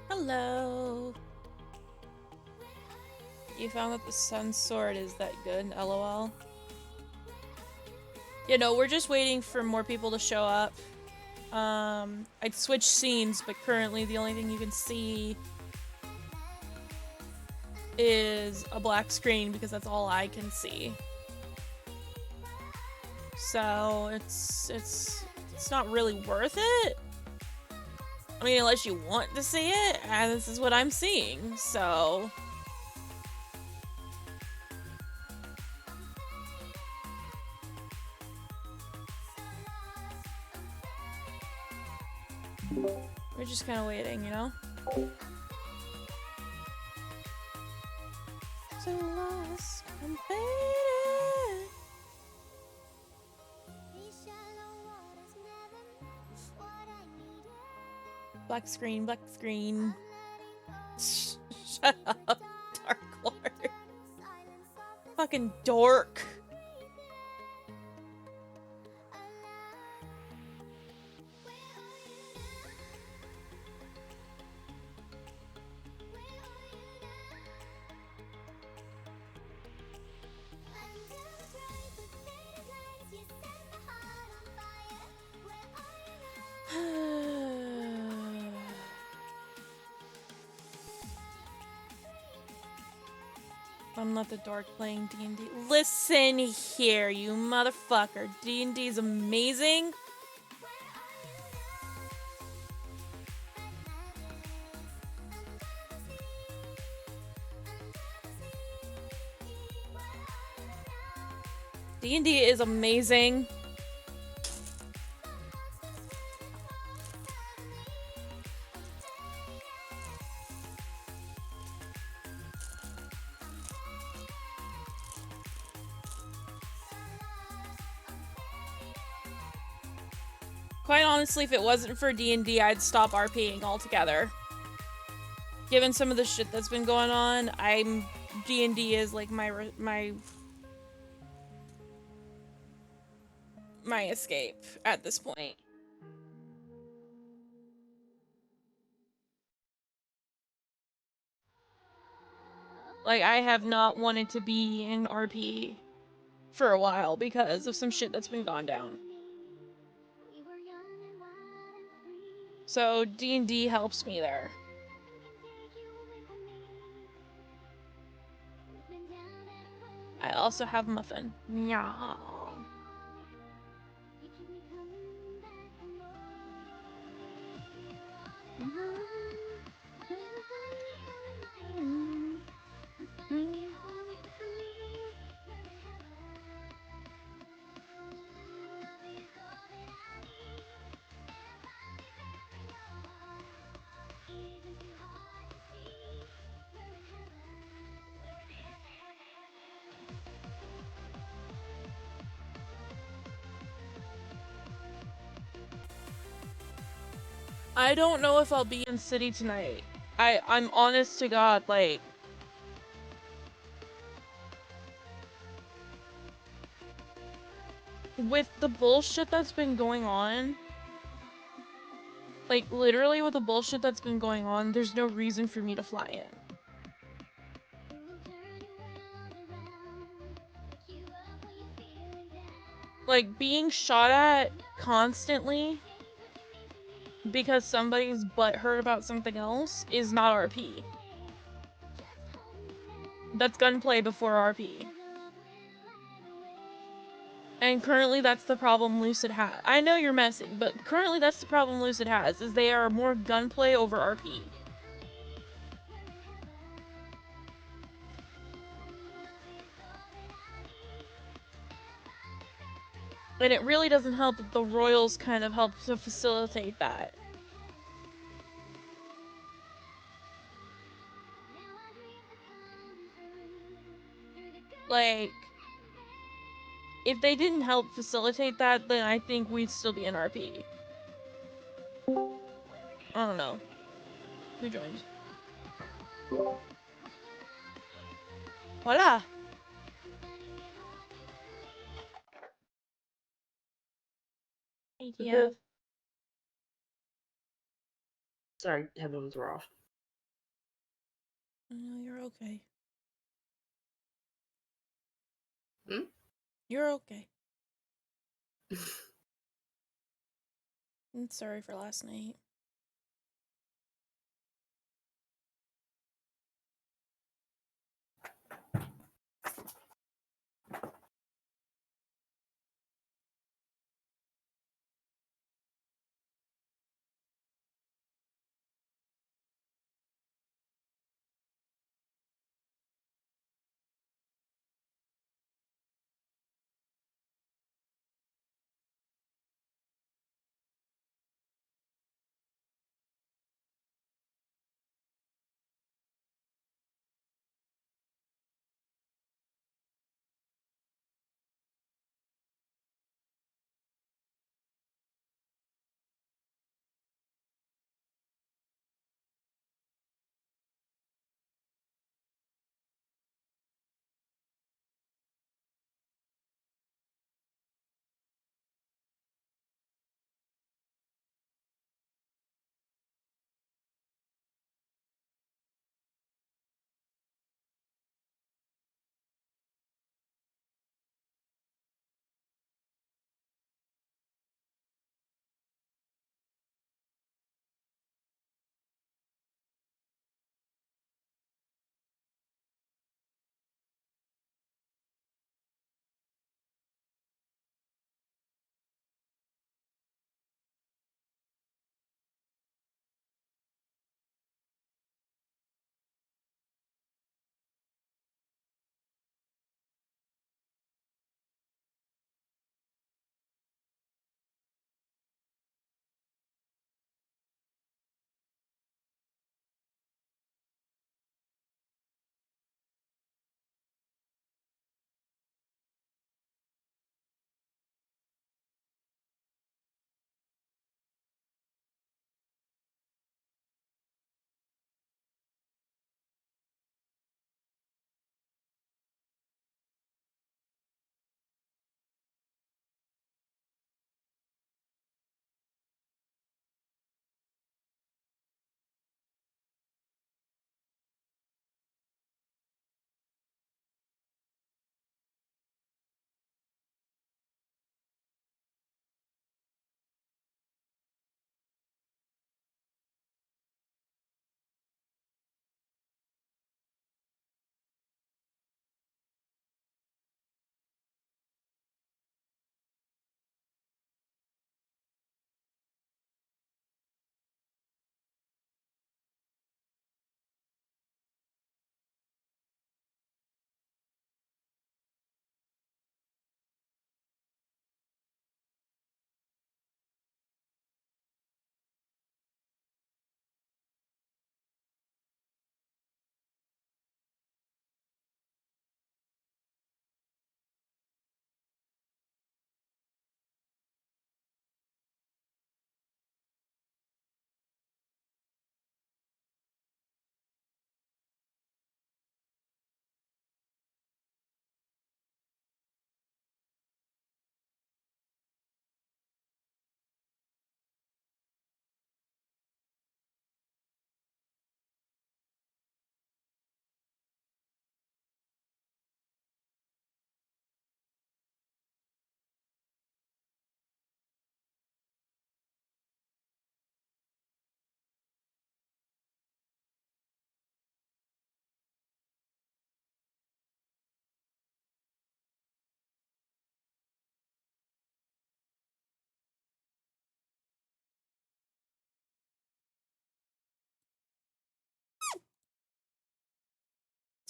Hello. You found that the sun sword is that good, lol. You know, we're just waiting for more people to show up. I'd switch scenes, but currently the only thing you can see is a black screen because that's all I can see. So it's not really worth it. I mean, unless you want to see it, and this is what I'm seeing, so... We're just kind of waiting, you know? So lost and faded. Black screen, black screen. Shut up, Dark Lord. Fucking dork. I'm not the dork playing D&D. Listen here, you motherfucker. D&D is amazing. D&D is amazing. Quite honestly, if it wasn't for D&D, I'd stop RPing altogether. Given some of the shit that's been going on, D&D is like my escape at this point. Like, I have not wanted to be in RP for a while because of some shit that's been gone down. So D&D helps me there. I also have Muffin. Meow. I don't know if I'll be in city tonight. I'm honest to God, like, with the bullshit that's been going on, like, literally with the bullshit that's been going on, there's no reason for me to fly in. Like, being shot at constantly because somebody's butthurt about something else is not RP. That's gunplay before RP. And currently that's the problem Lucid has. I know you're messing, but currently that's the problem Lucid has, is they are more gunplay over RP. And it really doesn't help that the Royals kind of help to facilitate that. Like, if they didn't help facilitate that, then I think we'd still be in RP. I don't know. Who joined? Hola! ATF. Sorry, headphones were off. No, you're okay. Hmm? You're okay. I'm sorry for last night.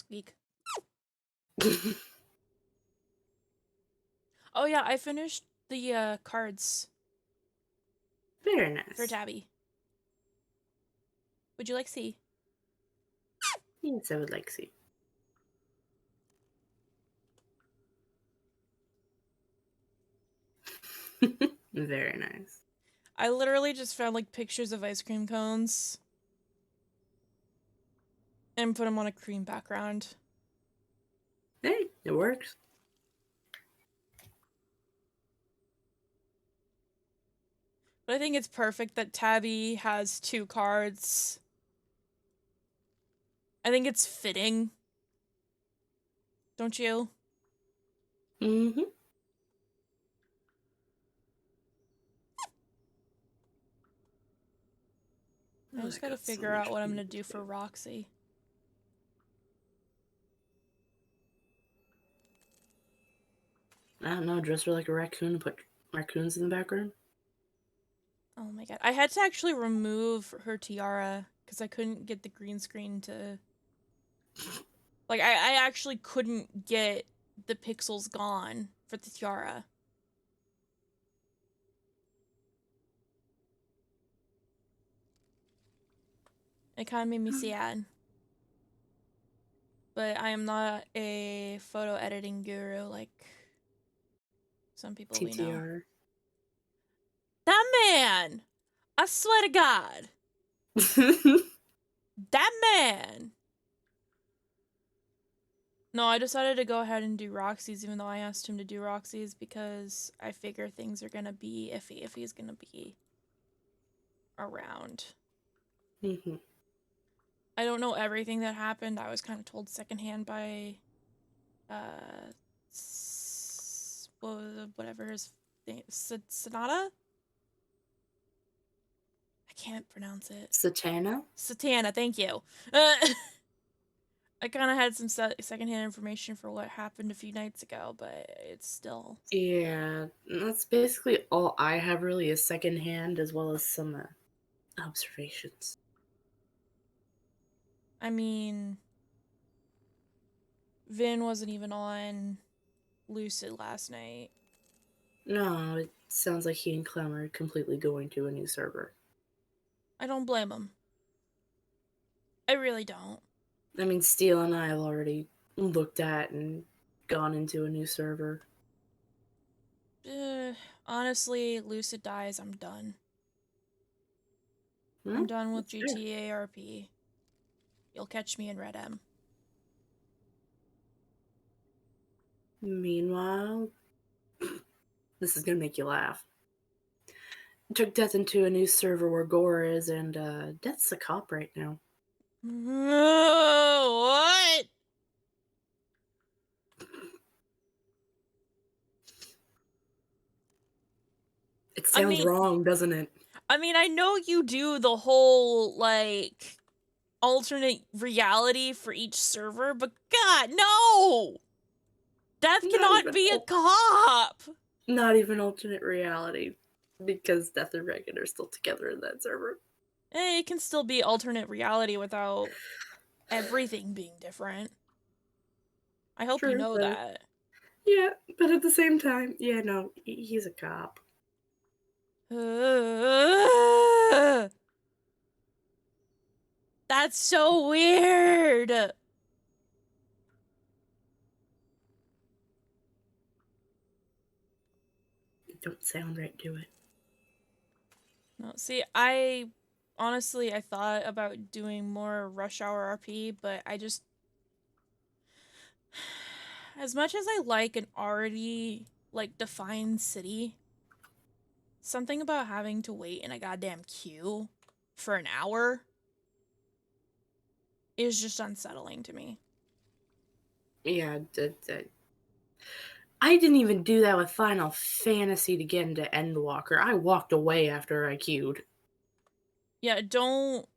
Squeak. Oh yeah, I finished the cards Very nice. for Tabby. Would you like C? Yes, I would like to see. Very nice. I literally just found like pictures of ice cream cones and put them on a cream background. Hey, it works. But I think it's perfect that Tabby has 2 cards. I think it's fitting. Don't you? Mm-hmm. I Oh, just I gotta got so figure out much what I'm food gonna to do for Roxy. I don't know, dress her like a raccoon and put raccoons in the background. Oh my god. I had to actually remove her tiara because I couldn't get the green screen to... Like, I actually couldn't get the pixels gone for the tiara. It kind of made me sad. But I am not a photo editing guru like some people we know. TTR. That man! I swear to God! That man! No, I decided to go ahead and do Roxy's even though I asked him to do Roxy's because I figure things are gonna be iffy if he's gonna be around. Mm-hmm. I don't know everything that happened. I was kind of told secondhand by, whatever his name, Sonata? I can't pronounce it. Satana? Satana, thank you. I kind of had some secondhand information for what happened a few nights ago, but it's still... Yeah, that's basically all I have really is secondhand as well as some observations. I mean, Vin wasn't even on Lucid last night. No, it sounds like he and Clem are completely going to a new server. I don't blame him. I really don't. I mean, Steele and I have already looked at and gone into a new server. Honestly, Lucid dies, I'm done. Hmm? I'm done with That's fair. GTA RP. You'll catch me in Red M. Meanwhile, this is gonna make you laugh. Took Death into a new server where Gore is, and Death's a cop right now. What? It sounds wrong, doesn't it? I know you do the whole, like, alternate reality for each server, but God, no! Death cannot be a cop! Not even alternate reality, because Death and Reagan are still together in that server. It can still be alternate reality without everything being different. I hope you True, know but that. yeah, but at the same time, yeah, no, he's a cop. That's so weird! It don't sound right to it. No, see, I honestly I thought about doing more Rush Hour RP, but I just as much as I like an already like defined city, something about having to wait in a goddamn queue for an hour is just unsettling to me. Yeah, I didn't even do that with Final Fantasy to get into Endwalker. I walked away after I queued. Yeah, don't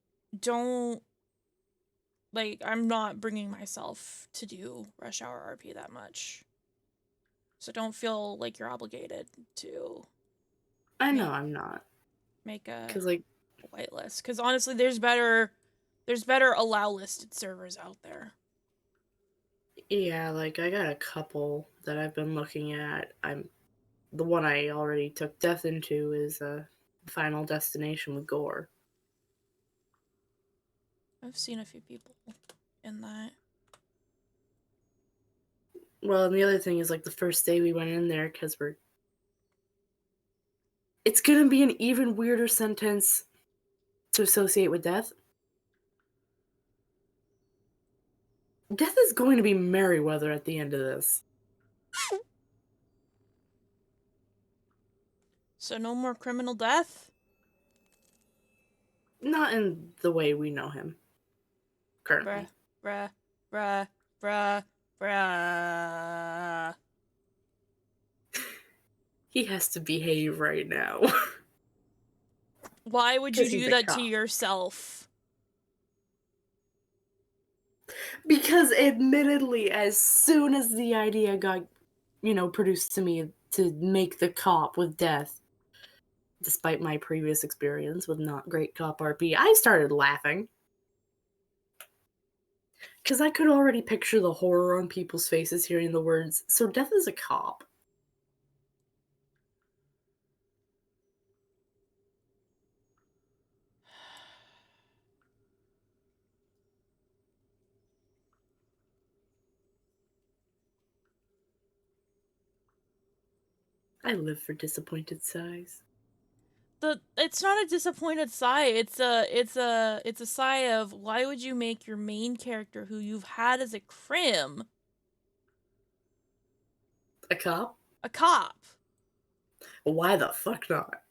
like I'm not bringing myself to do Rush Hour RP that much. So don't feel like you're obligated to I know make I'm not. make a Because, like, whitelist. Because honestly, there's better allow listed servers out there. Yeah, like I got a couple that I've been looking at. The one I already took Death into is Final Destination with Gore. I've seen a few people in that. Well, and the other thing is like the first day we went in there because it's gonna be an even weirder sentence to associate with death. Death is going to be Merryweather at the end of this. So no more criminal death? Not in the way we know him Bruh, currently. bruh, bruh, bruh, bruh. He has to behave right now. Why would you Because he's do a that to cop. yourself? Because admittedly, as soon as the idea got, produced to me to make the cop with death, despite my previous experience with not great cop RP, I started laughing. Because I could already picture the horror on people's faces hearing the words, so death is a cop. I live for disappointed sighs. It's not a disappointed sigh. It's a sigh of why would you make your main character who you've had as a crim A cop? a cop? Why the fuck not?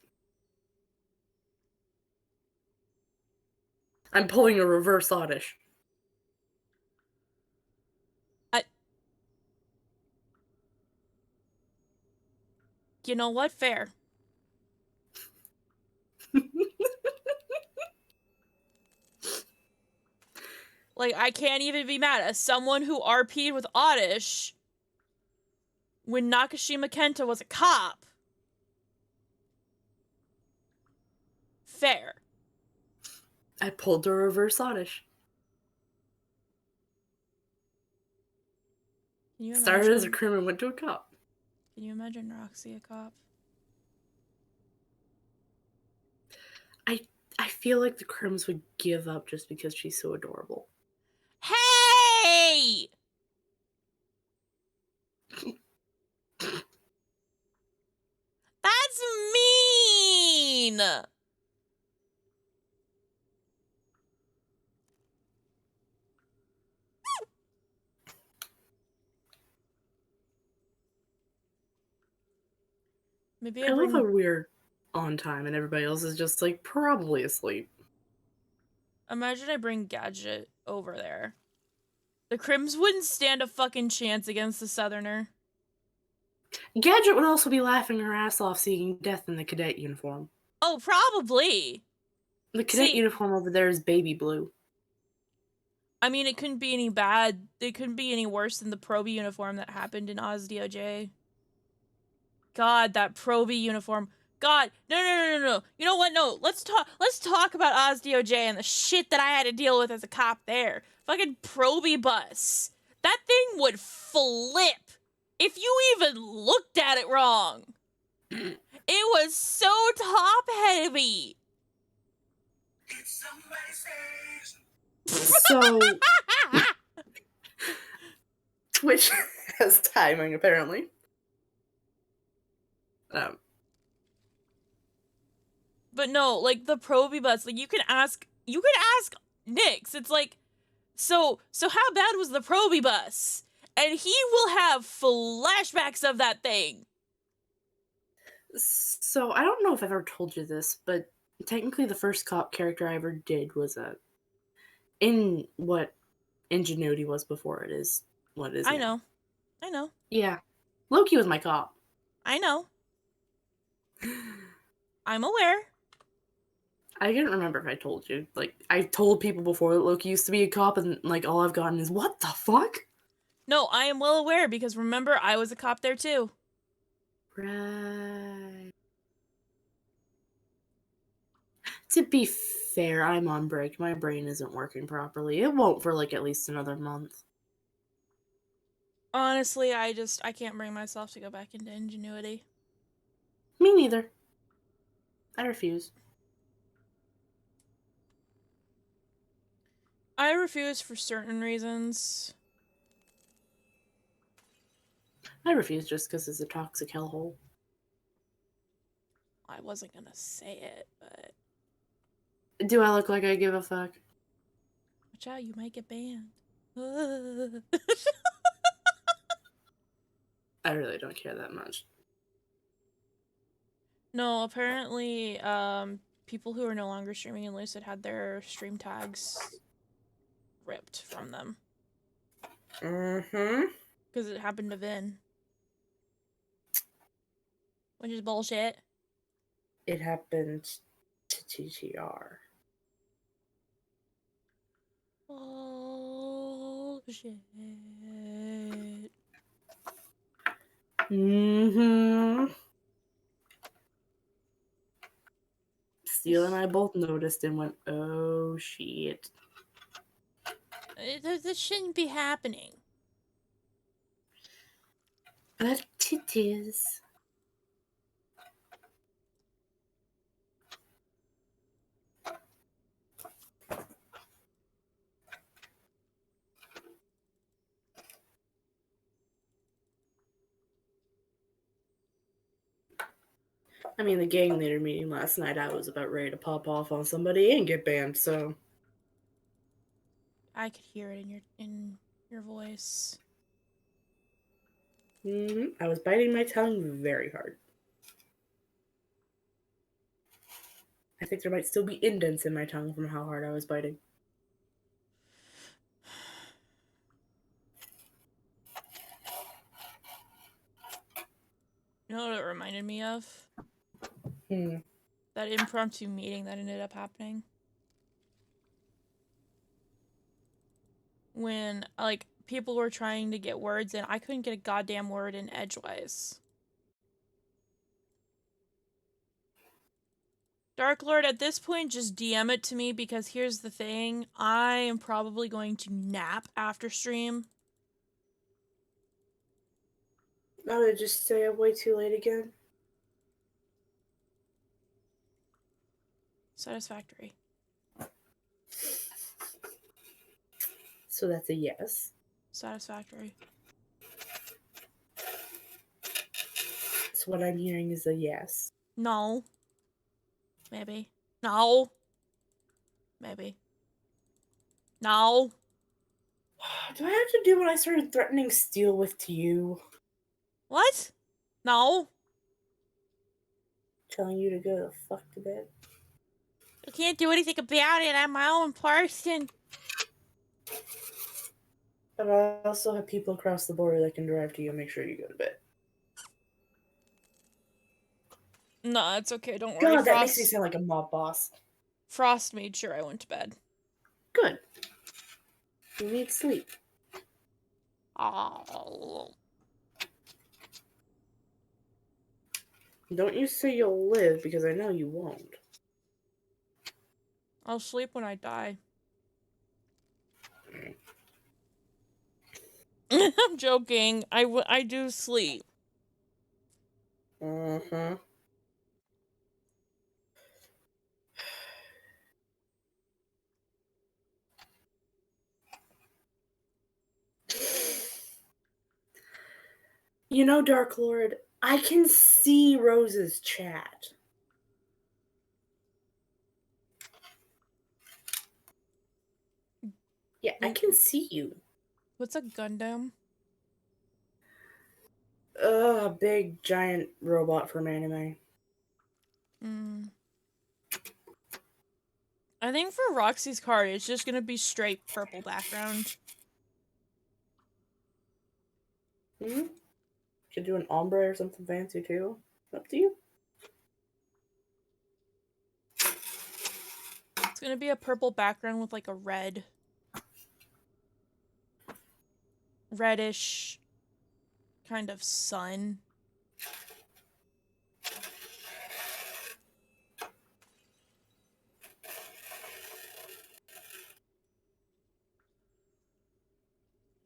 I'm pulling a reverse oddish. I You know what? Fair. Like I can't even be mad as someone who RP'd with Oddish when Nakashima Kenta was a cop. Fair. I pulled a reverse oddish. Can you Started as a imagine? crim and went to a cop. Can you imagine Roxy a cop? I I feel like the crims would give up just because she's so adorable. Hey! That's mean! Maybe I I love how bring. we're on time and everybody else is just like probably asleep. Imagine I bring Gadget over there. The Crims wouldn't stand a fucking chance against the Southerner. Gadget would also be laughing her ass off seeing death in the cadet uniform. Oh, probably. The cadet See, uniform over there is baby blue. I mean, it couldn't be any bad. It couldn't be any worse than the Proby uniform that happened in Oz DOJ. God, that Proby uniform. God, no. You know what? No, let's talk. Let's talk about Oz DOJ and the shit that I had to deal with as a cop there. Fucking Proby bus. That thing would flip if you even looked at it wrong. It was so top heavy. So Twitch has timing apparently. Um, But no, like the Proby bus, like you can ask Nyx. It's like, so how bad was the Proby bus? And he will have flashbacks of that thing. so I don't know if I've ever told you this, but technically the first cop character I ever did was in what Ingenuity was before it is what it is I now. know. I know. Yeah. Loki was my cop. I know. I'm aware. I didn't remember if I told you. Like, I told people before that Loki used to be a cop, and like all I've gotten is what the fuck? No, I am well aware because remember I was a cop there too. Right. To be fair, I'm on break. My brain isn't working properly. It won't for like at least another month. Honestly, I can't bring myself to go back into Ingenuity. Me neither. I refuse. I refuse for certain reasons. I refuse just because it's a toxic hellhole. I wasn't gonna say it, but Do I look like I give a fuck? watch out, you might get banned. I really don't care that much. No, apparently, people who are no longer streaming in Lucid had their stream tags ripped from them. Mm-hmm. Because it happened to Vin. Which is bullshit. It happened to TTR. Bullshit. Mm-hmm. Steele and I both noticed and went, oh shit. This shouldn't be happening. But it is. I mean, the gang leader meeting last night, I was about ready to pop off on somebody and get banned, so. I could hear it in your voice. Mm-hmm. I was biting my tongue very hard. I think there might still be indents in my tongue from how hard I was biting. You know what it reminded me of? Hmm. That impromptu meeting that ended up happening. When, like, people were trying to get words in, I couldn't get a goddamn word in edgewise. Dark Lord, at this point, just DM it to me because here's the thing. I am probably going to nap after stream. I would just stay up way too late again. Satisfactory. So that's a yes. Satisfactory. So what I'm hearing is a yes. No. Maybe. No. Maybe. No. Do I have to do what I started threatening Steele with to you? What? No. Telling you to go the fuck to bed? I can't do anything about it. I'm my own person. But I also have people across the border that can drive to you and make sure you go to bed. No, it's okay. Don't worry. God, that makes me sound like a mob boss. Frost made sure I went to bed. Good. You need sleep. Oh. Don't you say you'll live, because I know you won't. I'll sleep when I die. I'm joking. I do sleep. Mm-hmm. You know, Dark Lord, I can see Rose's chat. Yeah, I can see you. What's a Gundam? A big, giant robot from anime. I think for Roxy's card, it's just gonna be straight purple background. Hmm? Could do an ombre or something fancy too. Up to you. It's gonna be a purple background with like a reddish kind of sun.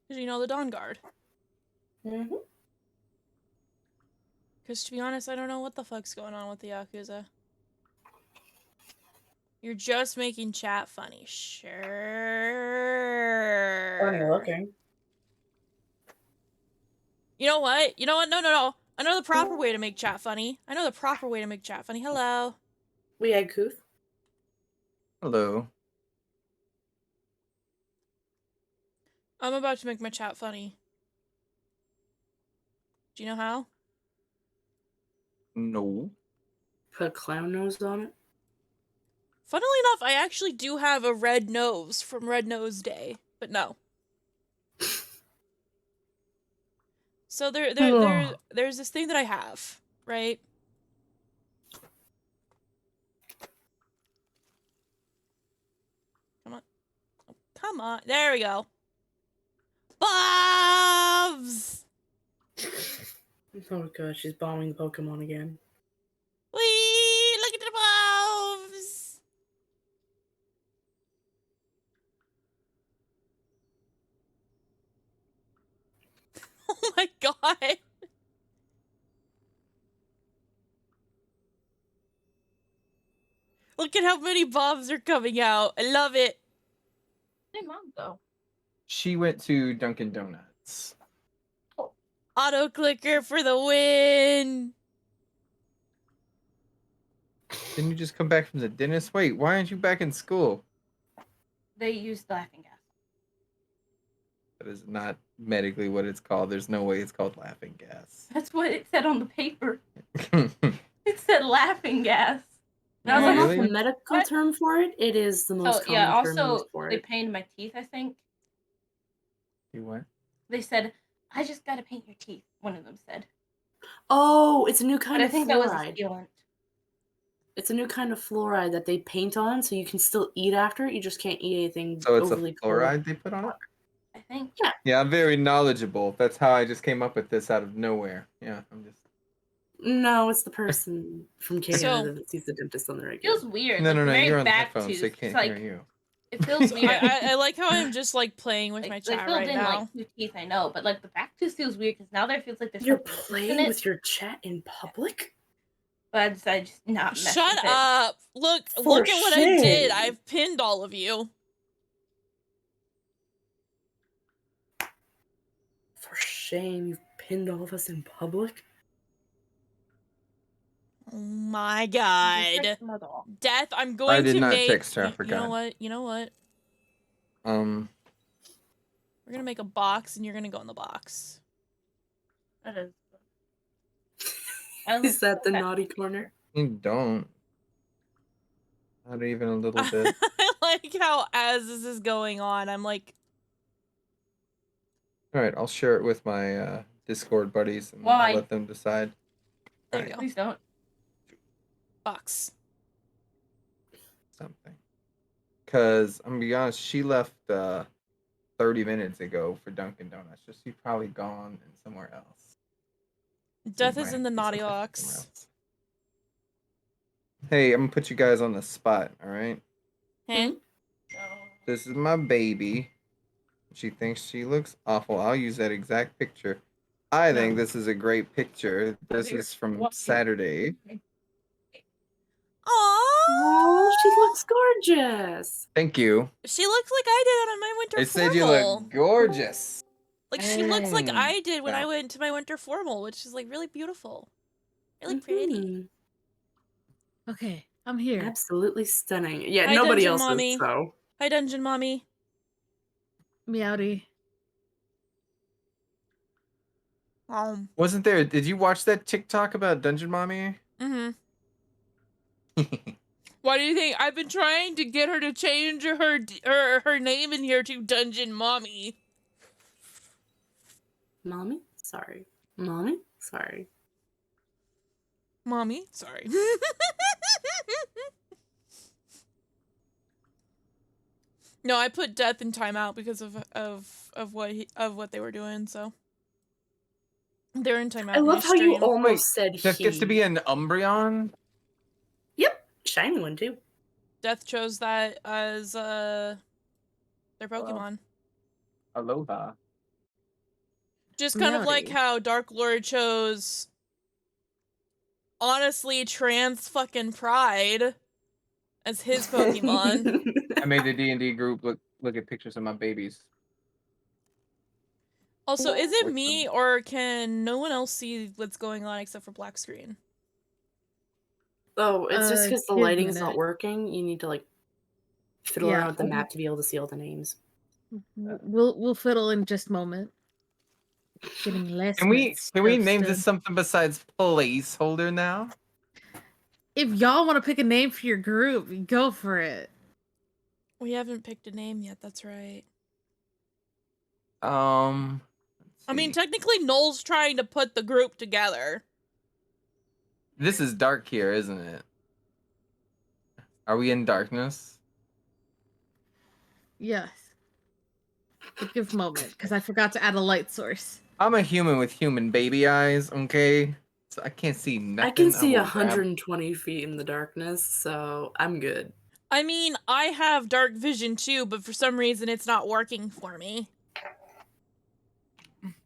Because you know the Dawn Guard. Mm-hmm. Because to be honest, I don't know what the fuck's going on with the Yakuza. You're just making chat funny. Sure. Funny looking. You know what? You know what? No. I know the proper way to make chat funny. Hello. We had Kuth. Hello. I'm about to make my chat funny. Do you know how? No. Put a clown nose on it. Funnily enough, I actually do have a red nose from Red Nose Day, but no. So there's this thing that I have, right? Come on. Oh, come on. There we go. Bobs! Oh god, she's bombing Pokemon again. Whee! Look at the bobs! Oh my god. Look at how many bobs are coming out. I love it. Hey, mom, though. She went to Dunkin' Donuts. Auto clicker for the win. Didn't you just come back from the dentist? Wait, why aren't you back in school? They used laughing gas. That is not medically what it's called. There's no way it's called laughing gas. That's what it said on the paper. Oh, It said laughing gas. And I was That's like, not really? the medical What? term for it. It is the most so yeah. common term Also, used for they it. painted my teeth. I think You what? they said, "I just gotta paint your teeth." One of them said, Oh, it's a new but kind I of think that was a fluoride. sealant. It's a new kind of fluoride that they paint on, so you can still eat after it. You just can't eat anything So it's a overly fluoride they put on it? I think. Yeah, I'm very knowledgeable. That's how I just came up with this out of nowhere. Yeah, I'm just... No, it's the person from Canada So- that sees the dentist on the It regular. feels weird. No, like no, the no, very you're on the back headphones, tooth. they can't It's like, hear you. It feels weird. I like how I'm just like playing with like, my they chat filled right in now. like 2 teeth, I know, but like the back tooth feels weird because now there feels like there's You're something loose in playing it. with your chat in public? But I decided just not mess Shut with it. up! Look For at what I did. shame. I've pinned all of you. For shame, you've pinned all of us in public? Oh my Did you god. text them at all? Death, I'm going did to not make... text her, I You know forgot. what? You know what? Um, We're gonna make a box and you're gonna go in the box. That is. Is that the naughty corner? you don't. Not even a little bit. I like how as this is going on, I'm like... Alright, I'll share it with my Discord buddies and Why? I'll let them decide. There you go. Please don't. Box. Something. Because, I'm gonna be honest, she left 30 minutes ago for Dunkin' Donuts. Just she's probably gone and somewhere else. Death Might is have in the to do naughty something box. somewhere else. Hey, I'm gonna put you guys on the spot, alright? Hey? No. This is my baby. She thinks she looks awful. I'll use that exact picture. I think this is a great picture. This is from Saturday. Aww! Oh, she looks gorgeous. Thank you. She looks like I did on my winter They formal. said you look gorgeous. Like, she looks like Mm. I did when I No. went to my winter formal, which is, like, really beautiful. Really pretty. Mhm. Okay, I'm here. Absolutely stunning. Yeah, Hi, nobody Dungeon else Mommy. is, so. Hi, Dungeon Mommy. Meowdy. Wasn't there? Did you watch that TikTok about Dungeon Mommy? Mm-hmm. Why do you think I've been trying to get her to change her name in here to Dungeon Mommy? Mommy? Sorry. Mommy? Sorry. Mommy? Sorry. No, I put Death in timeout because of what they were doing, so they're in timeout. I love how you stream. almost said Jeff he. gets to be an Umbreon? Yep, shiny one too. Death chose that as their Pokemon. Aloha. Just kind of like Meowdy. how Dark Lord chose, honestly, trans fucking pride as his Pokemon. I made the D&D group look at pictures of my babies. Also, is it Which me one? or can no one else see what's going on except for black screen? Oh, it's just because the give a lighting's not minute. working. You need to like fiddle Yeah, around with the map to be able to see all the names. we'll fiddle in just a moment. Getting less. Can we name this stuff. something besides placeholder now? If y'all want to pick a name for your group, go for it. We haven't picked a name yet, that's right. Let's I mean, see. technically, Noel's trying to put the group together. This is dark here, isn't it? Are we in darkness? Yes. But give a moment, because I forgot to add a light source. I'm a human with human baby eyes, okay? So I can't see nothing. I can see will grab- 120 feet in the darkness, so I'm good. I mean, I have dark vision too, but for some reason it's not working for me.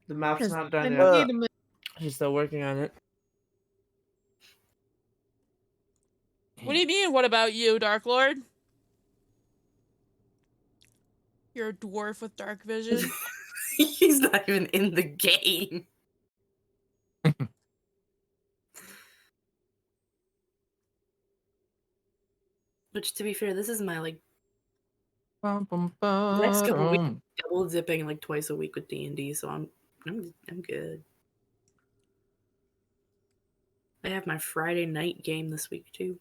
The map's 'Cause not I done need yet. a minute. She's still working on it. What do you mean, what about you, Dark Lord? You're a dwarf with dark vision? He's not even in the game. Which, to be fair, this is my like Bum, bum, the next couple weeks bum. double dipping like twice a week with D&D, so I'm good. I have my Friday night game this week too.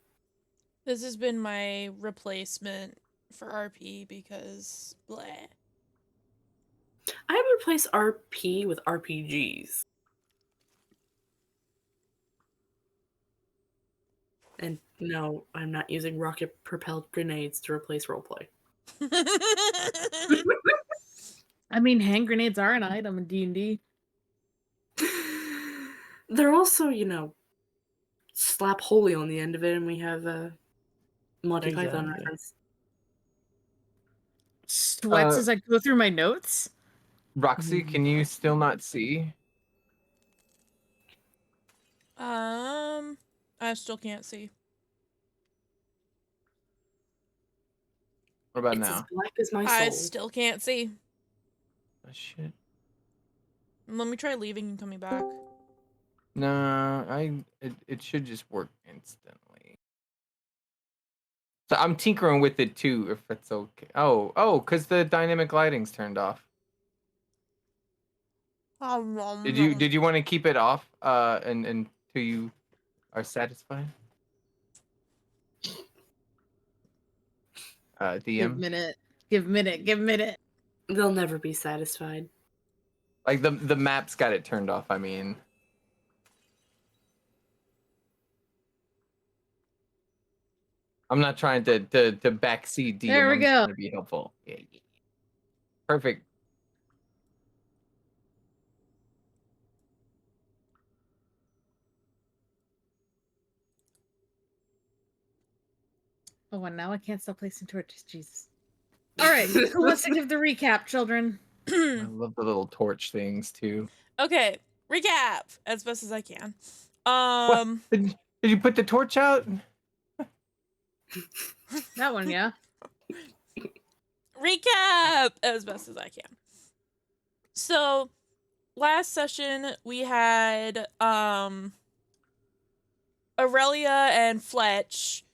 This has been my replacement for RP because bleh. I would replace RP with RPGs. And no, I'm not using rocket-propelled grenades to replace roleplay. I mean, hand grenades are an item in D&D. They're also, slap holy on the end of it, and we have a Monty Python Exactly. reference. Sweats as I go through my notes. Roxy, can you still not see? I still can't see. What about It's as now? black as my I soul. still can't see. Oh, shit. Let me try leaving and coming back. No, it should just work instantly. So I'm tinkering with it too, if it's okay. Oh, because the dynamic lighting's turned off. Did you want to keep it off and until you are satisfied? Give a DM? minute. Give a minute. Give a minute. They'll never be satisfied. Like the map's got it turned off, I mean. I'm not trying to backseat DM. There we I'm just go. trying to be helpful. Yeah. Perfect. Oh, and now I can't stop placing torches. Jesus. All right. Who wants to give the recap, children? I love the little torch things too. Okay, recap as best as I can. What? Did you put the torch out? That one, yeah. Recap as best as I can. So, last session we had Aurelia and Fletch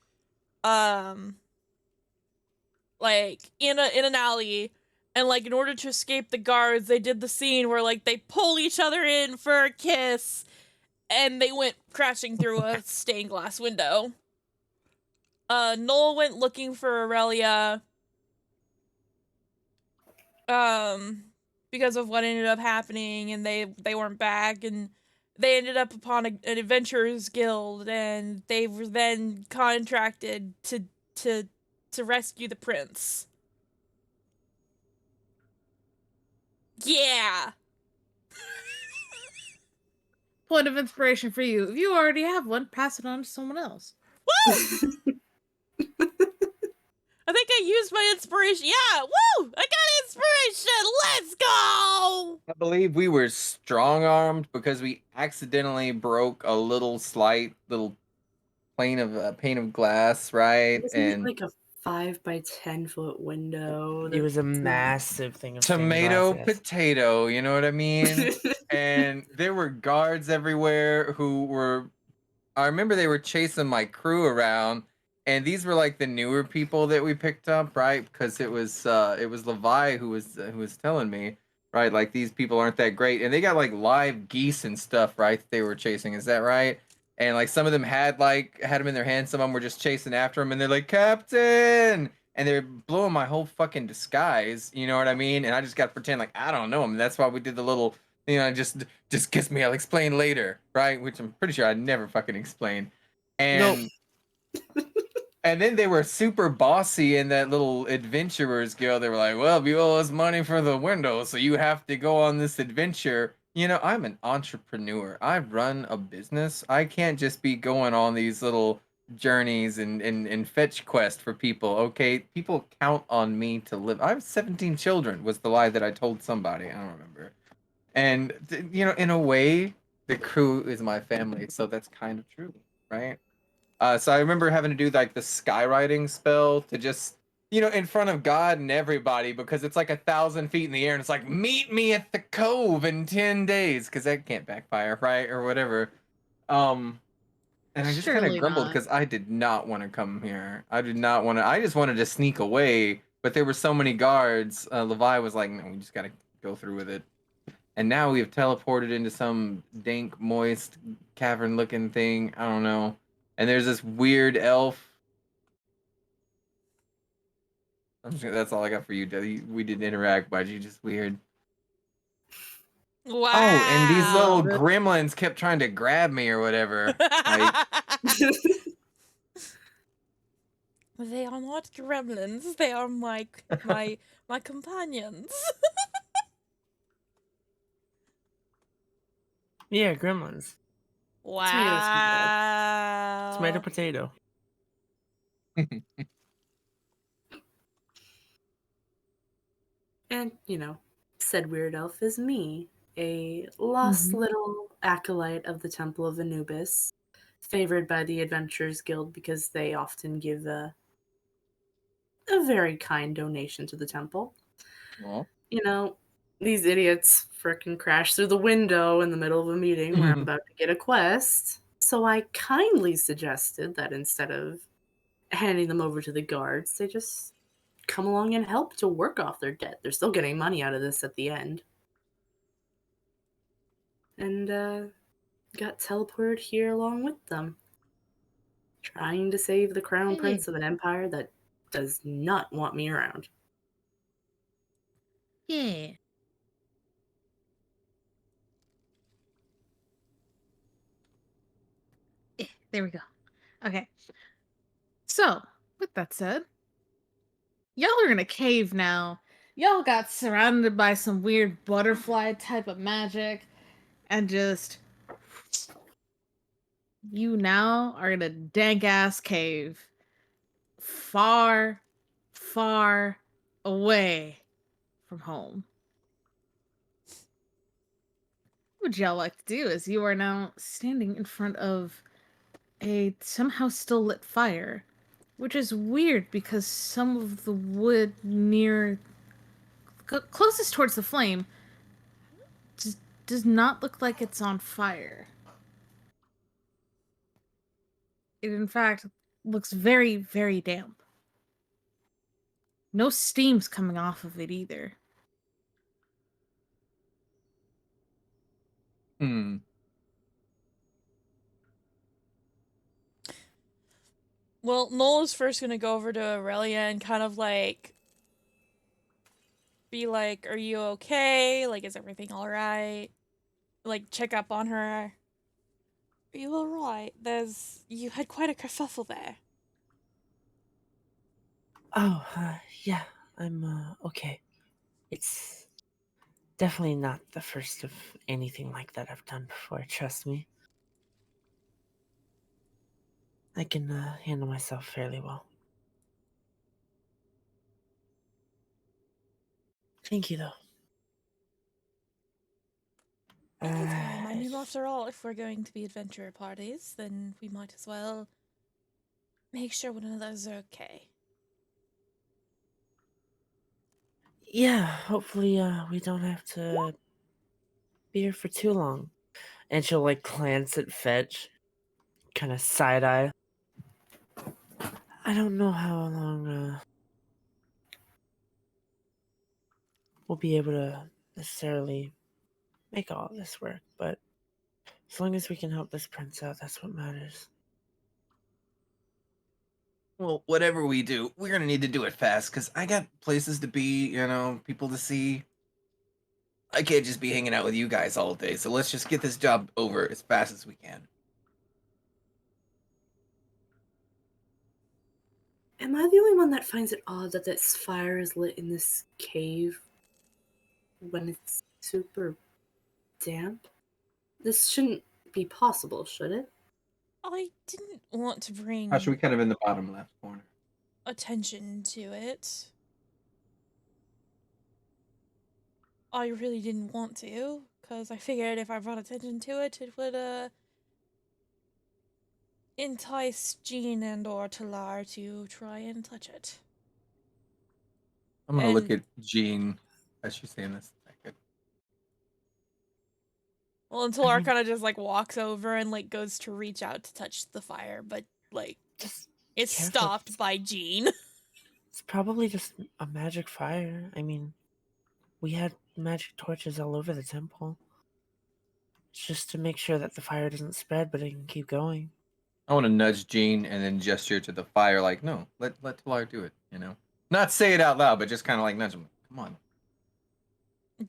like in an alley, and like in order to escape the guards, they did the scene where like they pull each other in for a kiss and they went crashing through a stained glass window. Noel went looking for Aurelia because of what ended up happening, and they weren't back, and they ended up upon an adventurers guild, and they were then contracted to rescue the prince. Yeah. Point of inspiration for you. If you already have one, pass it on to someone else. I think I I used my inspiration. Yeah, woo! I got inspiration. Let's go. I believe we were strong-armed because we accidentally broke a little slight little pane of glass, right? Wasn't it And like a 5 by 10 foot window? It was a that- massive thing of stained tomato, glass, yes. potato, you know what I mean? And there were guards everywhere who were, I remember they were chasing my crew around, and these were like the newer people that we picked up, right? Because it was Levi who was telling me, right? Like these people aren't that great, and they got like live geese and stuff, right? That they were chasing, is that right? And like some of them had them in their hands, some of them were just chasing after them, and they're like, Captain! And they're blowing my whole fucking disguise, you know what I mean? And I just got to pretend like I don't know them. That's why we did the little, just kiss me. I'll explain later, right? Which I'm pretty sure I'd never fucking explain. And and then they were super bossy in that little adventurers guild. They were like, "Well, you owe us money for the window, so you have to go on this adventure." You know, I'm an entrepreneur. I run a business. I can't just be going on these little journeys and fetch quest for people. Okay, people count on me to live. I have 17 children. Was the lie that I told somebody? I don't remember. And in a way, the crew is my family, so that's kind of true, right? So I remember having to do like the skywriting spell to just, in front of God and everybody, because it's like 1,000 feet in the air, and it's like, meet me at the cove in 10 days, because that can't backfire, right? Or whatever. And I just kind of Surely grumbled not. because I did not want to come here. I did not want to. I just wanted to sneak away, but there were so many guards. Levi was like, no, we just got to go through with it. And now we have teleported into some dank, moist, cavern-looking thing. I don't know. And there's this weird elf. That's all I got for you, Deli. We didn't interact, but you just weird. Wow. Oh, and these little gremlins kept trying to grab me or whatever. Like, They are not gremlins. They are my companions. Yeah, gremlins. Wow. Tomato, potato. And, said weird elf is me, a lost little acolyte of the Temple of Anubis, favored by the Adventurers Guild because they often give a very kind donation to the temple. well, These idiots frickin' crash through the window in the middle of a meeting where I'm about to get a quest. So I kindly suggested that instead of handing them over to the guards, they just come along and help to work off their debt. They're still getting money out of this at the end. And got teleported here along with them, trying to save the crown prince of an empire that does not want me around. Yeah. There we go. Okay. So, with that said, y'all are in a cave now. Y'all got surrounded by some weird butterfly type of magic, and just you now are in a dank ass cave. Far, far away from home. What would y'all like to do is you are now standing in front of a somehow still lit fire, which is weird because some of the wood near closest towards the flame just does not look like it's on fire. It in fact looks very, very damp. No steam's coming off of it either. Well, Nola's first gonna go over to Aurelia and kind of like be like, "Are you okay? Like, is everything all right?" Like, check up on her. Are you all right? You had quite a kerfuffle there. Oh, yeah, I'm okay. It's definitely not the first of anything like that I've done before, trust me. I can handle myself fairly well. Thank you, though. Anytime. I mean, after all, if we're going to be adventure parties, then we might as well make sure one of those are okay. Yeah, hopefully we don't have to be here for too long. And she'll like glance at Fetch, kind of side eye. I don't know how long we'll be able to necessarily make all this work, but as long as we can help this prince out, that's what matters. Well, whatever we do, we're gonna need to do it fast because I got places to be, people to see. I can't just be hanging out with you guys all day, so let's just get this job over as fast as we can. Am I the only one that finds it odd that this fire is lit in this cave when it's super damp? This shouldn't be possible, should it? I didn't want to bring Actually, kind of in the bottom left corner. attention to it. I really didn't want to, because I figured if I brought attention to it, it would, entice Jean and or Talar to try and touch it. I'm gonna look And- at Jean as she's saying this. Well, and Talar kind of just, like, walks over and, like, goes to reach out to touch the fire, but, like, Just it's careful. stopped by Jean. It's probably just a magic fire. I mean, we had magic torches all over the temple. It's just to make sure that the fire doesn't spread, but it can keep going. I want to nudge Jean and then gesture to the fire, like, no, let Talar do it. Not say it out loud, but just kind of like nudge him. Come on.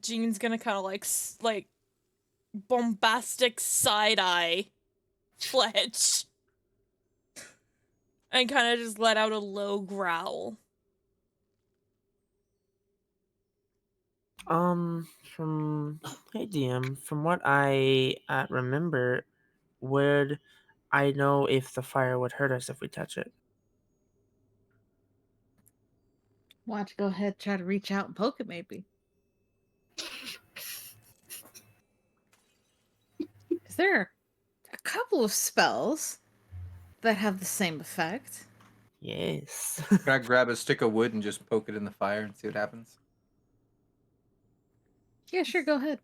Jean's gonna kind of, like, bombastic side-eye Fletch. And kind of just let out a low growl. From hey DM, from what I remember, would I know if the fire would hurt us if we touch it? Why don't you go ahead, try to reach out and poke it, maybe? Because there are a couple of spells that have the same effect. Yes. Can I grab a stick of wood and just poke it in the fire and see what happens? Yeah, sure, go ahead.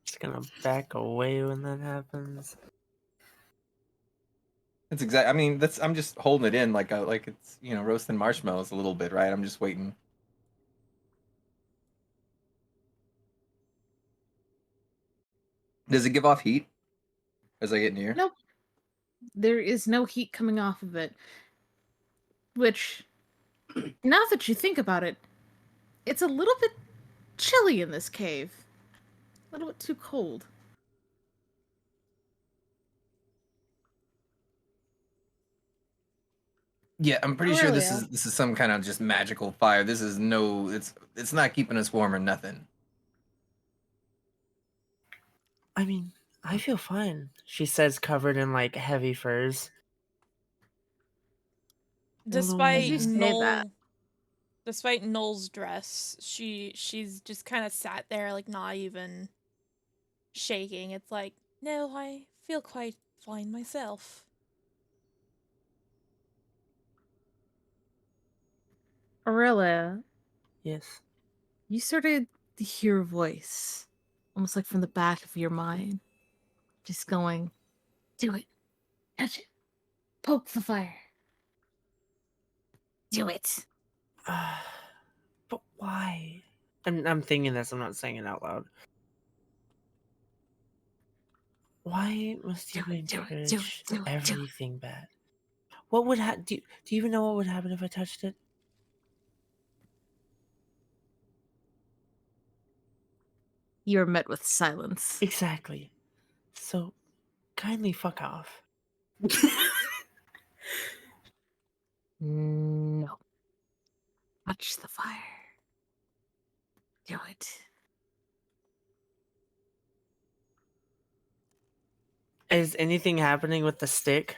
Just gonna back away when that happens. That's exact. I mean, I'm just holding it in like it's roasting marshmallows a little bit, right? I'm just waiting. Does it give off heat as I get near? Nope. There is no heat coming off of it. Which, now that you think about it, it's a little bit chilly in this cave. A little bit too cold. Yeah, I'm pretty sure this Aurelia. is some kind of just magical fire. This is it's not keeping us warm or nothing. I mean, I feel fine, she says, covered in like heavy furs. Despite You say that. Despite Noel's dress, she's just kind of sat there, like, not even shaking. It's like, no, I feel quite fine myself. Aurelia, Yes. you started to hear a voice, almost like from the back of your mind, just going, do it, touch it, poke the fire. Do it. But why? I'm thinking this, I'm not saying it out loud. Why must you encourage everything bad? What would do you even know what would happen if I touched it? You are met with silence. Exactly. So, kindly fuck off. No. Touch the fire. Do it. Is anything happening with the stick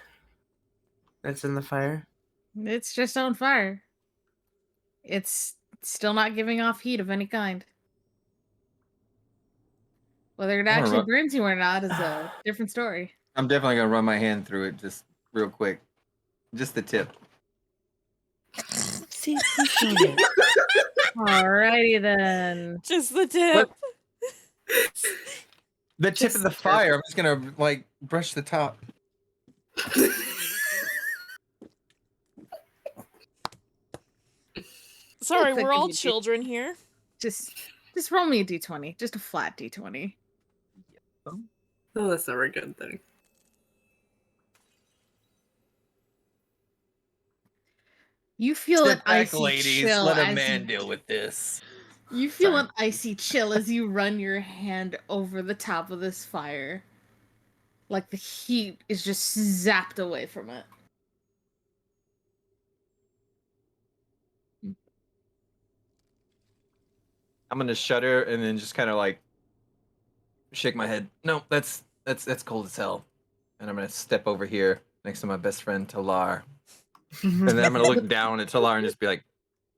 that's in the fire? It's just on fire. It's It's still not giving off heat of any kind. Whether it I'm gonna actually run- burns you or not is a different story. I'm definitely gonna run my hand through it just real quick. Just the tip. See, who's doing it? Alrighty then. Just the tip. What? The tip Just of the the tip. fire. I'm just gonna like brush the top. Sorry, It's we're all okay. children here. Just roll me a d20. Just a flat d20. Oh, that's never a good thing. You feel an Sit back, icy ladies. chill Let a as man you, deal with this. you feel Sorry. an icy chill as you run your hand over the top of this fire. Like the heat is just zapped away from it. I'm gonna shudder and then just kind of like shake my head. No, that's cold as hell. And I'm gonna step over here next to my best friend Talar, and then I'm gonna look down at Talar and just be like,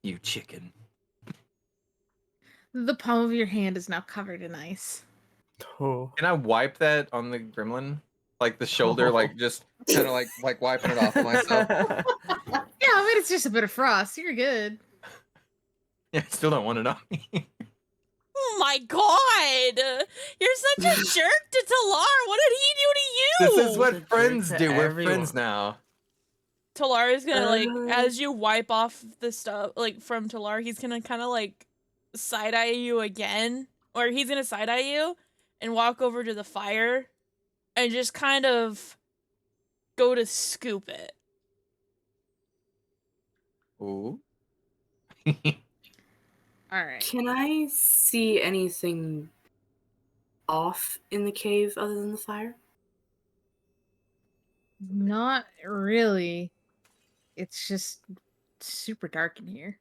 "You chicken." The palm of your hand is now covered in ice. Oh. Can I wipe that on the gremlin? Like the shoulder, like just kind of like wiping it off of myself. Yeah, I mean, it's just a bit of frost. You're good. Yeah, I still don't want it on me. Oh my god! You're such a jerk to Talar! What did he do to you? This is what It's a friends jerk to do. We're everyone. friends now. Talar is gonna, like, Uh. as you wipe off the stuff, like, from Talar, he's gonna kind of, like, side-eye you again. Or he's gonna side-eye you and walk over to the fire and just kind of go to scoop it. Ooh. Alright. Can I see anything off in the cave other than the fire? Not really. It's just super dark in here.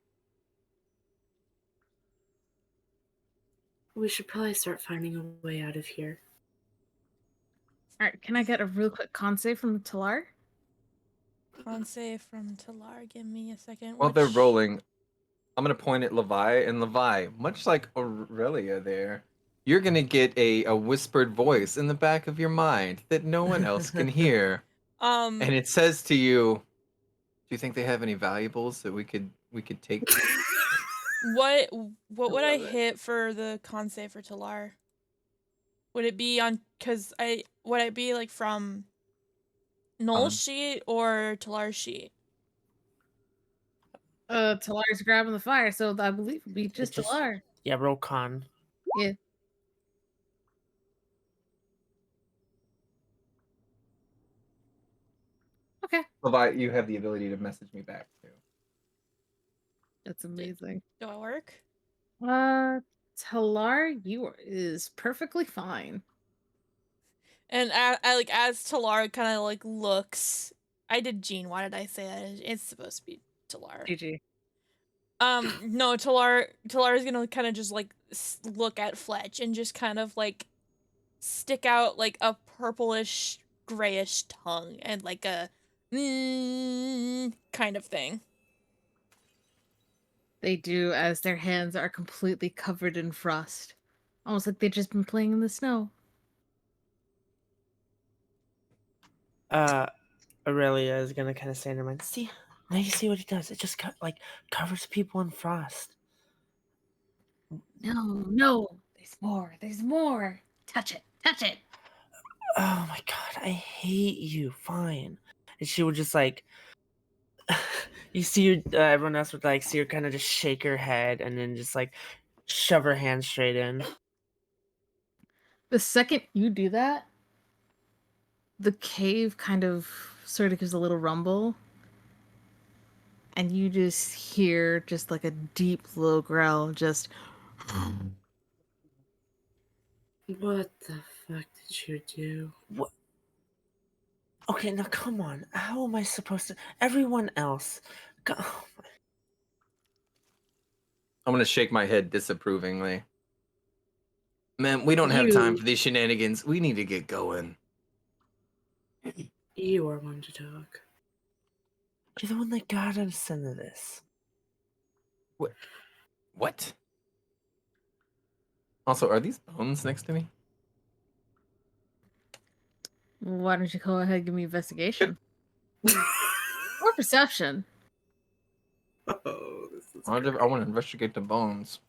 We should probably start finding a way out of here. Alright, can I get a real quick con save from Talar? Con save from Talar. Give me a second. While they're Which- rolling, I'm gonna point at Levi, and Levi, much like Aurelia there, you're gonna get a whispered voice in the back of your mind that no one else can hear. And it says to you, "Do you think they have any valuables that we could take?" what would I love it. hit for the con save for Talar? Would it be on, would it be, like, from Noel's sheet or Talar's sheet? Talar's grabbing the fire, so I believe it would be just just- Talar. Yeah, roll con. Yeah. Okay. Levi, you have the ability to message me back too. That's amazing. Do it work? Talar, is perfectly fine. And I like, as Talar kind of, like, looks. I did Jean. Why did I say that? It's supposed to be Talar. GG. No, Talar is gonna kind of just, like, look at Fletch and just kind of, like, stick out, like, a purplish grayish tongue and, like, a kind of thing. They do, as their hands are completely covered in frost. Almost like they've just been playing in the snow. Aurelia is gonna kind of say in her mind, "See, now you see what he does. It just covers people in frost." No. There's more. There's more. Touch it. Touch it. Oh my god, I hate you. Fine. And she would just like, you see her, everyone else would like see her kind of just shake her head and then just like shove her hand straight in. The second you do that, the cave kind of sort of gives a little rumble. And you just hear just like a deep low growl, just What the fuck did you do? Okay, now come on. How am I supposed to? Everyone else. Oh my- I'm gonna shake my head disapprovingly. Man, we don't have time You- for these shenanigans. We need to get going. You are one to talk. You're the one that got us into this. What? Also, are these bones next to me? Why don't you go ahead and give me investigation or perception? Oh, this is I want to investigate the bones.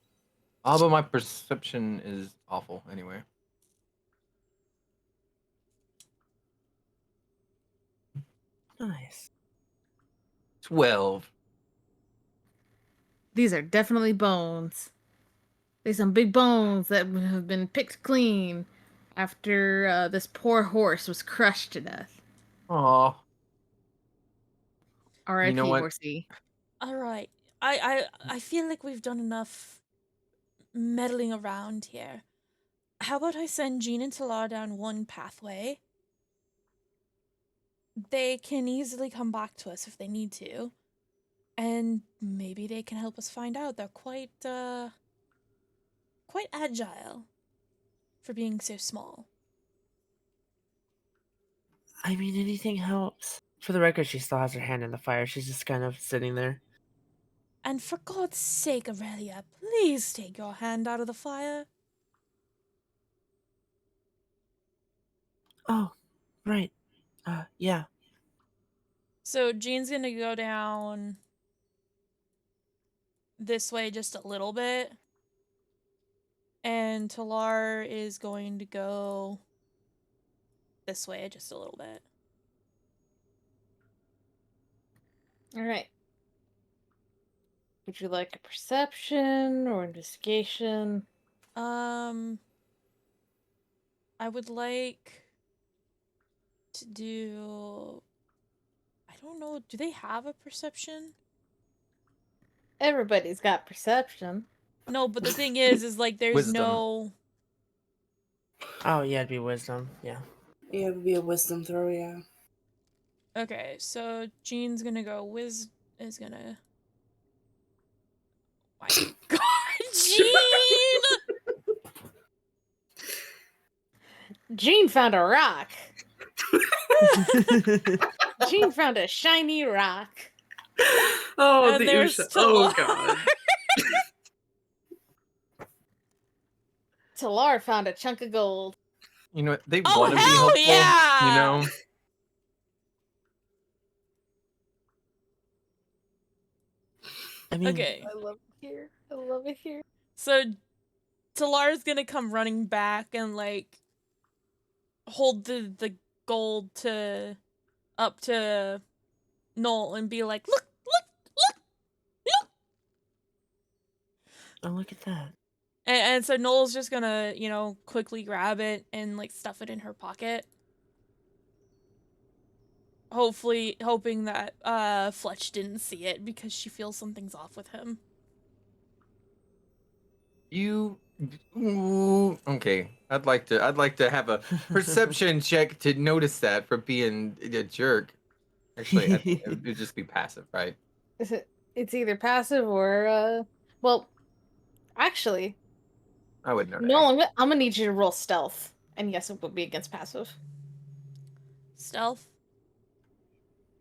Oh, but my perception is awful anyway. Nice. 12. These are definitely bones. There's some big bones that have been picked clean after this poor horse was crushed to death. Aw. You know R.I.P. what? horsey. All right. I feel like we've done enough meddling around here. How about I send Jean and Talar down one pathway? They can easily come back to us if they need to. And maybe they can help us find out. They're quite agile for being so small. I mean, anything helps. For the record, she still has her hand in the fire. She's just kind of sitting there. And for God's sake, Aurelia, please take your hand out of the fire. Oh, right. Yeah. So Jean's gonna go down this way just a little bit. And Talar is going to go this way just a little bit. All right. Would you like a perception or investigation? I would like to do... I don't know, do they have a perception? Everybody's got perception. No, but the thing is like there's Wisdom. no... Oh, yeah, it'd be wisdom. Yeah. Yeah, it would be a wisdom throw, yeah. Okay, so Jean's gonna go is gonna... My God, Jean! Jean found a rock. Jean found a shiny rock. Oh, And the there's Usha. Talar. Oh, God. Talar found a chunk of gold. You know what? They Oh, want to be hell helpful. yeah! You know? I mean, Okay, I love it here. I love it here. so Talar's gonna come running back and like hold the gold to up to Noel and be like, look, oh, look at that. and so Noel's just gonna, you know, quickly grab it and like stuff it in her pocket. Hopefully, hoping that Fletch didn't see it because she feels something's off with him. You. Ooh, okay. I'd like to have a perception check to notice that for being a jerk. Actually, I think it would just be passive, right? It's either passive or well, actually, I would know that. no, I'm gonna need you to roll stealth. And yes, it would be against passive. Stealth.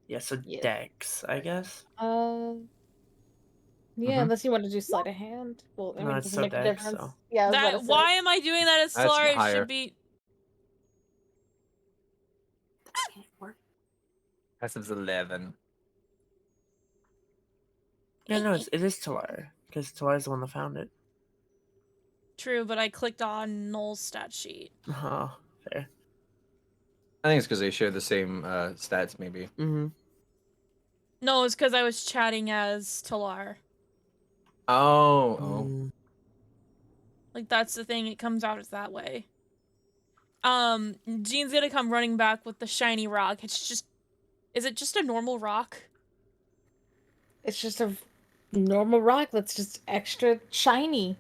Yeah, so Yeah. Dex, I guess. Yeah, Mhm. unless you want to do sleight of hand. Well, I No, mean, it's does it so make a Dex, difference? so. Yeah, I was about That to say. why am I doing that at That's Stellar? It higher. should be That can't work. Passive's 11. Yeah, no, it is Talar. Because Talar's the one that found it. true, but I clicked on Noel's stat sheet. Oh, fair. I think it's because they share the same stats, maybe. Mm-hmm. No, it's because I was chatting as Talar. Oh. Like that's the thing, it comes out as that way. Jean's gonna come running back with the shiny rock. Is it just a normal rock? It's just a normal rock that's just extra shiny.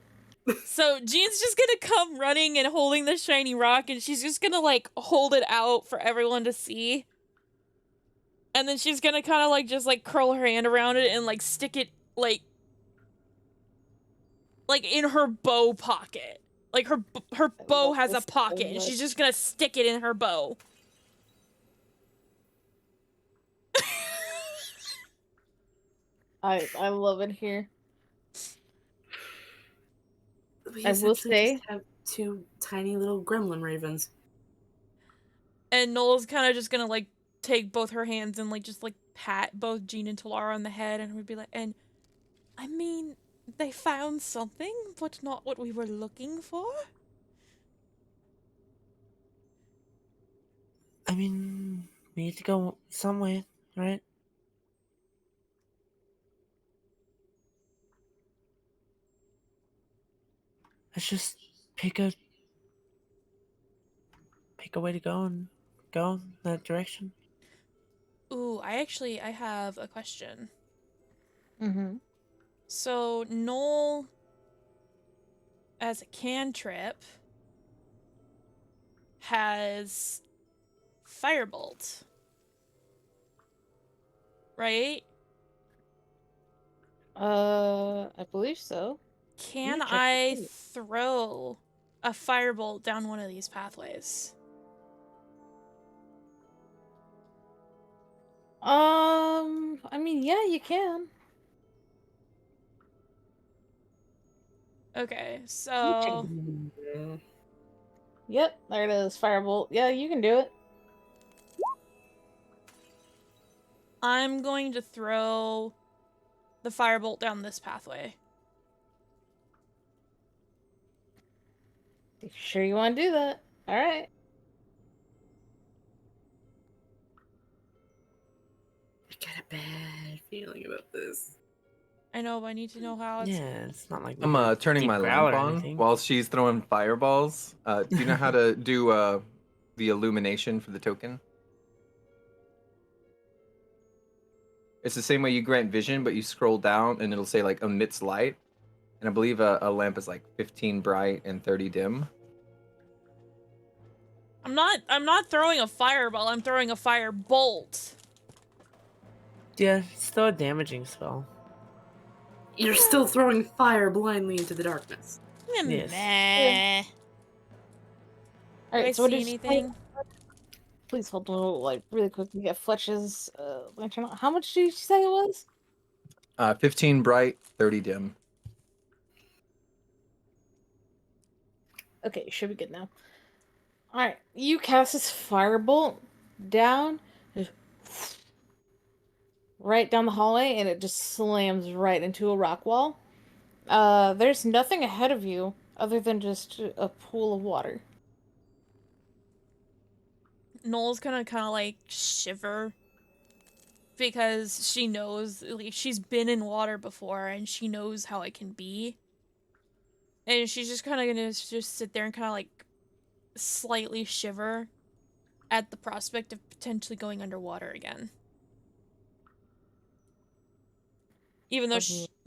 So Jean's just gonna come running and holding the shiny rock, and she's just gonna like hold it out for everyone to see. And then she's gonna kind of like just like curl her hand around it and like stick it like in her bow pocket. Like her bow love has a this so pocket, and much. she's just gonna stick it in her bow. I love it here. We I will essentially say- just have two tiny little gremlin ravens. And Noel's kind of just gonna like take both her hands and like just like pat both Jean and Talara on the head, and we'd be like, and I mean, they found something, but not what we were looking for. I mean, we need to go somewhere, right? Let's just pick a way to go and go in that direction. Ooh, I have a question. Mm-hmm. So Noel, as a cantrip, has Firebolt, right? I believe so. Can me check I the throw a Firebolt down one of these pathways? I mean, yeah, you can. Okay, Let me check so the- Yep, there it is. Firebolt. Yeah, you can do it. I'm going to throw the Firebolt down this pathway. You sure you want to do that? All right. I got a bad feeling about this. I know, but I need to know how it's. Yeah, it's not like I'm we're turning deep my growl lamp or on anything. while she's throwing fireballs. Do you know how to do the illumination for the token? It's the same way you grant vision, but you scroll down and it'll say like emits light. And I believe a lamp is like 15 bright and 30 dim. I'm not throwing a fireball, I'm throwing a firebolt. Yeah, it's still a damaging spell. You're still throwing fire blindly into the darkness. Yes. Meh. All Do I right. So what see did you say? anything? Please hold on, like really quickly. Get Fletch's lantern. How much did you say it was? 15 bright, 30 dim. Okay, should be good now. All right, you cast this firebolt down, just right down the hallway, and it just slams right into a rock wall. There's nothing ahead of you other than just a pool of water. Noel's gonna kind of like shiver because she knows, like, she's been in water before and she knows how it can be. And she's just kind of gonna just sit there and kind of like slightly shiver at the prospect of potentially going underwater again. Even though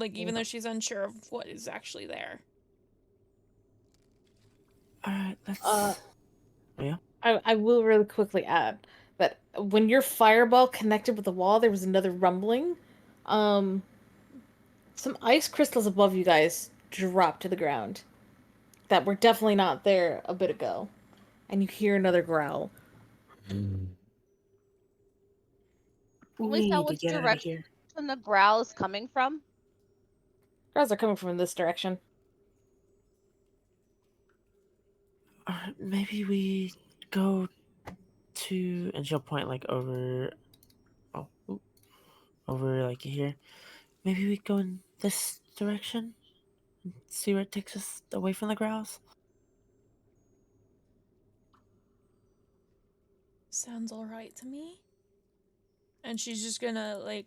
even though she's unsure of what is actually there. All right, let's. Yeah. I will really quickly add that when your fireball connected with the wall, there was another rumbling. Um, some ice crystals above you guys dropped to the ground that were definitely not there a bit ago, and you hear another growl. We Always know need to which get out of here. direction the growl is coming from. Growls are coming from this direction. All right, maybe we go to, and she'll point like over. Oh, oop, over like here. Maybe we go in this direction and see where it takes us away from the growls. Sounds alright to me. And she's just gonna like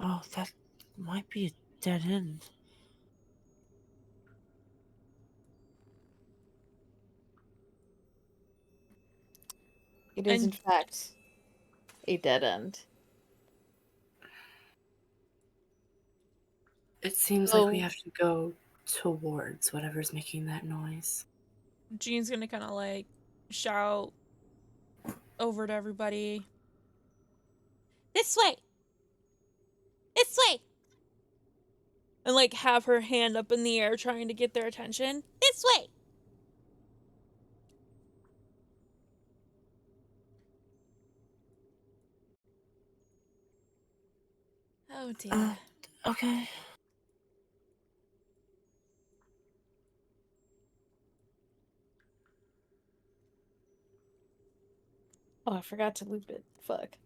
Oh, that might be a dead end. It is, in and fact, a dead end. It seems like we So, have to go towards whatever's making that noise. Jean's gonna kind of like shout over to everybody. This way! This way! And like have her hand up in the air trying to get their attention. This way! Oh dear. Okay. Oh, I forgot to loop it. Fuck.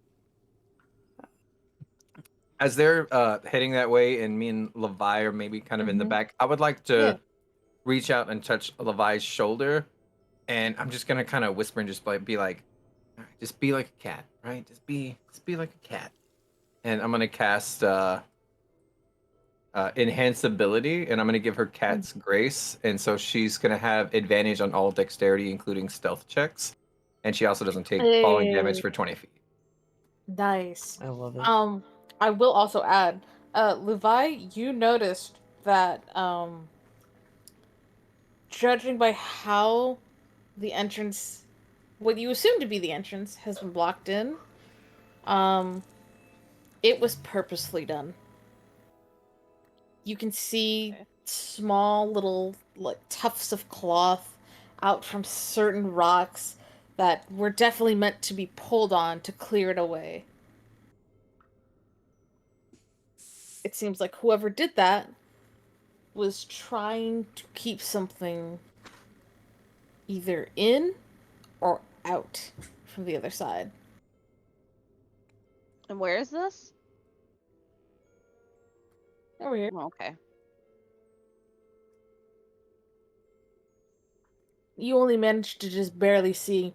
As they're heading that way, and me and Levi are maybe kind of in the back, I would like to Yeah. reach out and touch Levi's shoulder, and I'm just gonna kind of whisper and just be like, "All right, just be like a cat, right? Just be like a cat." And I'm gonna cast enhance ability, and I'm gonna give her cat's grace, and so she's gonna have advantage on all dexterity, including stealth checks, and she also doesn't take falling damage Hey. for 20 feet. Nice. I love it. I will also add, Levi, you noticed that, judging by how the entrance, what you assume to be the entrance, has been blocked in, it was purposely done. You can see small little, like, tufts of cloth out from certain rocks that were definitely meant to be pulled on to clear it away. It seems like whoever did that was trying to keep something either in or out from the other side. And where is this? Over here. Okay. You only managed to just barely see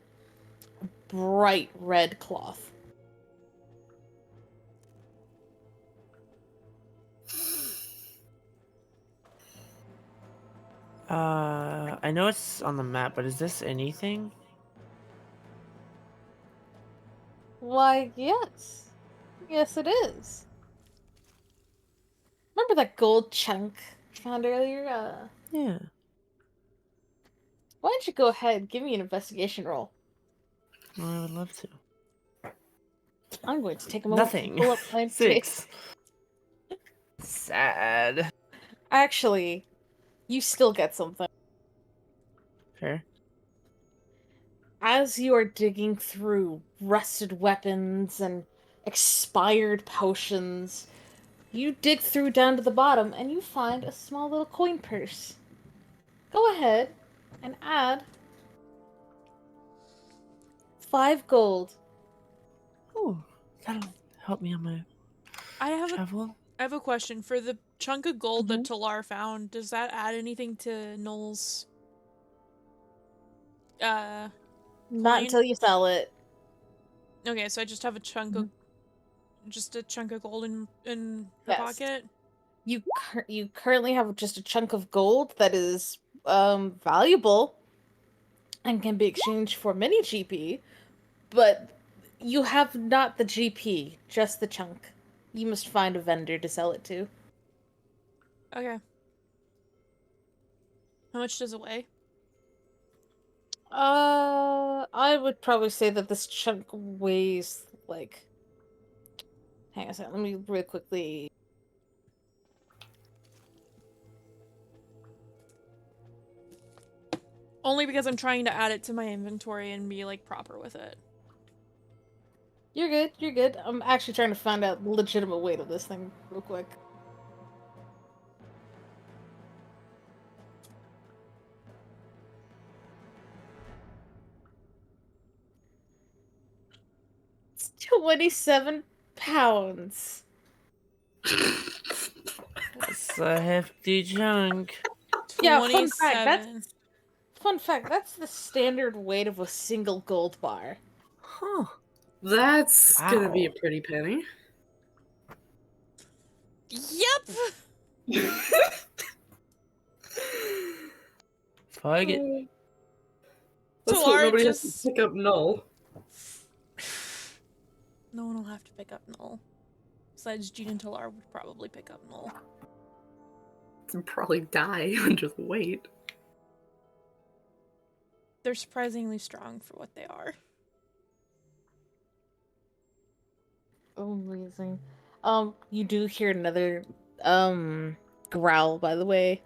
bright red cloth. I know it's on the map, but is this anything? Why, yes. Yes, it is. Remember that gold chunk I found earlier? Yeah. Why don't you go ahead and give me an investigation roll? Well, I would love to. I'm going to take a moment Nothing. to pull up my 6. Sad. Actually, you still get something. Fair. As you are digging through rusted weapons and expired potions, you dig through down to the bottom and you find a small little coin purse. Go ahead and add 5 gold. Oh, that'll help me on my I travel. have a question for the chunk of gold that Mhm. Talar found. Does that add anything to Noel's Not coin? until you sell it. Okay, so I just have a chunk of gold in her Yes. pocket. You currently have just a chunk of gold that is valuable and can be exchanged for many GP, but you have not the GP, just the chunk. You must find a vendor to sell it to. Okay. How much does it weigh? I would probably say that this chunk weighs like. Hang on a second. Let me really quickly. Only because I'm trying to add it to my inventory and be like proper with it. You're good. You're good. I'm actually trying to find out the legitimate weight of this thing real quick. It's 27 pounds. That's a hefty chunk. Yeah, 27. Fun fact, that's the standard weight of a single gold bar. Huh. That's gonna be a Wow. pretty penny. Yep. Fuck it. Let's hope Talar nobody has just to pick up Null. No one will have to pick up Null. Besides, Jean and Talar would probably pick up Null. And probably die under the weight. They're surprisingly strong for what they are. Amazing. You do hear another, growl, by the way.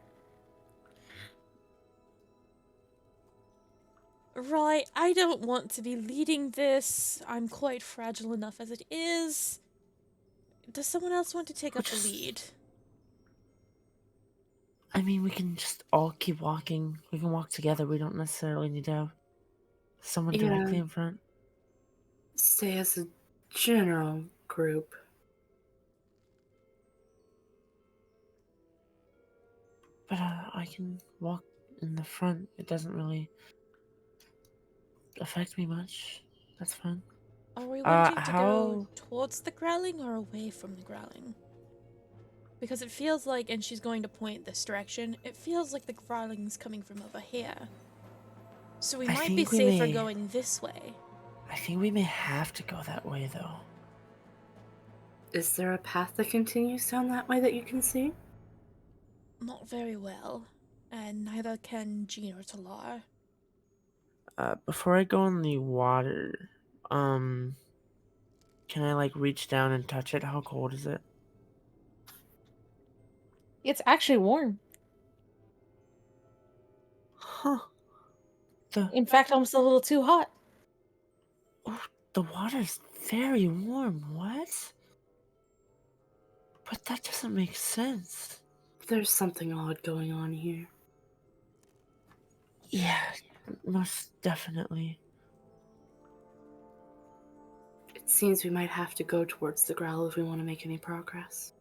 Right, I don't want to be leading this. I'm quite fragile enough as it is. Does someone else want to take up the lead? I mean, we can just all keep walking. We can walk together. We don't necessarily need to have someone Yeah. directly in front. Stay as a general group. But I can walk in the front. It doesn't really affect me much. That's fine. Are we wanting to how- go towards the growling or away from the growling? Because it feels like, and she's going to point this direction, it feels like the growling's coming from over here. So we I might be think we safer may- going this way. I think we may have to go that way, though. Is there a path that continues down that way that you can see? Not very well. And neither can Jean or Talar. Before I go in the water, can I like reach down and touch it? How cold is it? It's actually warm. Huh. The In fact, almost a little too hot. the water's very warm. What? But that doesn't make sense. There's something odd going on here. Yeah, most definitely. It seems we might have to go towards the growl if we want to make any progress.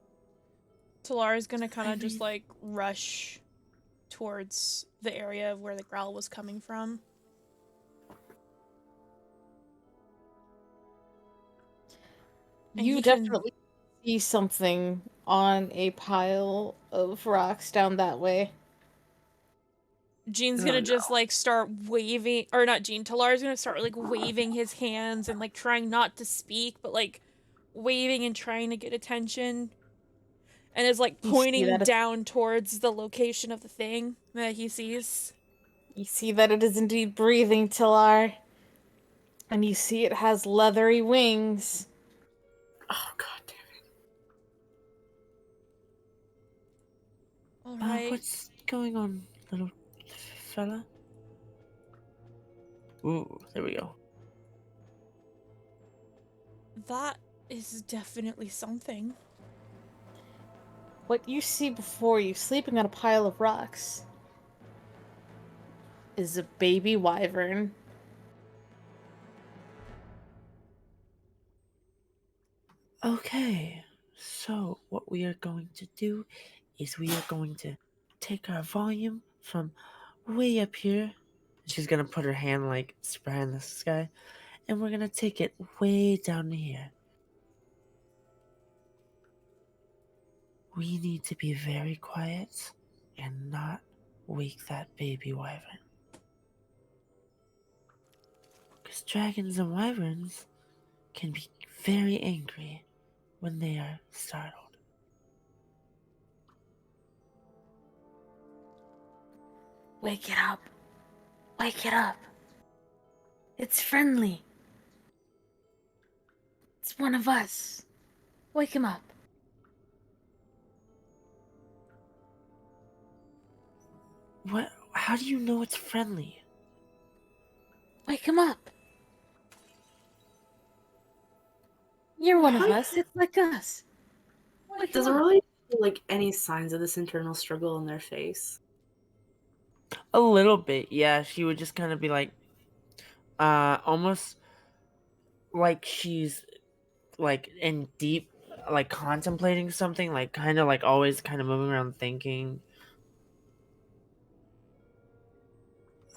Talar is gonna kind I of just mean- like rush towards the area of where the growl was coming from. And You he can- definitely see something on a pile of rocks down that way. Jean's Oh, gonna just no. like start waving, or not Jean, Talar's gonna start like waving his hands and like trying not to speak, but like waving and trying to get attention. And is like You see pointing that it's- down towards the location of the thing that he sees. You see that it is indeed breathing, Talar. And you see it has leathery wings. Oh, god damn it. Alright. What's going on, little fella? Ooh, there we go. That is definitely something. What you see before you, sleeping on a pile of rocks, is a baby wyvern. Okay, so what we are going to do is we are going to take our volume from way up here. She's gonna put her hand like super high in the sky, and we're gonna take it way down here. We need to be very quiet and not wake that baby wyvern. Because dragons and wyverns can be very angry when they are startled. Wake it up. Wake it up. It's friendly. It's one of us. Wake him up. What? How do you know it's friendly? Wake him up. You're one of Hi. us. It's like us. Wake Does it him up. really feel like any signs of this internal struggle in their face? A little bit, yeah. She would just kind of be like, almost like she's like in deep, like contemplating something, like kind of like always kind of moving around thinking.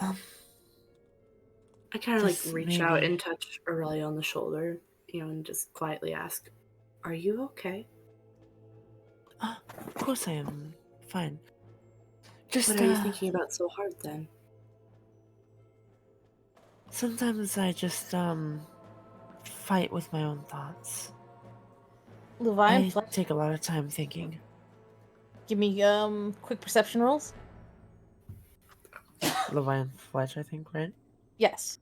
I kind of like This reach out maybe- and touch Aurelia on the shoulder, and just quietly ask, "Are you okay? Of course I am. Fine. Just, What are you thinking about so hard then?" sometimes I just, fight with my own thoughts. Levi I and Fletch, take a lot of time thinking. give me quick perception rolls. Levi and Fletch, I think, right? Yes.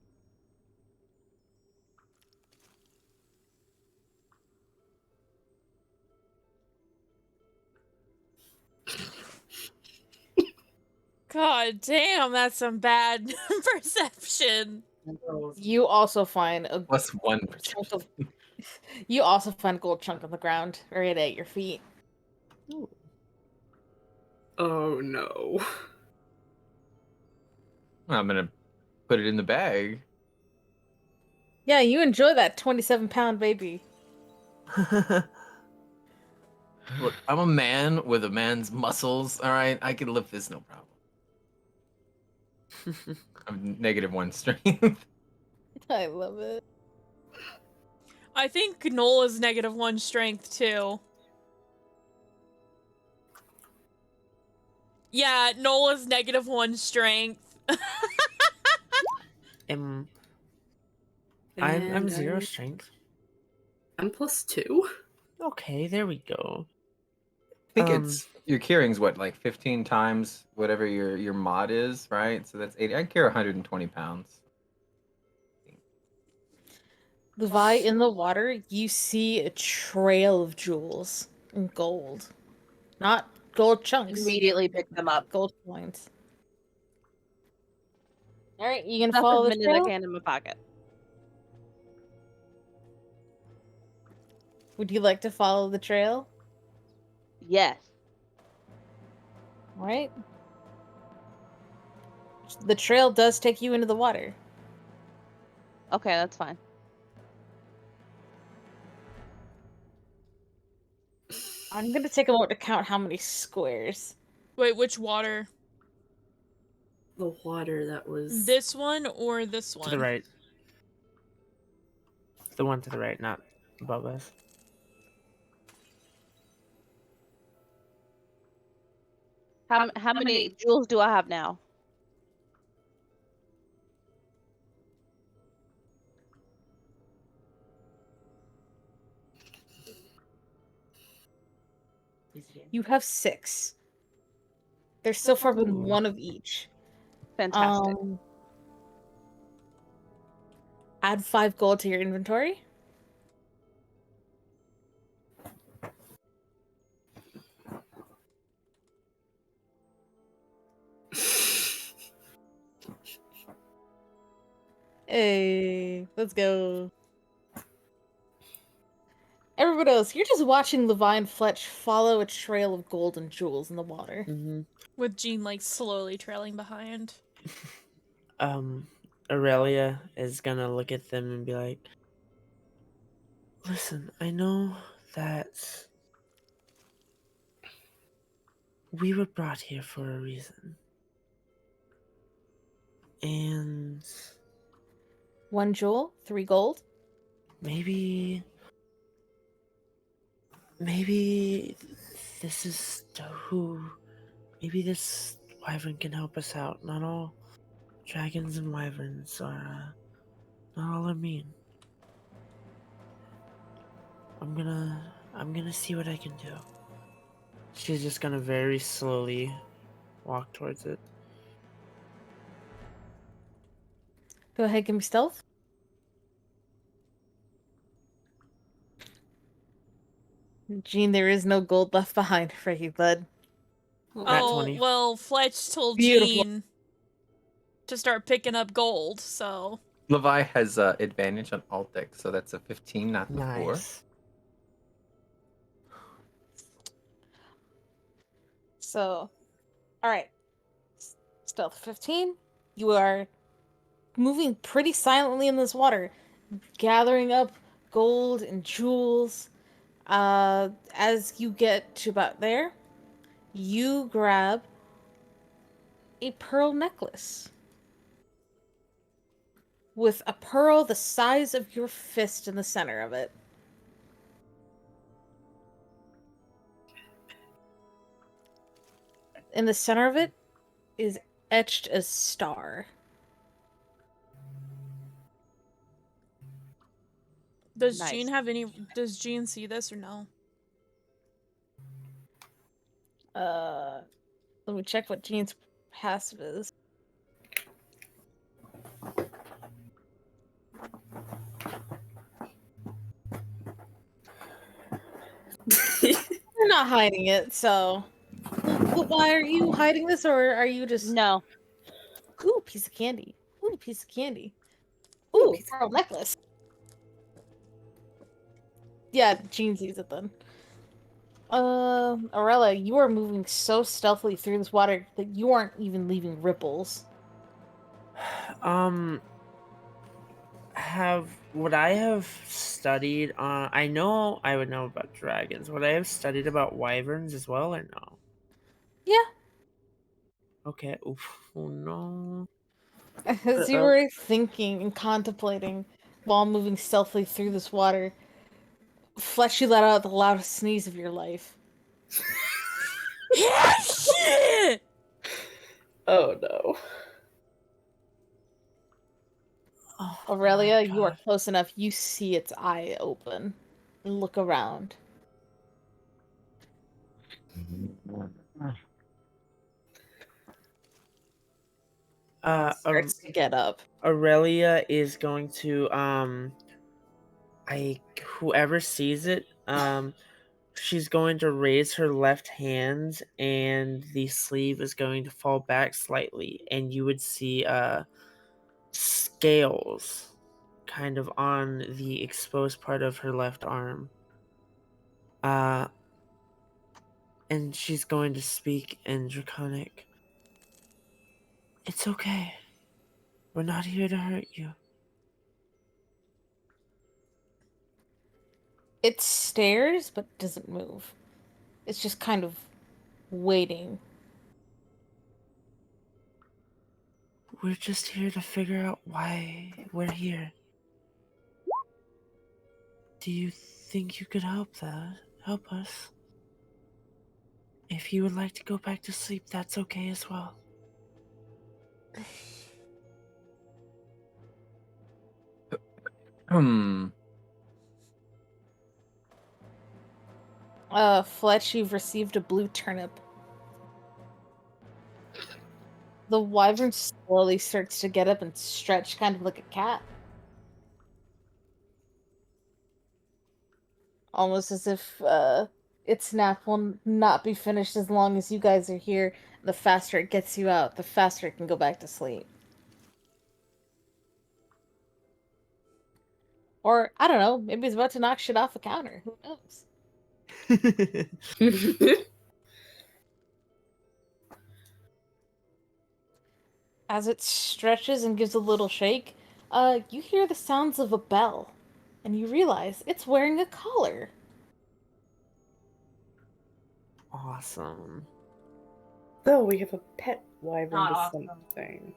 God damn, that's some bad perception. You also find a Plus 1%. chunk of. You also find a gold chunk on the ground, right at your feet. Oh no. I'm gonna put it in the bag. Yeah, you enjoy that 27-pound baby. Look, I'm a man with a man's muscles. All right, I can lift this no problem. I'm -1 strength. I love it. I think Nola's -1 strength too. Yeah, Nola's -1 strength. I'm And 0 strength. I'm +2. Okay, there we go. I think it's your carrying's what, like 15 times whatever your mod is, right? So that's 80. I carry 120 pounds. Levi, in the water, you see a trail of jewels and gold. Not gold chunks. Immediately pick them up. Gold coins. Alright, you can Stuff follow as the many as I trail? can in my pocket. Would you like to follow the trail? Yes. Alright. The trail does take you into the water. Okay, that's fine. I'm gonna take a moment to count how many squares. Wait, which water? The water that was... This one or this one? To the right. The one to the right, not above us. How many jewels do I have now? You have 6. There's so far been Ooh. 1 of each. Fantastic. Add 5 gold to your inventory. Hey, let's go. Everybody else, you're just watching Levi and Fletch follow a trail of gold and jewels in the water. Mm-hmm. With Jean like slowly trailing behind. Aurelia is gonna look at them and be like, listen, I know that we were brought here for a reason. And 1 jewel, 3 gold. maybe this is maybe this wyvern can help us out. Not all dragons and wyverns are not all are mean. I'm gonna see what I can do. She's just gonna very slowly walk towards it. Go ahead, give me stealth. Jean, there is no gold left behind for you, bud. Nat Oh, 20. well, Fletch told Beautiful. Jean to start picking up gold, so... Levi has advantage on alt deck, so that's a 15, not the 4. Nice. So, alright. Stealth 15. You are moving pretty silently in this water, gathering up gold and jewels. As you get to about there, you grab a pearl necklace with a pearl the size of your fist in the center of it. In the center of it is etched a star. Does Nice. Jean have any... Does Jean see this or no? Let me check what Jean's passive is. You're not hiding it, so... Why are you hiding this, or are you just... No. Ooh, piece of candy. Ooh, piece of candy. Ooh, pearl necklace. Yeah, Jean sees it then. Aurelia, you are moving so stealthily through this water that you aren't even leaving ripples. Would I have studied I know I would know about dragons. Would I have studied about wyverns as well or no? Yeah. Okay. Oof. Oh no. As you were thinking and contemplating while moving stealthily through this water, Fleshy let out the loudest sneeze of your life. Yeah, shit! Oh no. Oh, Aurelia, my you are God. close enough. You see its eye open and look around. Starts to get up. Aurelia is going to whoever sees it, she's going to raise her left hand and the sleeve is going to fall back slightly and you would see scales kind of on the exposed part of her left arm. And she's going to speak in Draconic. It's okay. We're not here to hurt you. It stares but doesn't move. It's just kind of waiting. We're just here to figure out why we're here. Do you think you could help us? If you would like to go back to sleep, that's okay as well. Fletch, you've received a blue turnip. The wyvern slowly starts to get up and stretch, kind of like a cat. Almost as if its nap will not be finished as long as you guys are here. The faster it gets you out, the faster it can go back to sleep. Or, I don't know, maybe it's about to knock shit off the counter. Who knows? As it stretches and gives a little shake, you hear the sounds of a bell, and you realize it's wearing a collar. Awesome. Oh, we have a pet wyvern Not to awesome. something.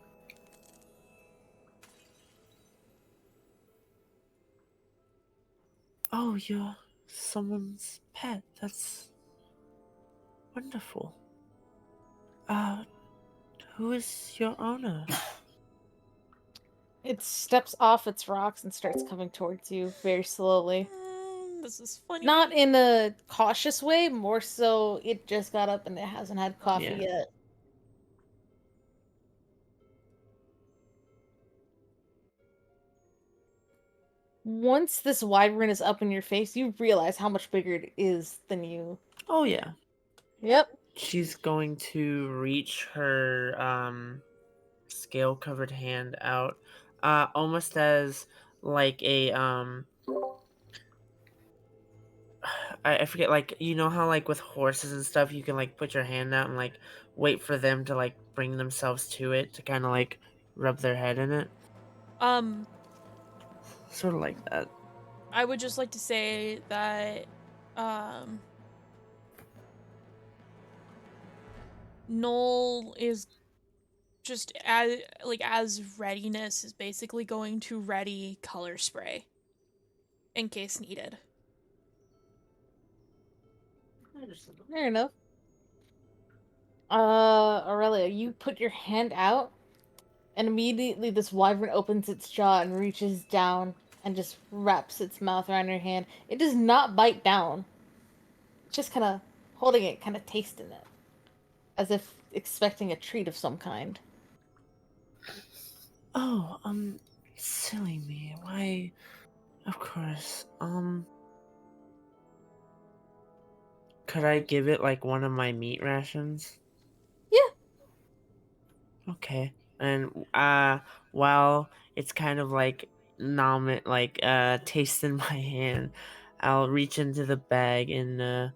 Oh, you're someone's pet. That's wonderful. Who is your owner? It steps off its rocks and starts coming towards you very slowly. This is funny. Not in a cautious way, more so it just got up and it hasn't had coffee Yeah. yet. Once this wyvern is up in your face, you realize how much bigger it is than you. Oh, yeah. Yep. She's going to reach her scale covered hand out almost as like a I forget, like, you know how like with horses and stuff you can like put your hand out and like wait for them to like bring themselves to it to kind of like rub their head in it, sort of like that. I would just like to say that, Noel is just as readiness is basically going to ready color spray in case needed. Fair enough. Aurelia, you put your hand out, and immediately this wyvern opens its jaw and reaches down and just wraps its mouth around your hand. It does not bite down. It's just kind of holding it, kind of tasting it, as if expecting a treat of some kind. Oh, silly me. Why? Of course. Could I give it like one of my meat rations? Yeah. Okay. And while it's kind of like tasting my hand, I'll reach into the bag and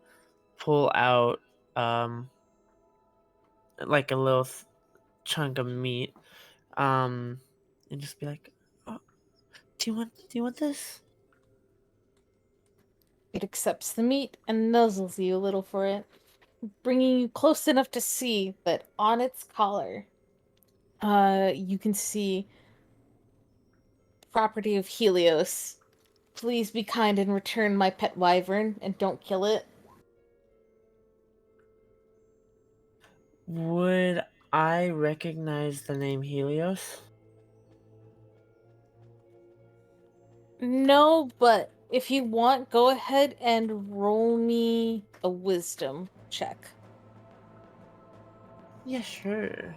pull out like a little chunk of meat, and just be like, "Oh, do you want this?" It accepts the meat and nuzzles you a little for it, bringing you close enough to see that on its collar, you can see property of Helios. Please be kind and return my pet wyvern and don't kill it. Would I recognize the name Helios? No, but if you want, go ahead and roll me a wisdom check. Yeah, sure.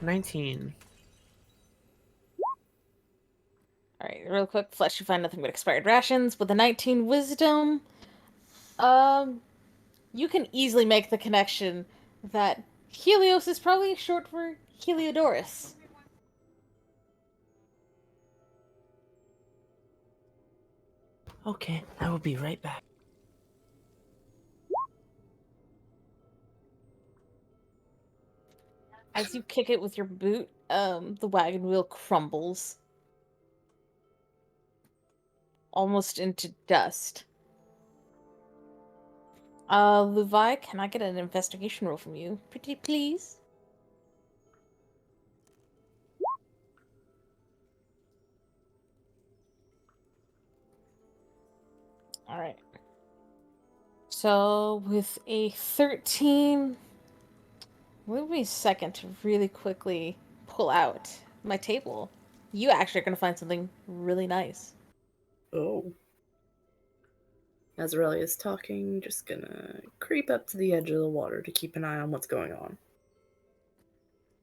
$19. Alright, real quick, flesh, you find nothing but expired rations. With a 19 wisdom, you can easily make the connection that Helios is probably short for Heliodorus. Okay, I will be right back. As you kick it with your boot, the wagon wheel crumbles. Almost into dust. Levi, can I get an investigation roll from you? Pretty please? Alright. So, with a 13... Give me a second to really quickly pull out my table. You actually are going to find something really nice. Oh. As Aurelia's talking, just gonna creep up to the edge of the water to keep an eye on what's going on.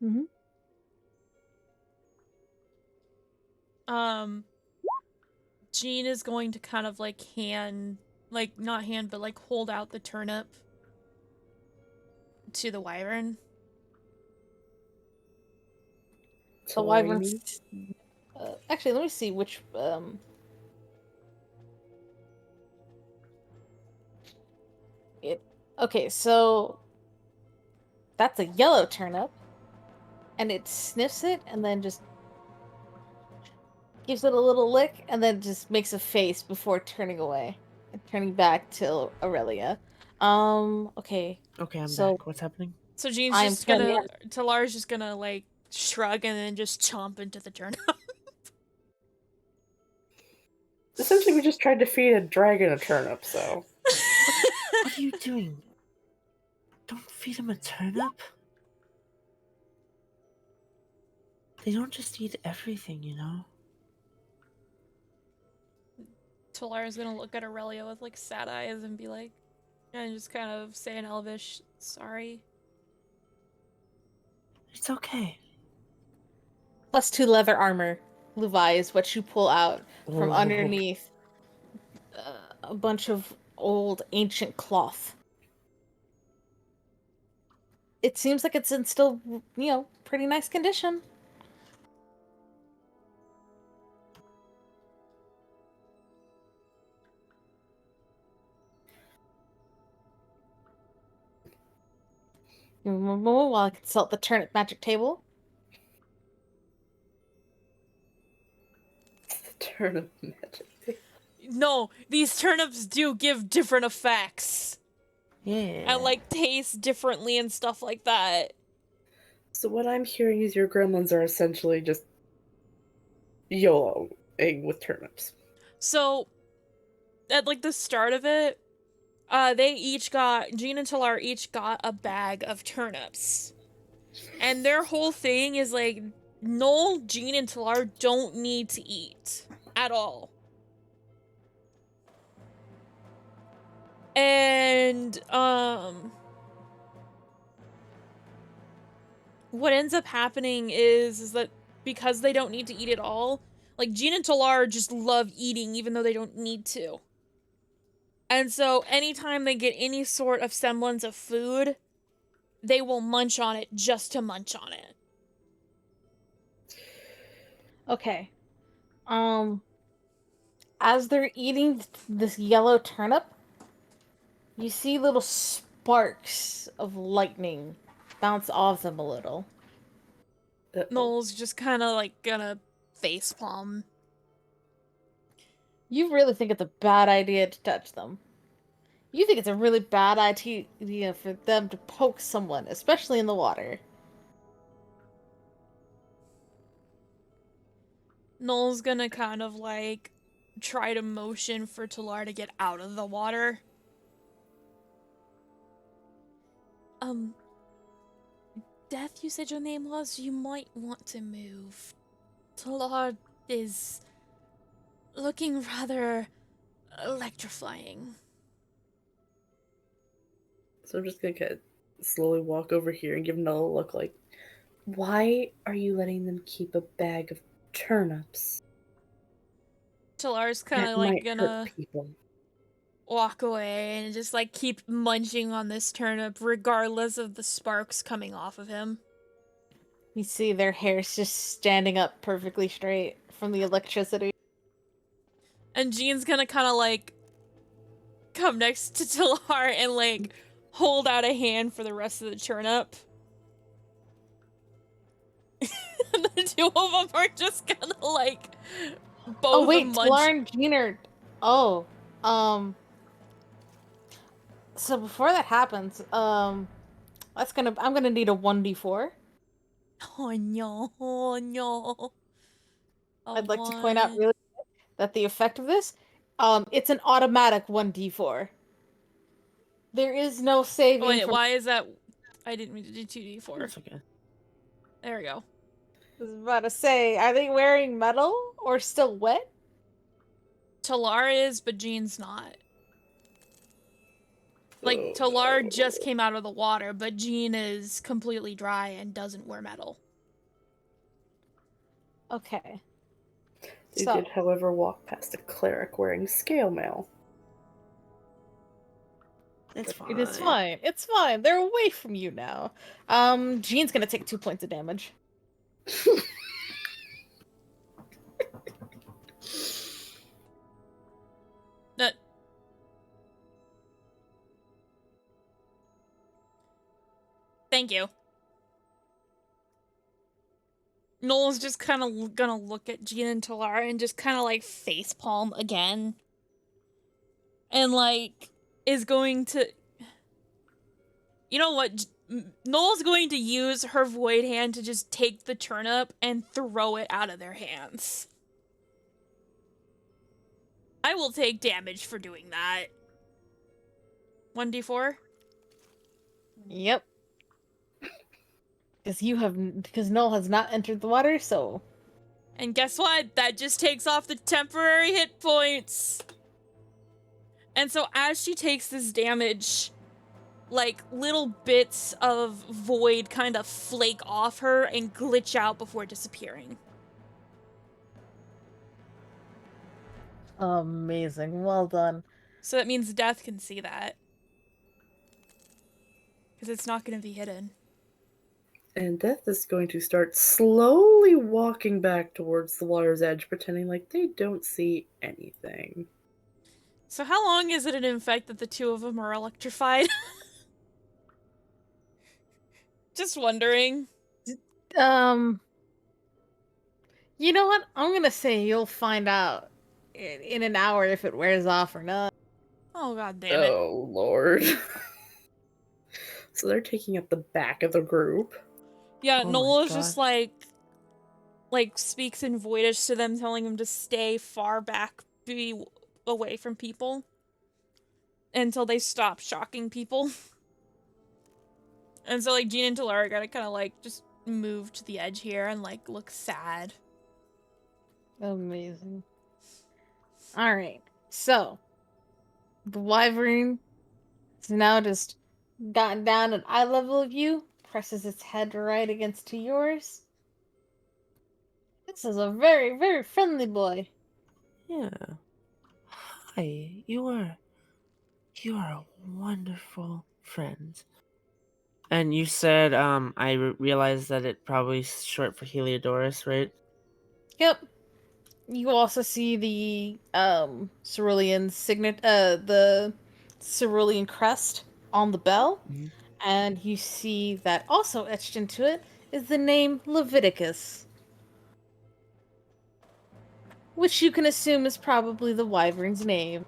Mm-hmm. Jean is going to kind of like not hand, but like hold out the turnip to the wyvern. The wyvern's... actually, let me see which... Okay, so... That's a yellow turnip. And it sniffs it, and then just... gives it a little lick, and then just makes a face before turning away. And turning back to Aurelia. Okay. Okay, I'm So- back. What's happening? So Jean's I'm just gonna... turning Talar's just gonna like shrug and then just chomp into the turnip. Essentially, we just tried to feed a dragon a turnip, so... What are you doing? Don't feed him a turnip. They don't just eat everything, you know? Talar's gonna look at Aurelia with like sad eyes and be like, and just kind of say in Elvish, sorry. It's okay. +2 leather armor. Levi is what you pull out from Oh. underneath a bunch of old ancient cloth. It seems like it's in still, pretty nice condition. While I consult the turnip magic table. Turnip magic. No, these turnips do give different effects. Yeah. And like taste differently and stuff like that. So what I'm hearing is your gremlins are essentially just YOLOing with turnips. So, at like the start of it, Jean and Talar each got a bag of turnips. And their whole thing is like, no, Jean and Talar don't need to eat at all. And, what ends up happening is that because they don't need to eat at all, like, Jean and Talar just love eating even though they don't need to. And so anytime they get any sort of semblance of food, they will munch on it just to munch on it. Okay. As they're eating this yellow turnip, you see little sparks of lightning bounce off them a little. Noel's just kind of like gonna facepalm. You really think it's a bad idea to touch them. You think it's a really bad idea for them to poke someone, especially in the water. Noel's gonna kind of like try to motion for Talar to get out of the water. Death, you said your name was? You might want to move. Talar is looking rather electrifying. So I'm just gonna kind of slowly walk over here and give Noah a look like, why are you letting them keep a bag of turnips? Talar's kind That of like might gonna hurt people. walk away and just like keep munching on this turnip regardless of the sparks coming off of him. You see their hair's just standing up perfectly straight from the electricity. And Jean's gonna kind of like come next to Talar and like hold out a hand for the rest of the turnip. And the two of them are just gonna like both Oh wait, munch. Talar and Jean are... Oh, so before that happens, I'm gonna need a 1d4. Oh no, oh no. I'd like to point out really quick that the effect of this, it's an automatic 1d4. There is no saving. Oh, wait, from... why is that? I didn't mean to do 2d4. That's okay. There we go. I was about to say, are they wearing metal or still wet? Talar is, but Jean's not. Like, Talar just came out of the water, but Jean is completely dry and doesn't wear metal. Okay. They So, did, however, walk past a cleric wearing scale mail. It's fine. it is fine. It's fine. They're away from you now. Jean's gonna take 2 points of damage. That. Thank you. Noel's just kind of gonna look at Jean and Talar and just kind of like facepalm again. And like, is going to... You know what? Noel's going to use her void hand to just take the turnip and throw it out of their hands. I will take damage for doing that. 1d4? Yep. Because Noel has not entered the water, so... And guess what? That just takes off the temporary hit points. And so as she takes this damage, like, little bits of void kind of flake off her and glitch out before disappearing. Amazing. Well done. So that means Death can see that. Because it's not going to be hidden. And Death is going to start slowly walking back towards the water's edge, pretending like they don't see anything. So how long is it in effect that the two of them are electrified? Just wondering. You know what? I'm gonna say you'll find out in an hour if it wears off or not. Oh, god damn it. Oh, Lord. So they're taking up the back of the group. Yeah, Oh my Nola's God. just like speaks in Voidish to them, telling them to stay far back, be away from people, until they stop shocking people. And so, like, Jean and Talara gotta kind of, like, just move to the edge here and, like, look sad. Amazing. Alright, so the wyvern is now just gotten down at eye level of you, presses its head right against to yours. This is a very, very friendly boy. Yeah. Hi, you are a wonderful friend. And you said, realized that it probably is short for Heliodorus, right? Yep. You also see the cerulean signet, the cerulean crest on the bell, Mhm. and you see that also etched into it is the name Leviticus, which you can assume is probably the wyvern's name.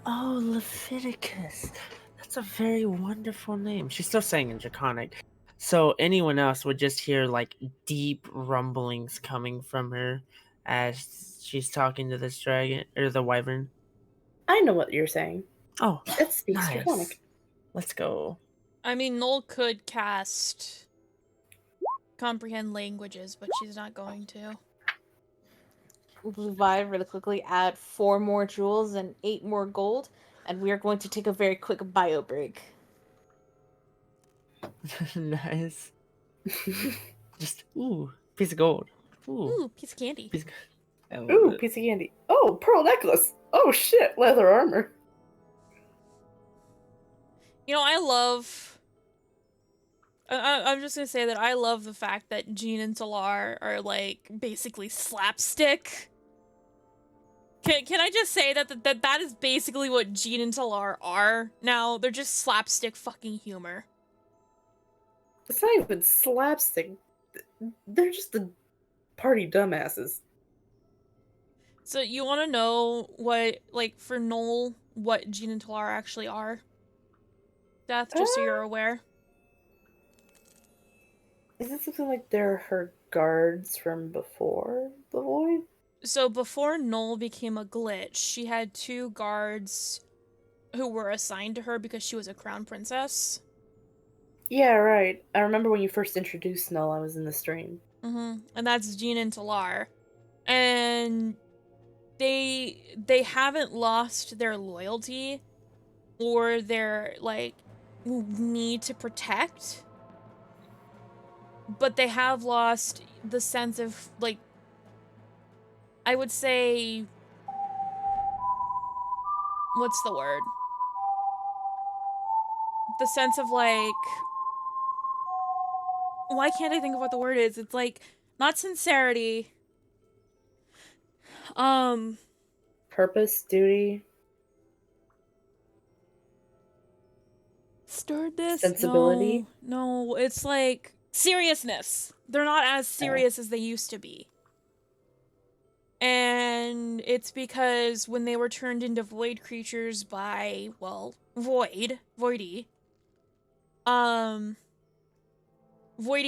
Oh, Leviticus. That's a very wonderful name. She's still saying in Draconic. So anyone else would just hear like deep rumblings coming from her as she's talking to this dragon or the wyvern. I know what you're saying. Oh, It speaks nice. Draconic. Let's go. I mean, Noel could cast comprehend languages, but she's not going to. Levi really quickly add 4 more jewels and 8 more gold, and we are going to take a very quick bio break. Nice. Just piece of gold. Ooh, piece of candy. Piece of, I love Ooh, it. piece of candy. Oh, pearl necklace. Oh shit, leather armor. You know, I'm just gonna say that I love the fact that Jean and Talar are, like, basically slapstick. Can I just say that is basically what Jean and Talar are now? They're just slapstick fucking humor. It's not even slapstick. They're just the party dumbasses. So you want to know what, like, for Noel, what Jean and Talar actually are? Death, just so you're aware. Is it something like they're her guards from before the void? So before Noel became a glitch, she had 2 guards who were assigned to her because she was a crown princess. Yeah, right. I remember when you first introduced Null, I was in the stream. And that's Jean and Talar. And they haven't lost their loyalty or their, like, need to protect, but they have lost the sense of, like, I would say, what's the word? The sense of, like, why can't I think of what the word is? It's like, not sincerity. Purpose, duty, Stewardess? sensibility. No, it's like seriousness. They're not as serious as they used to be. And it's because when they were turned into void creatures by, well, Voidy, Voidy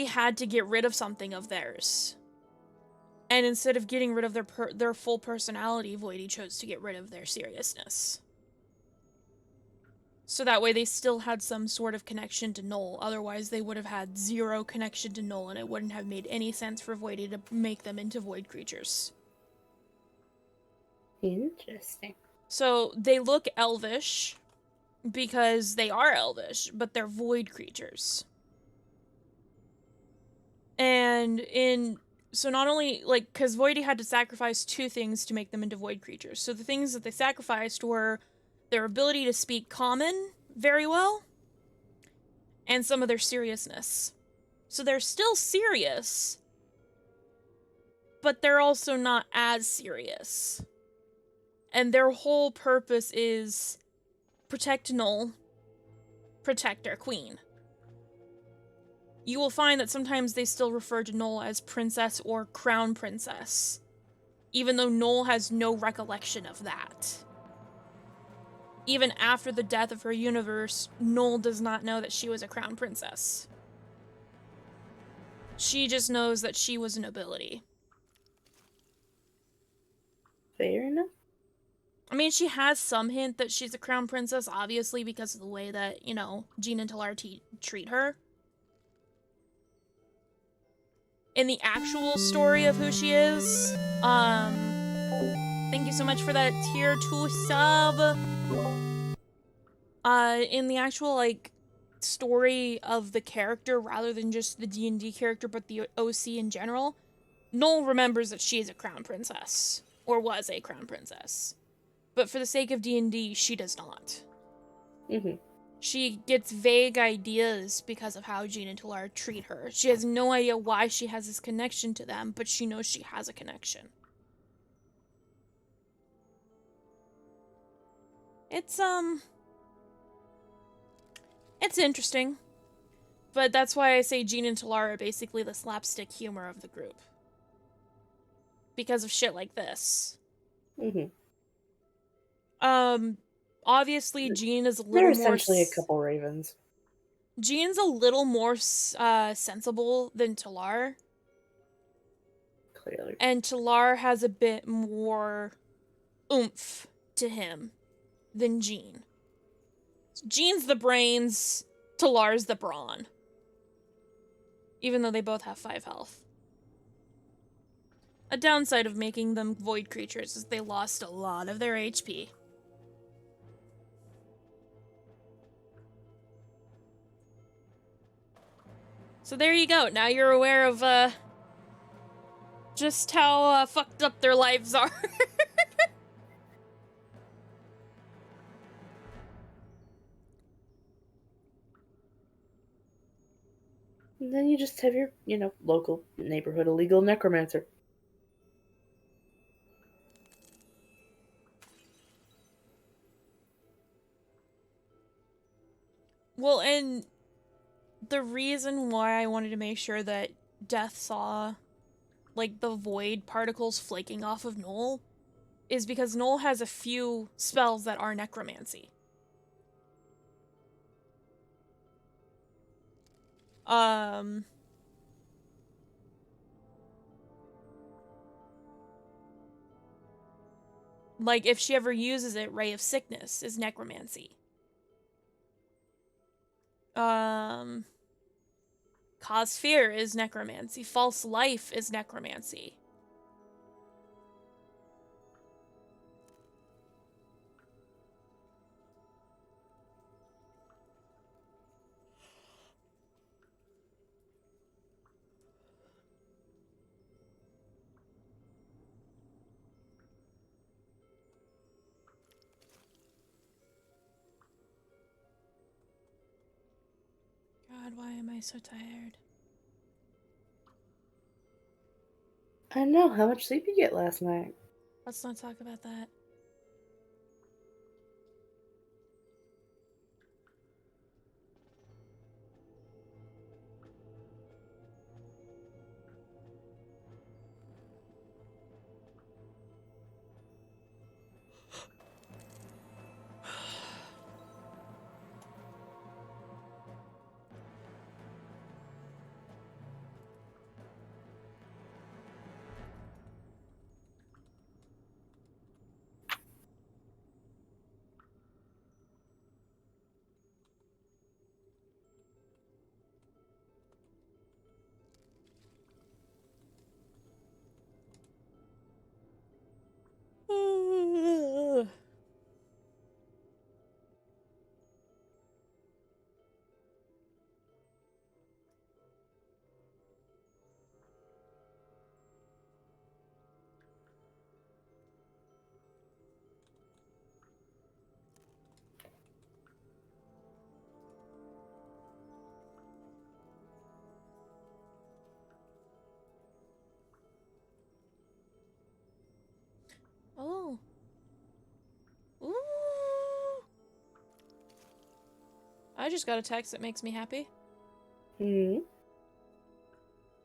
had to get rid of something of theirs. And instead of getting rid of their full personality, Voidy chose to get rid of their seriousness. So that way they still had some sort of connection to Noel. Otherwise, they would have had 0 connection to Noel, and it wouldn't have made any sense for Voidy to make them into void creatures. Interesting. So they look elvish because they are elvish, but they're void creatures. And so not only, like, because Voidy had to sacrifice 2 things to make them into void creatures. So the things that they sacrificed were their ability to speak common very well, and some of their seriousness. So they're still serious, but they're also not as serious. And their whole purpose is protect Noel, protect our queen. You will find that sometimes they still refer to Noel as princess or crown princess, even though Noel has no recollection of that. Even after the death of her universe, Noel does not know that she was a crown princess. She just knows that she was a nobility. Fair enough. I mean, she has some hint that she's a crown princess, obviously, because of the way that, you know, Jean and Talar treat her. In the actual story of who she is, thank you so much for that tier 2 sub. In the actual, like, story of the character, rather than just the D&D character, but the OC in general, Noel remembers that she is a crown princess, or was a crown princess. But for the sake of D&D, she does not. Mm-hmm. She gets vague ideas because of how Jean and Talara treat her. She has no idea why she has this connection to them, but she knows she has a connection. It's interesting. But that's why I say Jean and Talara are basically the slapstick humor of the group. Because of shit like this. Mm-hmm. Obviously Jean is a They're little more... essentially a couple ravens. Jean's a little more sensible than Talar. Clearly. And Talar has a bit more oomph to him than Jean. Jean's the brains, Talar's the brawn. Even though they both have 5 health. A downside of making them void creatures is they lost a lot of their HP. So there you go. Now you're aware of just how fucked up their lives are. And then you just have your, local neighborhood illegal necromancer. Well, and the reason why I wanted to make sure that Death saw, like, the void particles flaking off of Noel is because Noel has a few spells that are necromancy. Like, if she ever uses it, Ray of Sickness is necromancy. Cause Fear is necromancy. False Life is necromancy. God, why am I so tired? I know. How much sleep you get last night? Let's not talk about that. Oh. Ooh. I just got a text that makes me happy. Hmm.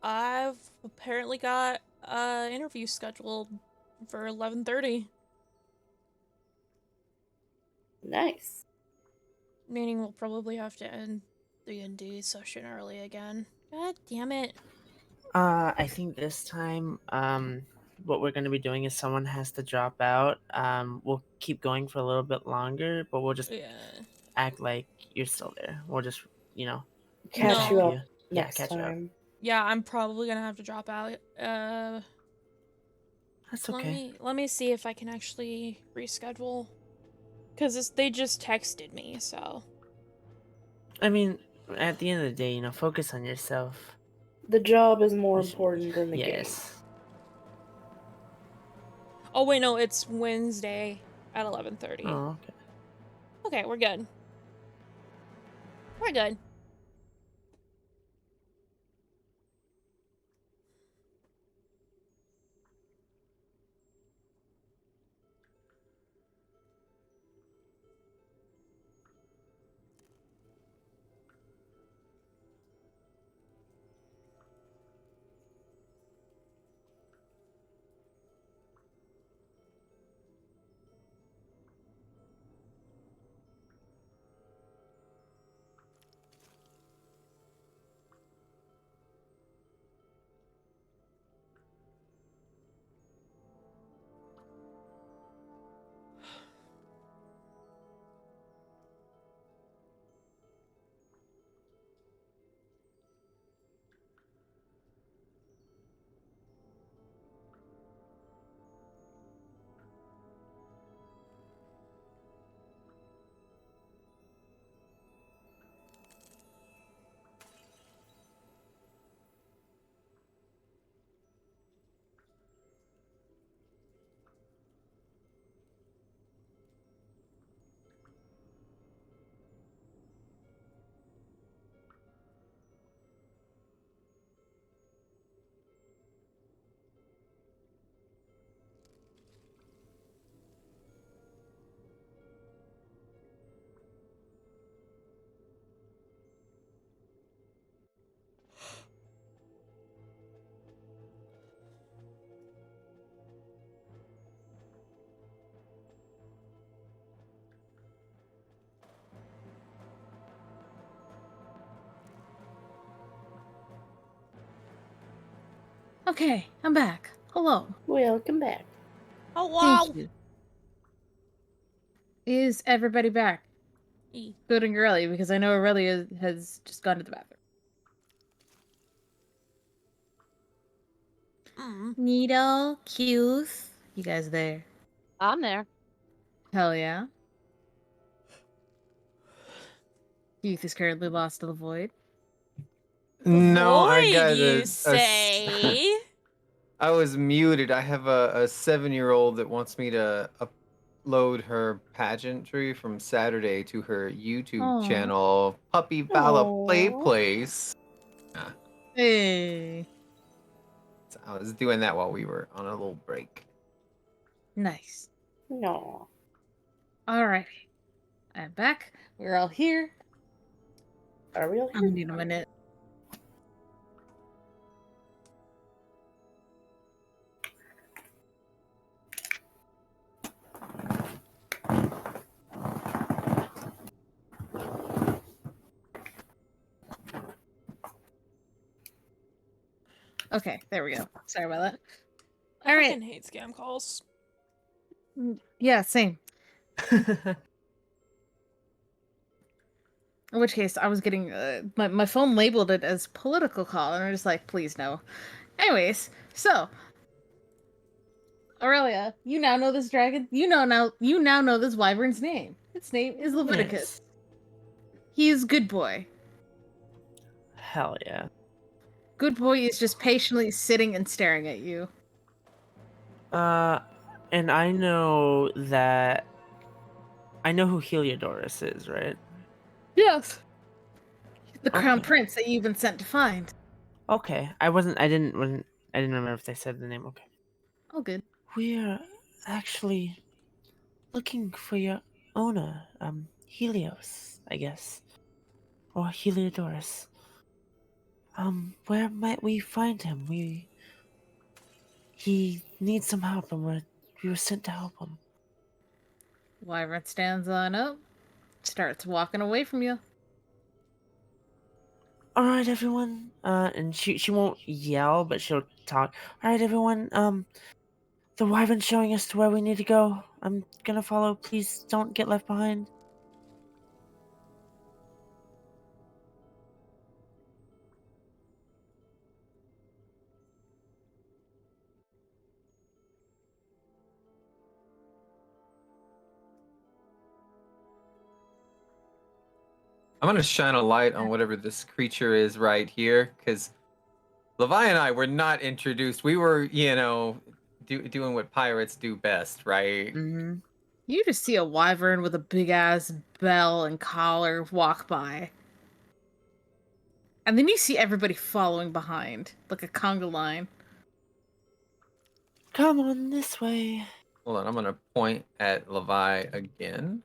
I've apparently got an interview scheduled for 11:30. Nice. Meaning we'll probably have to end the DND session early again. God damn it. I think this time, what we're gonna be doing is someone has to drop out. We'll keep going for a little bit longer, but we'll just Yeah. act like you're still there. We'll just, Catch you No. up next catch you up. time. Yeah, I'm probably gonna have to drop out. That's okay. Let me see if I can actually reschedule. Cause they just texted me, so. I mean, at the end of the day, focus on yourself. The job is more important than the game. Yes. Oh wait, no, it's Wednesday at 11:30. Oh, okay. Okay, we're good. We're good. Okay, I'm back. Hello. Welcome back. Oh wow. Thank you. Is everybody back? E. Including Aurelia, because I know Aurelia has just gone to the bathroom. Needle, Cuth. You guys there? I'm there. Hell yeah. Youth is currently lost to the void. No, I Void, got you say? I was muted. I have a 7-year-old that wants me to upload her pageantry from Saturday to her YouTube Aw. channel, Puppy Bala Play Aw. Place. Hey. So I was doing that while we were on a little break. Nice. No. Alrighty. I'm back. We're all here. Are we all I'm here? gonna need a minute. Okay, there we go. Sorry about that. I All right. fucking hate scam calls. Yeah, same. In which case, I was getting my phone labeled it as political call, and I'm just like, please no. Anyways, so Aurelia, you now know this dragon. You now know this wyvern's name. Its name is Leviticus. Yes. He is good boy. Hell yeah. Good boy is just patiently sitting and staring at you. And I know who Heliodorus is, right? Yes. The crown Okay. prince that you've been sent to find. Okay. I didn't remember if they said the name. Okay. Oh, good. We're actually looking for your owner, Helios, I guess. Or Heliodorus. Where might we find him? He needs some help and we were sent to help him. Wyvern stands on up, starts walking away from you. Alright everyone. And she won't yell, but she'll talk. Alright everyone, the wyvern's showing us to where we need to go. I'm gonna follow. Please don't get left behind. I'm gonna shine a light on whatever this creature is right here, because Levi and I were not introduced. We were, doing what pirates do best, right? Mm-hmm. You just see a wyvern with a big ass bell and collar walk by. And then you see everybody following behind, like a conga line. Come on this way. Hold on, I'm gonna point at Levi again.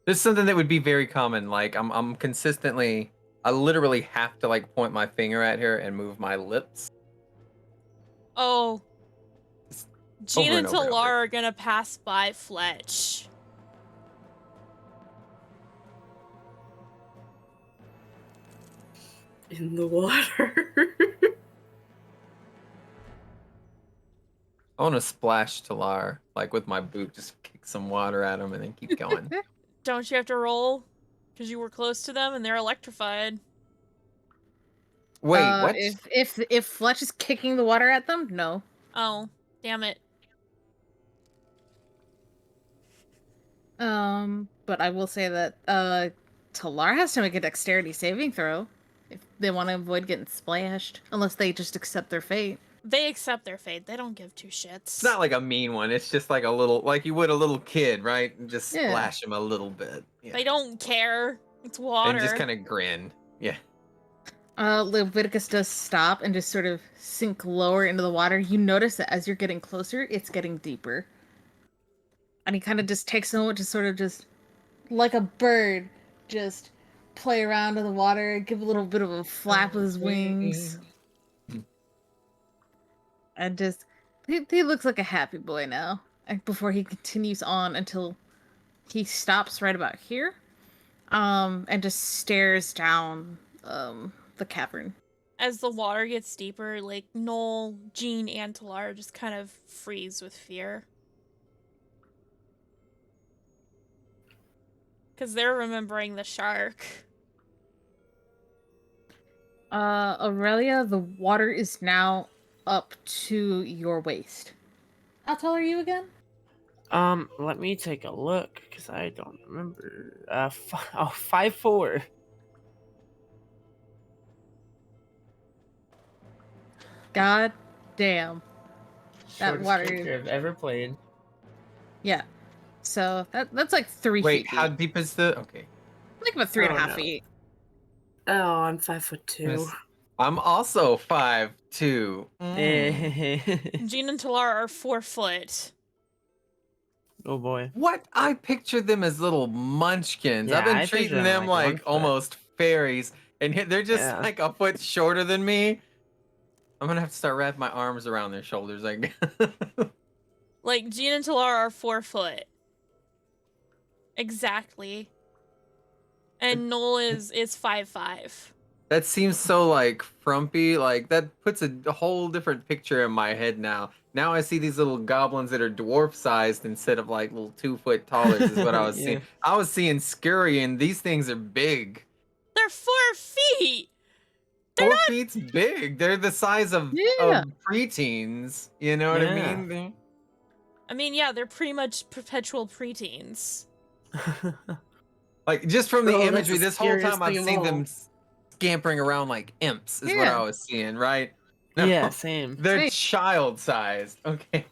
This is something that would be very common. Like I'm consistently, I literally have to like point my finger at her and move my lips. Oh. Just Jean over and and over and Talar over. are gonna pass by Fletch. In the water. I want to splash Talar, like with my boot, just kick some water at him and then keep going. Don't you have to roll? Because you were close to them and they're electrified. Wait, what? If Fletch is kicking the water at them, no. Oh, damn it. But I will say that Talar has to make a dexterity saving throw if they want to avoid getting splashed, unless they just accept their fate. They accept their fate. They don't give two shits. It's not like a mean one. It's just like a little, like you would a little kid, right? And just Yeah. splash him a little bit. Yeah. They don't care. It's water. And just kind of grin. Yeah. Leviticus does stop and just sort of sink lower into the water. You notice that as you're getting closer, it's getting deeper. And he kind of just takes a moment to sort of just, like a bird, just play around in the water, give a little bit of a flap with his wings. And just, he looks like a happy boy now. And before he continues on until he stops right about here, and just stares down, the cavern. As the water gets deeper, like Noel, Jean, and Talar just kind of freeze with fear. Because they're remembering the shark. Aurelia, the water is now up to your waist. How tall are you again? Let me take a look because I don't remember. 5'4". God damn. That Shortest water- character I've ever played. Yeah. So that's like 3 Wait, feet. how deep. deep is the? Okay. Like about 3.5 no. feet. Oh, I'm 5'2". Yes. I'm also 5'2". Jean and Talar are 4 foot. Oh boy. What? I pictured them as little munchkins. Yeah, I've been I pictured treating them them like 1 like foot. almost fairies, and yet they're just Yeah. like a foot shorter than me. I'm gonna have to start wrapping my arms around their shoulders, I guess. Like, Jean and Talar are 4 foot. Exactly. And Noel is 5'5". That seems so like frumpy. Like that puts a whole different picture in my head now. Now I see these little goblins that are dwarf sized instead of like little 2 foot tallers is what I was Yeah. seeing. I was seeing scurry and these things are big. They're 4 feet! 4 feet's big. They're the size of Yeah. preteens. You know what I Yeah. mean? They're- I mean, yeah, they're pretty much perpetual preteens. Like just from the Oh, that's imagery, the this whole scariest time I've thing of seen all. them scampering around like imps. Is what Yeah. I was seeing, right? Yeah, same. They're Same. child sized. Okay.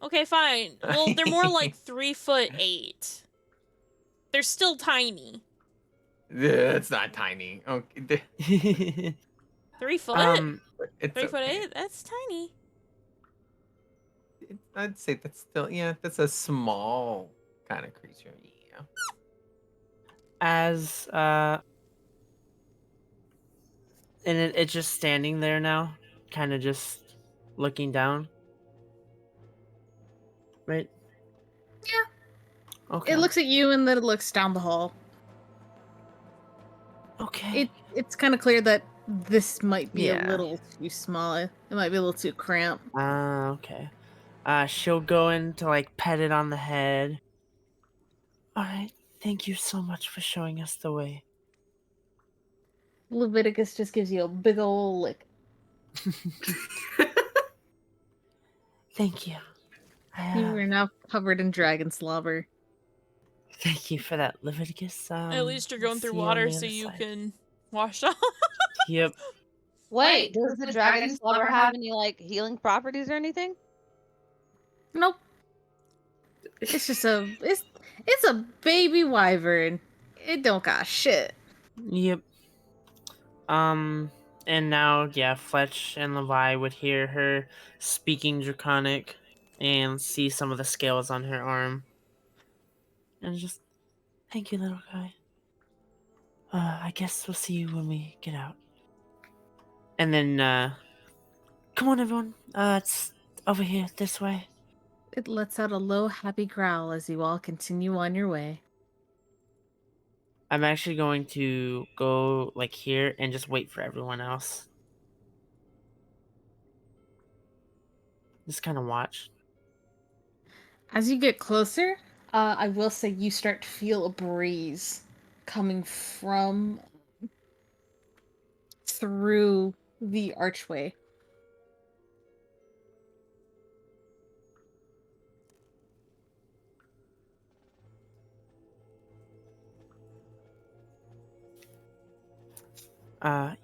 Okay, fine. Well, they're more like 3'8". They're still tiny. Yeah, it's not tiny. Okay. 3 foot? It's 3'8"? okay. That's tiny. I'd say that's still, yeah, that's a small kind of creature. Yeah. As and it's just standing there now, kind of just looking down. Right? Yeah. Okay. It looks at you and then it looks down the hall. okay. It's kind of clear that this might be Yeah. a little too small. It might be a little too cramped. Okay. She'll go in to like pet it on the head. All right. Thank you so much for showing us the way. Leviticus just gives you a big ol' lick. Thank you. You are now covered in dragon slobber. Thank you for that, Leviticus. At least you're going see through you on water the so other you side. can wash off. Yep. Wait, does the dragon slobber have any like healing properties or anything? Nope. It's just It's a baby wyvern. It don't got shit. Yep. And now, yeah, Fletch and Levi would hear her speaking Draconic and see some of the scales on her arm. And just, thank you, little guy. I guess we'll see you when we get out. And then, come on, everyone. It's over here, this way. It lets out a low, happy growl as you all continue on your way. I'm actually going to go, like, here and just wait for everyone else. Just kind of watch. As you get closer, I will say you start to feel a breeze coming from through the archway.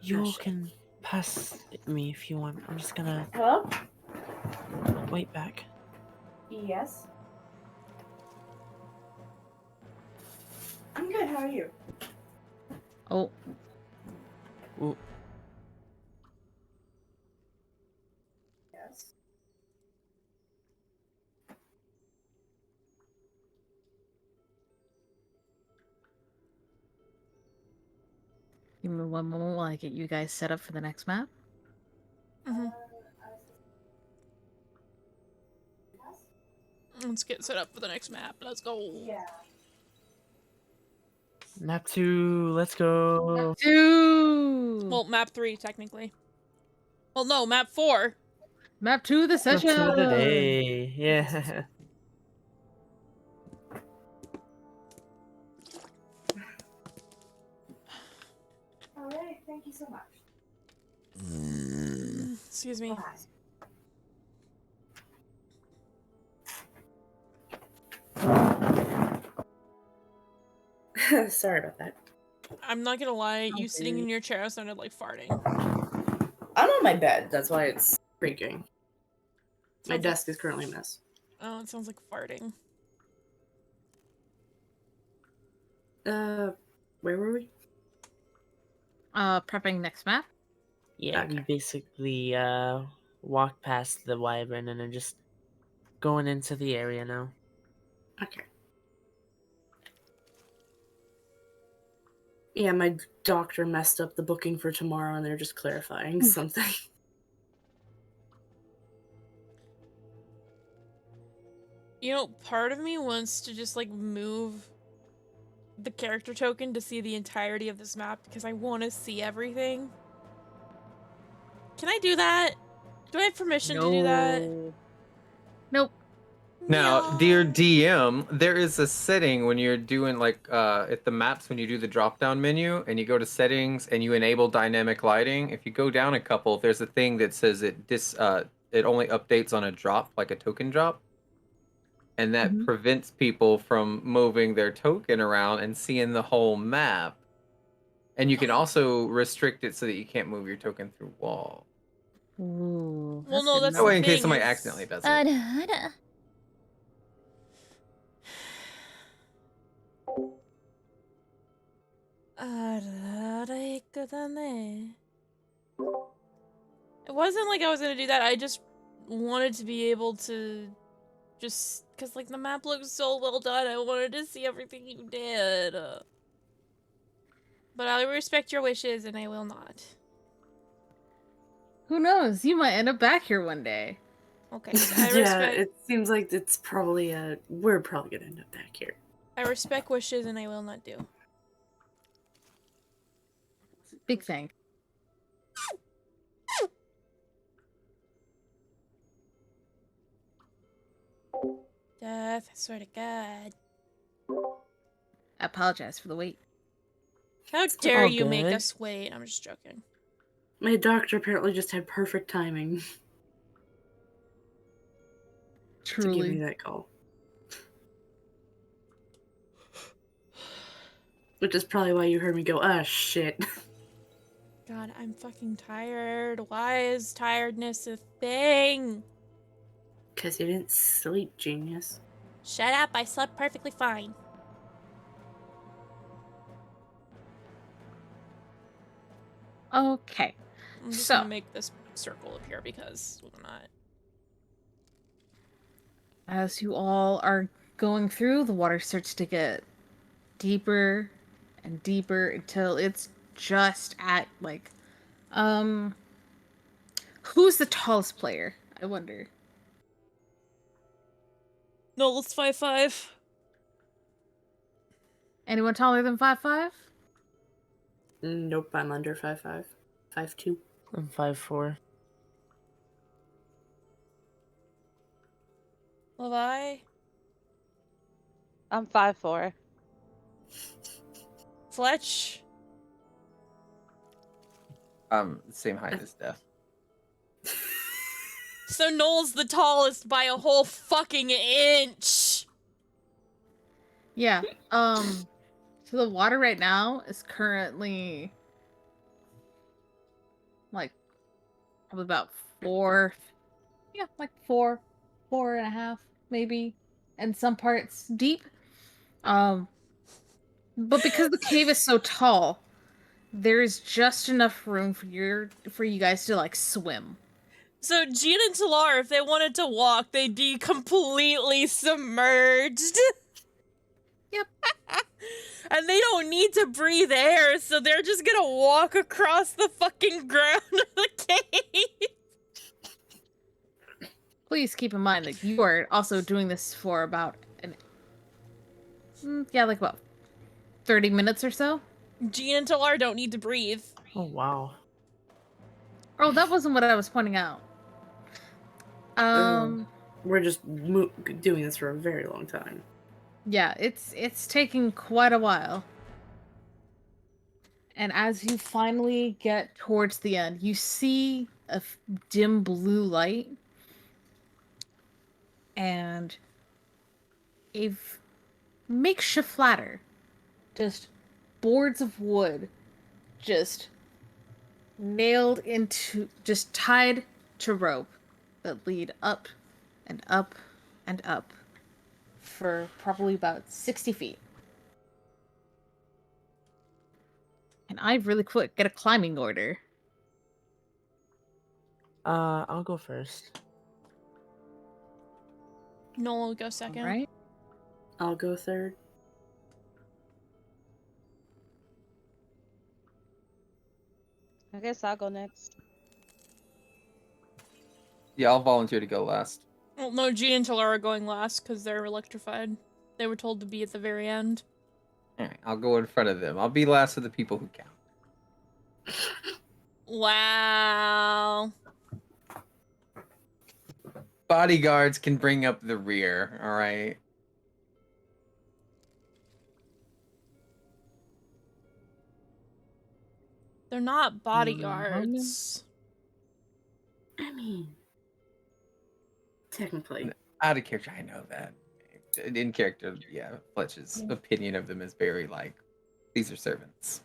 You all Gosh. can pass me if you want. I'm just gonna Hello? wait back. Yes. I'm good. How are you? Oh, Ooh, Yes. give me one moment while I get you guys set up for the next map. Mm-hmm. Let's get set up for the next map. Let's go. Yeah. map 2, let's go. Well, map 3 technically. Well, no, map 4. Map 2 of the Map session. 2 of the day. Yeah. All right. Thank you so much. Excuse me. Sorry about that. I'm not gonna lie, you sitting in your chair sounded like farting. I'm on my bed. That's why it's creaking. My Sounds desk like, is currently a mess. oh, it sounds like farting. Where were we? Prepping next map. Yeah, we Okay. basically walked past the wyvern and are just going into the area now. Okay. Yeah, my doctor messed up the booking for tomorrow, and they're just clarifying something. You know, part of me wants to just like move the character token to see the entirety of this map because I want to see everything. Can I do that? Do I have permission to do that? Nope. Now, No. dear DM, there is a setting when you're doing like at the maps when you do the drop down menu and you go to settings and you enable dynamic lighting. If you go down a couple, there's a thing that says it only updates on a drop, like a token drop. And that Mhm. prevents people from moving their token around and seeing the whole map. And you can also restrict it so that you can't move your token through wall. Ooh, Well, no, good that's That to way, know. in case thing somebody is- accidentally does it. It wasn't like I was gonna do that. I just wanted to be able to just because like the map looks so well done. I wanted to see everything you did. But I respect your wishes and I will not. Who knows? You might end up back here one day. Okay, I Yeah, respect it seems like it's probably we're probably gonna end up back here. I respect wishes and I will not do. Big thing. Death, I swear to God. I apologize for the wait. How dare all you make good. us wait? I'm just joking. My doctor apparently just had perfect timing to give me Truly. that call. Which is probably why you heard me go, ah, shit. God, I'm fucking tired. Why is tiredness a thing? Because you didn't sleep, genius. Shut up, I slept perfectly fine. Okay. I'm just So- gonna make this circle appear because why not? As you all are going through, the water starts to get deeper and deeper until it's just at like who's the tallest player? I wonder. No, let's 5'5". Anyone taller than 5'5"? Nope, I'm under 5'5". 5'2". I'm 5'4". Levi? I'm 5'4". Fletch? Same height as Death. So Noel's the tallest by a whole fucking inch! Yeah. So the water right now is currently like probably about 4. Yeah, like 4.5 maybe, and some parts deep. But because the cave is so tall, there is just enough room for you guys to like swim. So Jean and Talar, if they wanted to walk, they'd be completely submerged. Yep. And they don't need to breathe air, so they're just gonna walk across the fucking ground of the cave. Please keep in mind that you are also doing this for about like about 30 minutes or so. Jean and Talar don't need to breathe. Oh wow. Oh, that wasn't what I was pointing out. We're just doing this for a very long time. Yeah, it's taking quite a while. And as you finally get towards the end, you see a dim blue light and a makeshift ladder. Just boards of wood just nailed into, just tied to rope that lead up and up and up for probably about 60 feet. And I really quick get a climbing order. I'll go first. Noel will go second. All right. I'll go third. I guess I'll go next. Yeah, I'll volunteer to go last. Well, no, Jean and Talar are going last because they're electrified. They were told to be at the very end. Alright, I'll go in front of them. I'll be last of the people who count. Wow. Bodyguards can bring up the rear, alright? They're not bodyguards. I mean, technically. Out of character, I know that. In character, yeah, Fletch's opinion of them is very like, these are servants.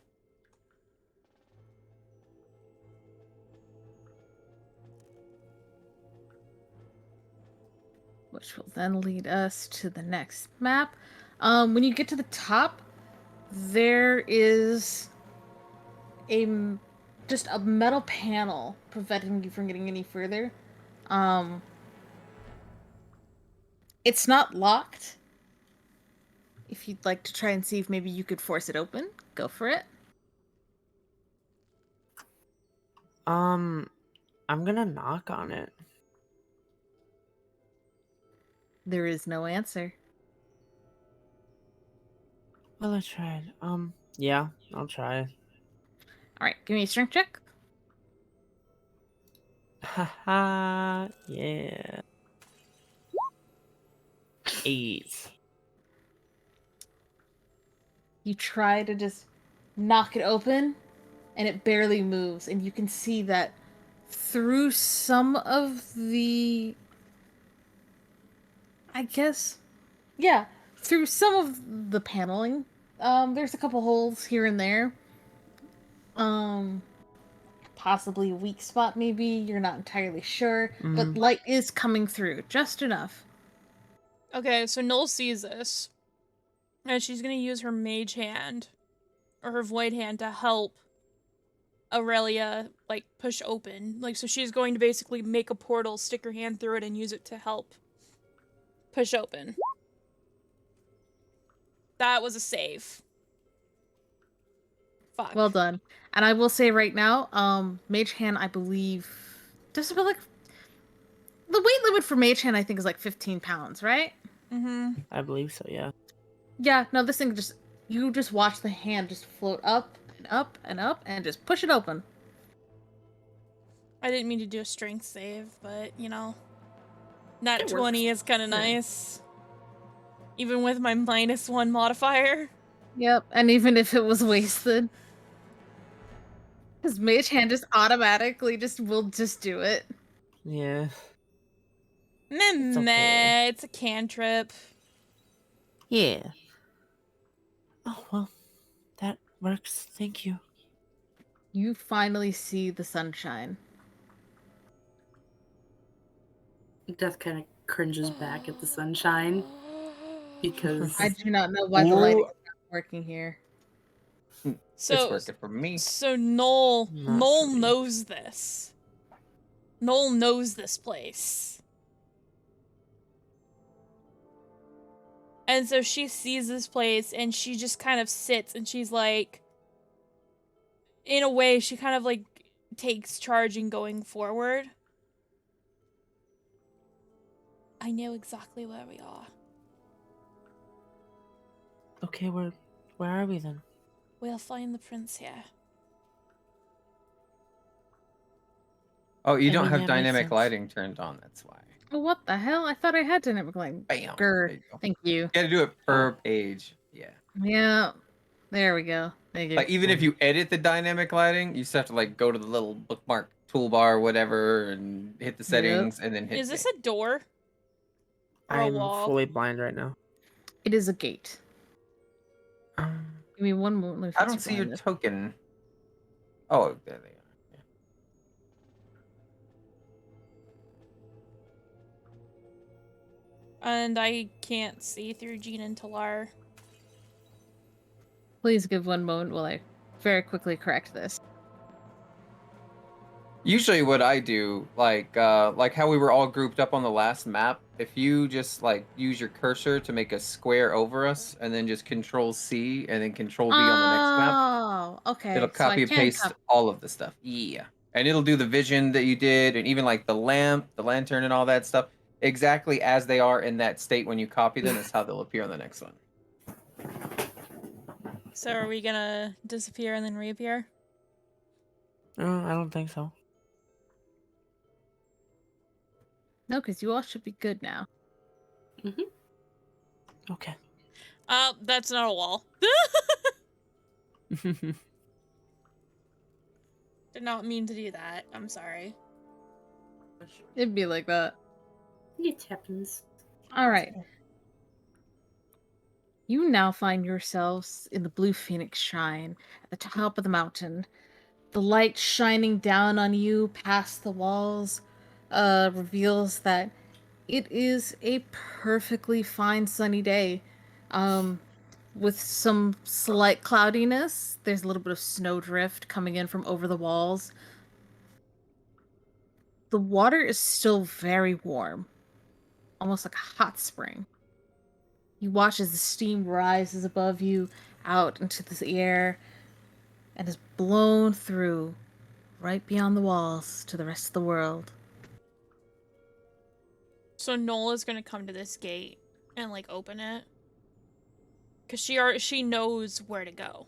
Which will then lead us to the next map. When you get to the top, there is just a metal panel preventing you from getting any further. It's not locked. If you'd like to try and see if maybe you could force it open, go for it. I'm gonna knock on it. There is no answer. Well, I tried. Yeah, I'll try. Alright, give me a strength check. Haha, yeah. 8. You try to just knock it open, and it barely moves, and you can see that through some of the, I guess, yeah, through some of the paneling, there's a couple holes here and there. Possibly a weak spot, maybe, you're not entirely sure, but light is coming through, just enough. Okay, so Noel sees this. And she's gonna use her mage hand. Or her void hand to help Aurelia like push open. Like, so she's going to basically make a portal, stick her hand through it, and use it to help push open. That was a save. Fuck. Well done. And I will say right now, Mage Hand, I believe, just about like the weight limit for Mage Hand, I think, is like 15 pounds, right? Mm-hmm. I believe so, yeah. Yeah. No, this thing you just watch the hand just float up and up and up and just push it open. I didn't mean to do a strength save, but you know, nat It 20 works. is kind of Yeah. nice. Even with my -1 modifier. Yep. And even if it was wasted, his Mage Hand just automatically will just do it. Yeah. Meh, It's meh, okay. it's a cantrip. Yeah. Oh, well, that works. Thank you. You finally see the sunshine. Death kind of cringes back at the sunshine because I do not know why the lighting Ooh. is not working here. It's So, working for me. so Noel Not for me. knows this. Noel knows this place. And so she sees this place and she just kind of sits and she's like, in a way, she kind of like takes charge in going forward. I know exactly where we are. Okay, where are we then? We'll find the prince here. Oh, you I don't mean, have yeah, makes dynamic sense. lighting turned on. That's why. Oh, what the hell? I thought I had dynamic lighting. Bam. Grr. There you go. Thank you. You gotta do it per page. Yeah. Yeah. There we go. Thank you. Like even if you edit the dynamic lighting, you still have to like go to the little bookmark toolbar or whatever and hit the settings and then hit. Is this a door? Or a I'm wall? fully blind right now. It is a gate. Um, Give me one moment. Let me I fix don't see your blindness. token. Oh, there they are. Yeah. And I can't see through Jean and Talar. Please give one moment while I very quickly correct this. Usually what I do, like how we were all grouped up on the last map, if you just like use your cursor to make a square over us and then just control C and then control V on the next map, Oh, okay. it'll So I copy and can paste all of the stuff. Yeah. And it'll do the vision that you did and even like the lamp, the lantern and all that stuff exactly as they are in that state when you copy them is how they'll appear on the next one. So are we gonna disappear and then reappear? I don't think so. No, because you all should be good now. Okay. That's not a wall. Did not mean to do that. I'm sorry. It'd be like that. it happens. All right. You now find yourselves in the Blue Phoenix Shrine at the top of the mountain. The light shining down on you past the walls reveals that it is a perfectly fine sunny day. With some slight cloudiness. There's a little bit of snowdrift coming in from over the walls. The water is still very warm, almost like a hot spring. You watch as the steam rises above you out into the air and is blown through right beyond the walls to the rest of the world. So Nola's gonna come to this gate and like open it. Cause she knows where to go.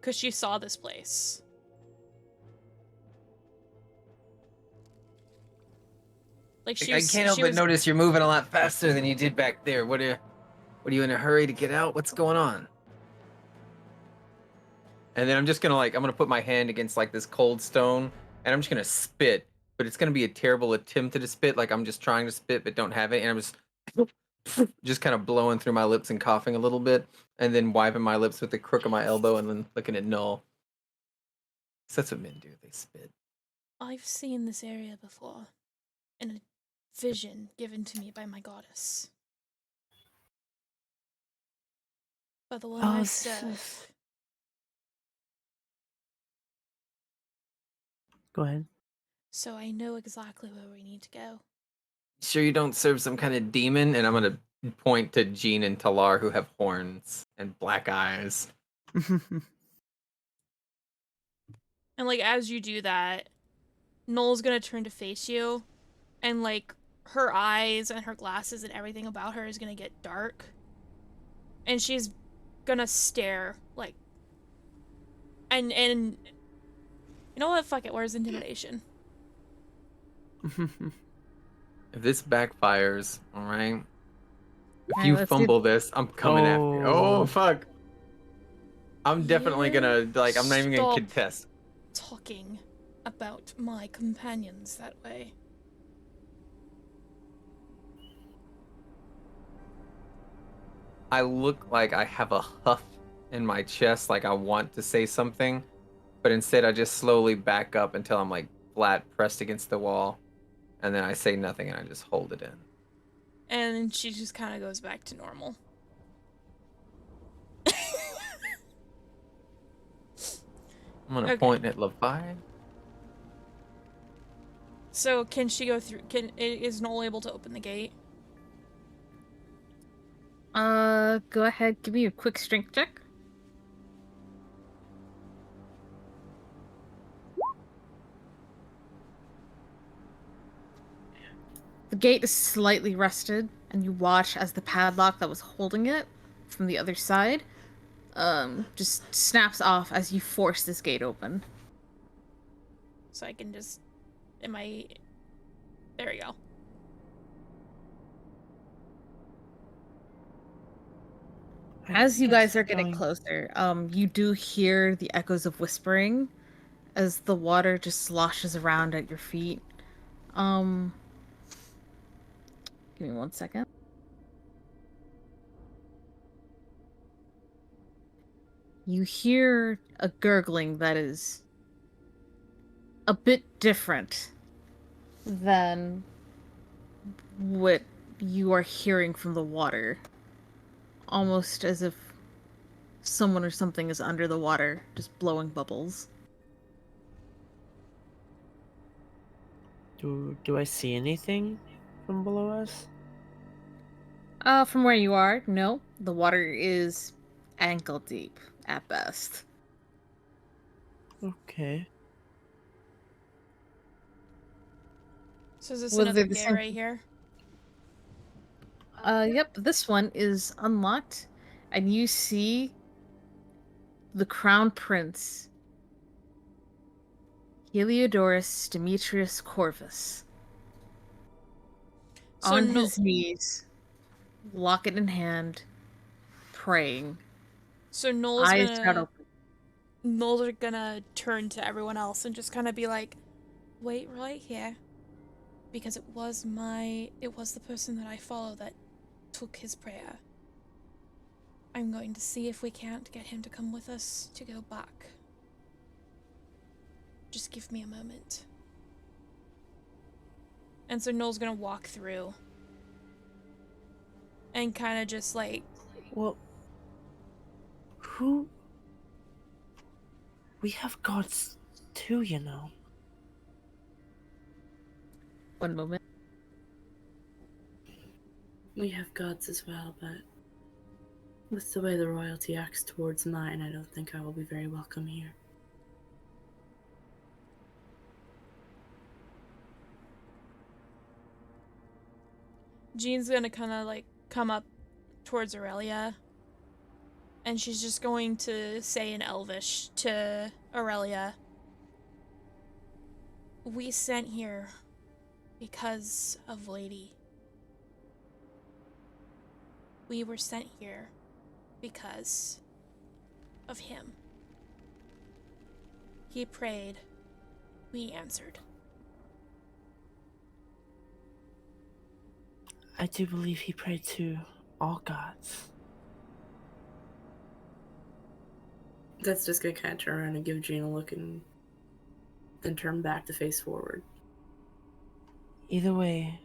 Cause she saw this place. Like I can't help but notice you're moving a lot faster than you did back there. What are you in a hurry to get out? What's going on? And then I'm just gonna I'm gonna put my hand against like this cold stone and I'm just gonna spit, but it's gonna be a terrible attempt to spit, like I'm just trying to spit but don't have it, and I'm just kind of blowing through my lips and coughing a little bit, and then wiping my lips with the crook of my elbow and then looking at Null. So that's what men do, they spit. I've seen this area before. In a vision given to me by my goddess. By the one I serve. Go ahead. So I know exactly where we need to go. Sure you don't serve some kind of demon? And I'm gonna point to Jean and Talar, who have horns and black eyes. And like as you do that, Noel's gonna turn to face you, and like her eyes and her glasses and everything about her is gonna get dark. And she's gonna stare like and you know what? Fuck it, where's intimidation? If this backfires, alright? If Alright, you let's do- fumble this, I'm coming after you. Oh Oh. fuck. I'm definitely gonna like I'm not even gonna Stop contest. talking about my companions that way. I look like I have a huff in my chest, like I want to say something, but instead I just slowly back up until I'm like flat pressed against the wall, and then I say nothing and I just hold it in. And she just kind of goes back to normal. I'm gonna Okay. point at Levi. So can she go through? Is Noel able to open the gate? Go ahead, give me a quick strength check. The gate is slightly rusted, and you watch as the padlock that was holding it from the other side just snaps off as you force this gate open. So I can just, am I? There we go. As you guys are getting Going. closer, you do hear the echoes of whispering as the water just sloshes around at your feet. Give me 1 second. You hear a gurgling that is a bit different than what you are hearing from the water. Almost as if someone or something is under the water, just blowing bubbles. Do I see anything from below us? From where you are, no. The water is ankle deep at best. Okay. So is this Was another it the gate same- right here? Yep, this one is unlocked, and you see the Crown Prince, Heliodorus Demetrius Corvus, So on no- his knees, locket in hand, praying, So Noel's eyes shut gonna open. turn to everyone else and just kind of be like, "Wait right here, because it was the person that I follow that took his prayer. I'm going to see if we can't get him to come with us to go back. Just give me a moment." And so Noel's gonna walk through and kind of just like, Well, who? We have gods too, you know. 1 moment. We have gods as well, but with the way the royalty acts towards mine, I don't think I will be very welcome here. Jean's gonna kind of like come up towards Aurelia, and she's just going to say in Elvish to Aurelia, "We sent here because of Lady. We were sent here because of him. He prayed, we answered." I do believe he prayed to all gods. That's just gonna kind of turn around and give Jean a look and then turn back to face forward. Either way,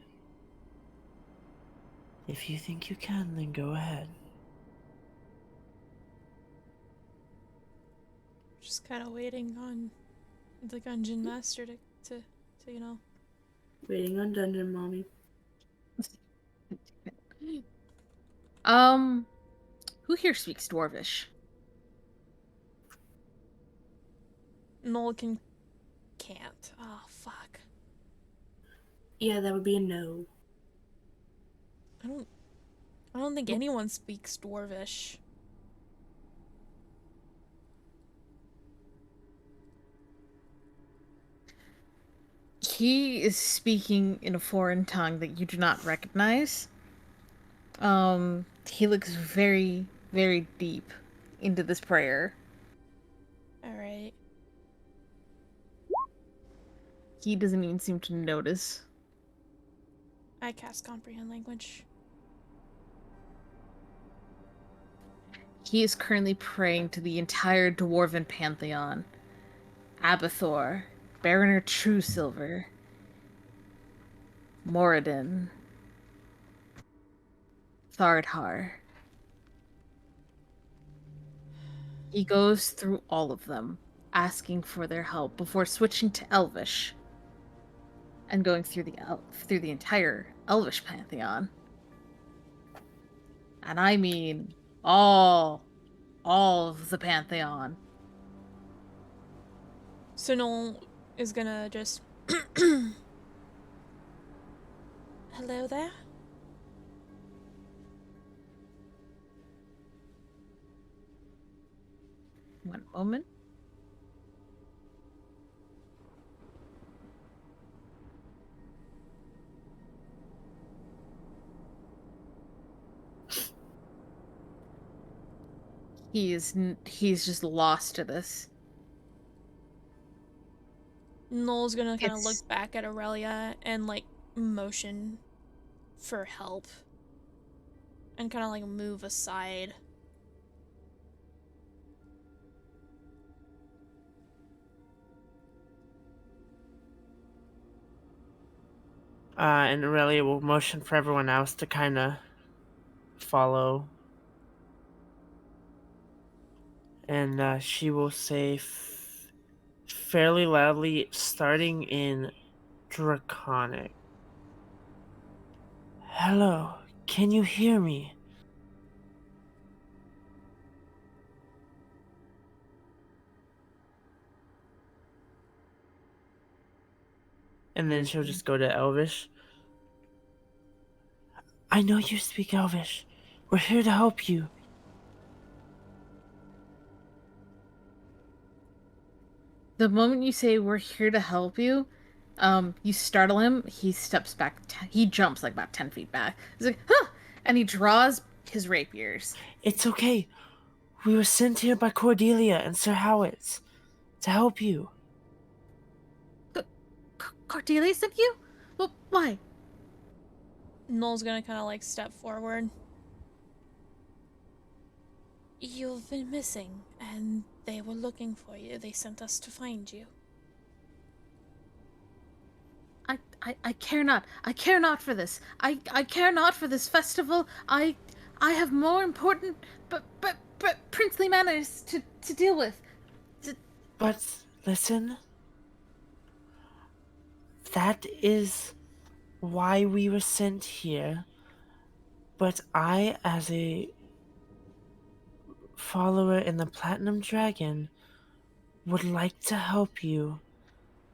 if you think you can, then go ahead. Just kind of waiting on the dungeon master to you know. Waiting on dungeon mommy. Who here speaks Dwarvish? Noel can't. Oh fuck. Yeah, that would be a no. I don't think anyone speaks Dwarvish. He is speaking in a foreign tongue that you do not recognize. He looks very, very deep into this prayer. Alright. He doesn't even seem to notice. I cast comprehend language. He is currently praying to the entire dwarven pantheon. Abathor, Baroner Truesilver, Moradin, Thardhar. He goes through all of them, asking for their help before switching to Elvish and going through the entire Elvish pantheon. And I mean all of the pantheon. So Noel is gonna just hello there? One moment. He's just lost to this. Noel's gonna kind of It's- look back at Aurelia and like motion for help. And kind of like move aside. And Aurelia will motion for everyone else to kind of follow. And she will say fairly loudly, starting in Draconic. Hello, can you hear me? And then she'll just go to Elvish. I know you speak Elvish. We're here to help you. The moment you say we're here to help you, you startle him. He steps back. He jumps like about 10 feet back. He's like, huh! And he draws his rapiers. It's okay. We were sent here by Cordelia and Sir Howitz to help you. Cordelia sent you? Well, why? Noel's gonna kind of like step forward. You've been missing, and they were looking for you. They sent us to find you. I care not. I care not for this. I care not for this festival. I have more important but princely matters to deal with. But listen, that is why we were sent here. But I, as a follower in the Platinum Dragon, would like to help you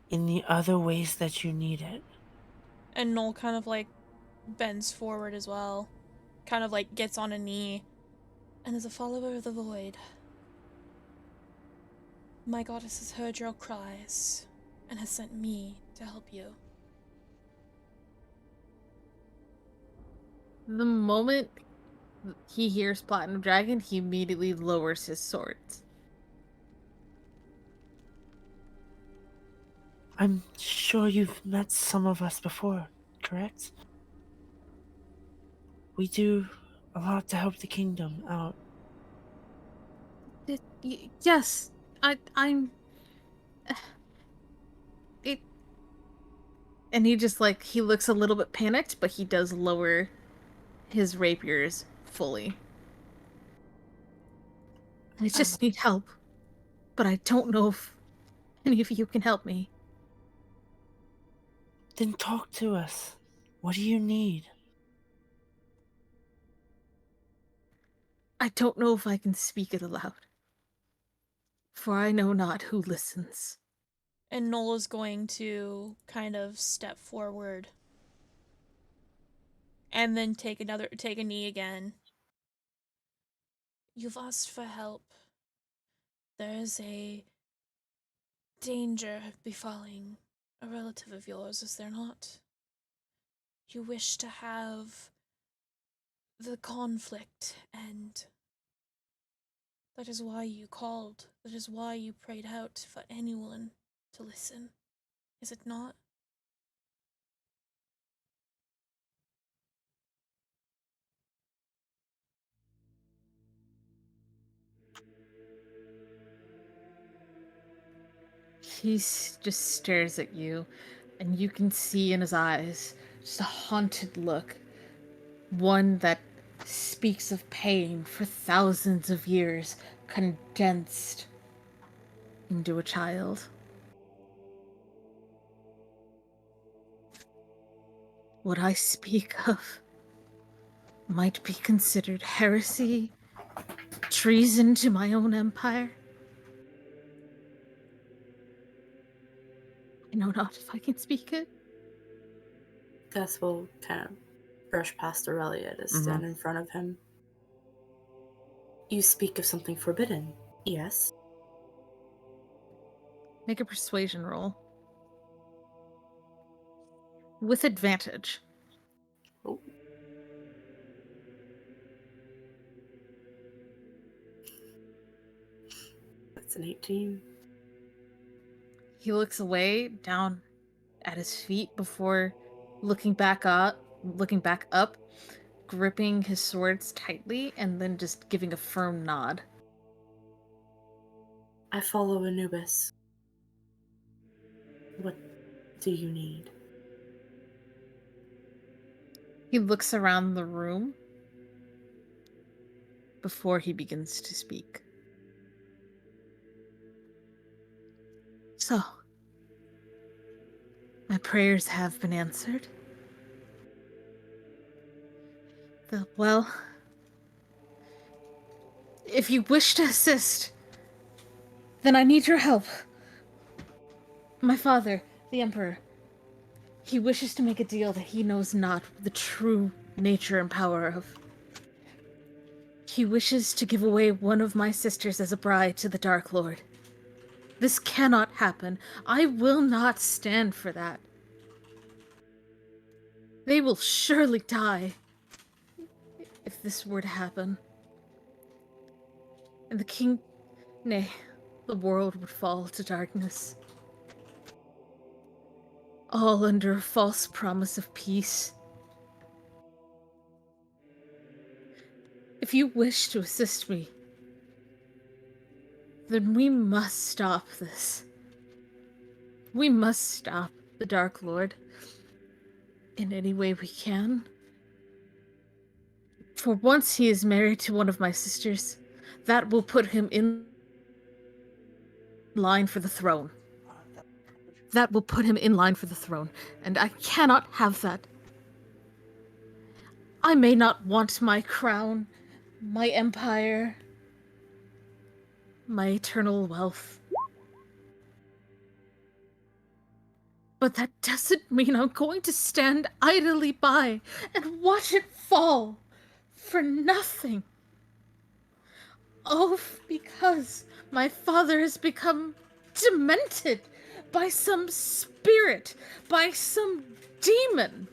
in the other ways that you need it. And Noel kind of like bends forward as well. Kind of like gets on a knee. And as a follower of the void, my goddess has heard your cries and has sent me to help you. The moment he hears Platinum Dragon, he immediately lowers his swords. I'm sure you've met some of us before, correct? We do a lot to help the kingdom out. Yes, I'm. It. And he just like he looks a little bit panicked, but he does lower his rapiers fully. I just need help, but I don't know if any of you can help me. Then talk to us. What do you need? I don't know if I can speak it aloud, for I know not who listens. And Nola's going to kind of step forward and then take a knee again. You've asked for help. There is a danger befalling a relative of yours, is there not? You wish to have the conflict end. That is why you called. That is why you prayed out for anyone to listen. Is it not? He just stares at you, and you can see in his eyes just a haunted look. One that speaks of pain for thousands of years condensed into a child. What I speak of might be considered heresy, treason to my own empire. I know not if I can speak it. Gus will kind of brush past Aurelia to stand in front of him. You speak of something forbidden, yes? Make a persuasion roll. With advantage. Oh. That's an 18. He looks away down at his feet before looking back up, gripping his swords tightly, and then just giving a firm nod. I follow Anubis. What do you need? He looks around the room before he begins to speak. So, my prayers have been answered. Well, if you wish to assist, then I need your help. My father, the Emperor, he wishes to make a deal that he knows not the true nature and power of. He wishes to give away one of my sisters as a bride to the Dark Lord. This cannot happen. I will not stand for that. They will surely die if this were to happen. And the king, nay, the world would fall to darkness. All under a false promise of peace. If you wish to assist me, then we must stop this. We must stop the Dark Lord in any way we can. For once he is married to one of my sisters, that will put him in line for the throne. That will put him in line for the throne, and I cannot have that. I may not want my crown, my empire, my eternal wealth. But that doesn't mean I'm going to stand idly by and watch it fall for nothing. Oh, because my father has become demented by some spirit, by some demon.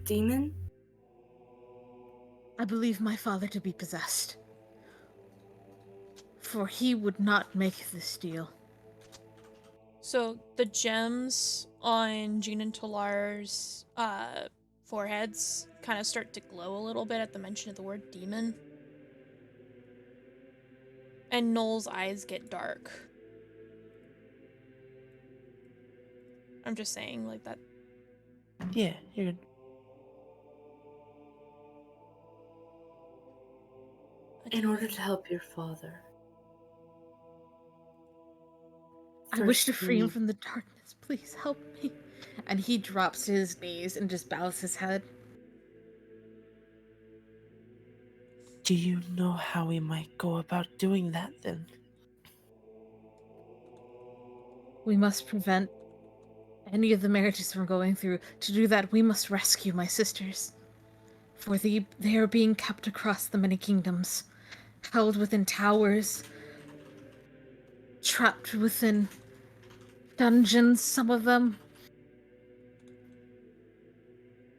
Demon? I believe my father to be possessed. For he would not make this deal. So the gems on Jean and Talar's foreheads kind of start to glow a little bit at the mention of the word demon. And Noel's eyes get dark. I'm just saying, like that. Yeah, you're good. In order to help your father. I wish to First, free him we- from the darkness. Please help me. And he drops to his knees and just bows his head. Do you know how we might go about doing that then? We must prevent any of the marriages from going through. To do that, we must rescue my sisters. For they are being kept across the many kingdoms, held within towers, trapped within dungeons, some of them.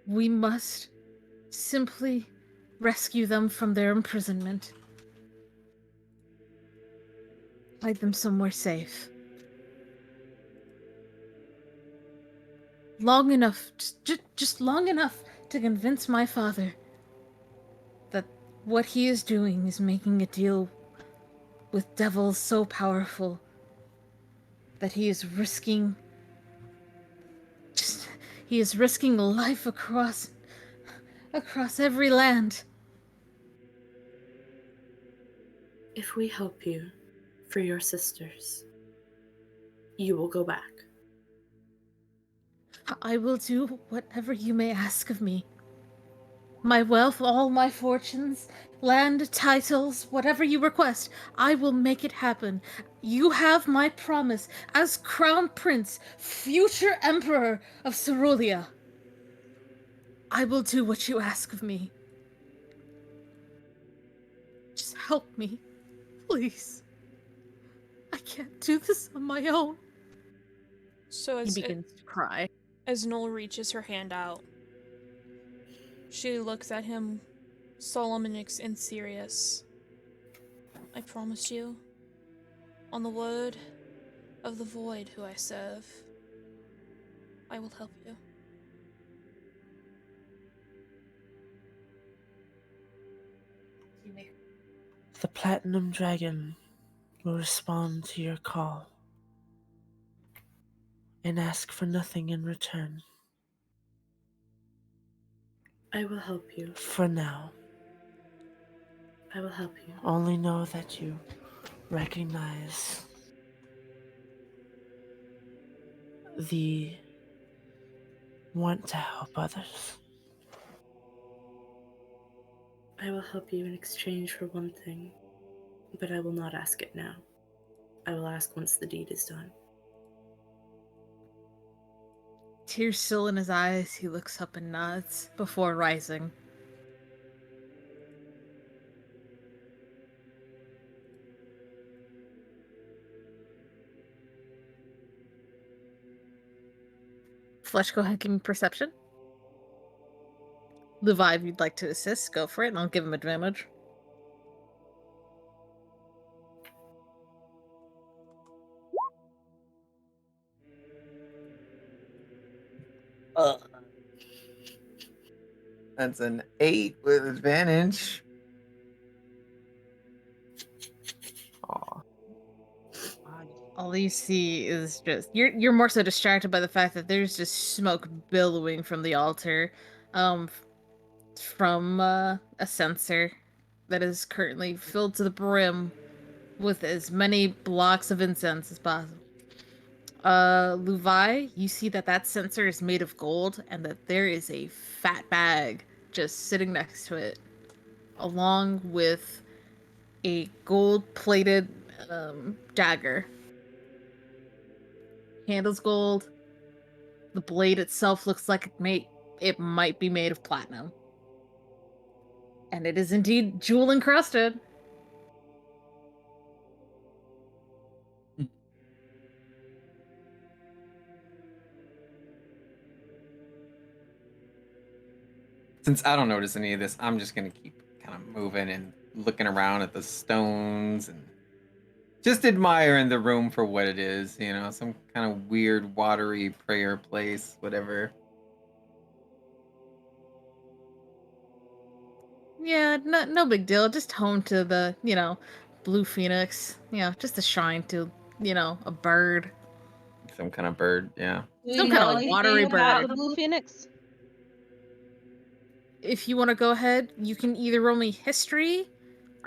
We must simply rescue them from their imprisonment. Hide them somewhere safe. Long enough, just long enough to convince my father that what he is doing is making a deal with devils so powerful that he is risking life across every land. if we help you for your sisters, you will go back. I will do whatever you may ask of me. My wealth, all my fortunes, land, titles, whatever you request, I will make it happen. You have my promise as Crown Prince, future Emperor of Cerulean. I will do what you ask of me. Just help me, please. I can't do this on my own. So He begins to cry. as Noel reaches her hand out, she looks at him, solemn and serious. I promise you, on the word of the void who I serve, I will help you. The Platinum Dragon will respond to your call and ask for nothing in return. I will help you. For now, I will help you. only know that you recognize the want to help others. I will help you in exchange for one thing, but I will not ask it now. I will ask once the deed is done. Tears still in his eyes, he looks up and nods before rising. Fletch, go ahead, give me perception. Levi, if you'd like to assist, go for it, and I'll give him advantage. That's an 8 with advantage. Aw. All you see is just you're more so distracted by the fact that there's just smoke billowing from the altar, from a censer that is currently filled to the brim with as many blocks of incense as possible. Levi, you see that censer is made of gold and that there is a fat bag just sitting next to it, along with a gold-plated dagger. Handle's gold. The blade itself looks like it might be made of platinum. And it is indeed jewel encrusted. Since I don't notice any of this, I'm just gonna keep kind of moving and looking around at the stones and just admiring the room for what it is, you know, some kind of weird watery prayer place, whatever. Yeah, no big deal. Just home to the, blue phoenix. Just a shrine to, a bird. Some kind of bird, yeah. Do Some we kind know of anything watery about bird. the blue phoenix? If you want to go ahead, you can either roll me history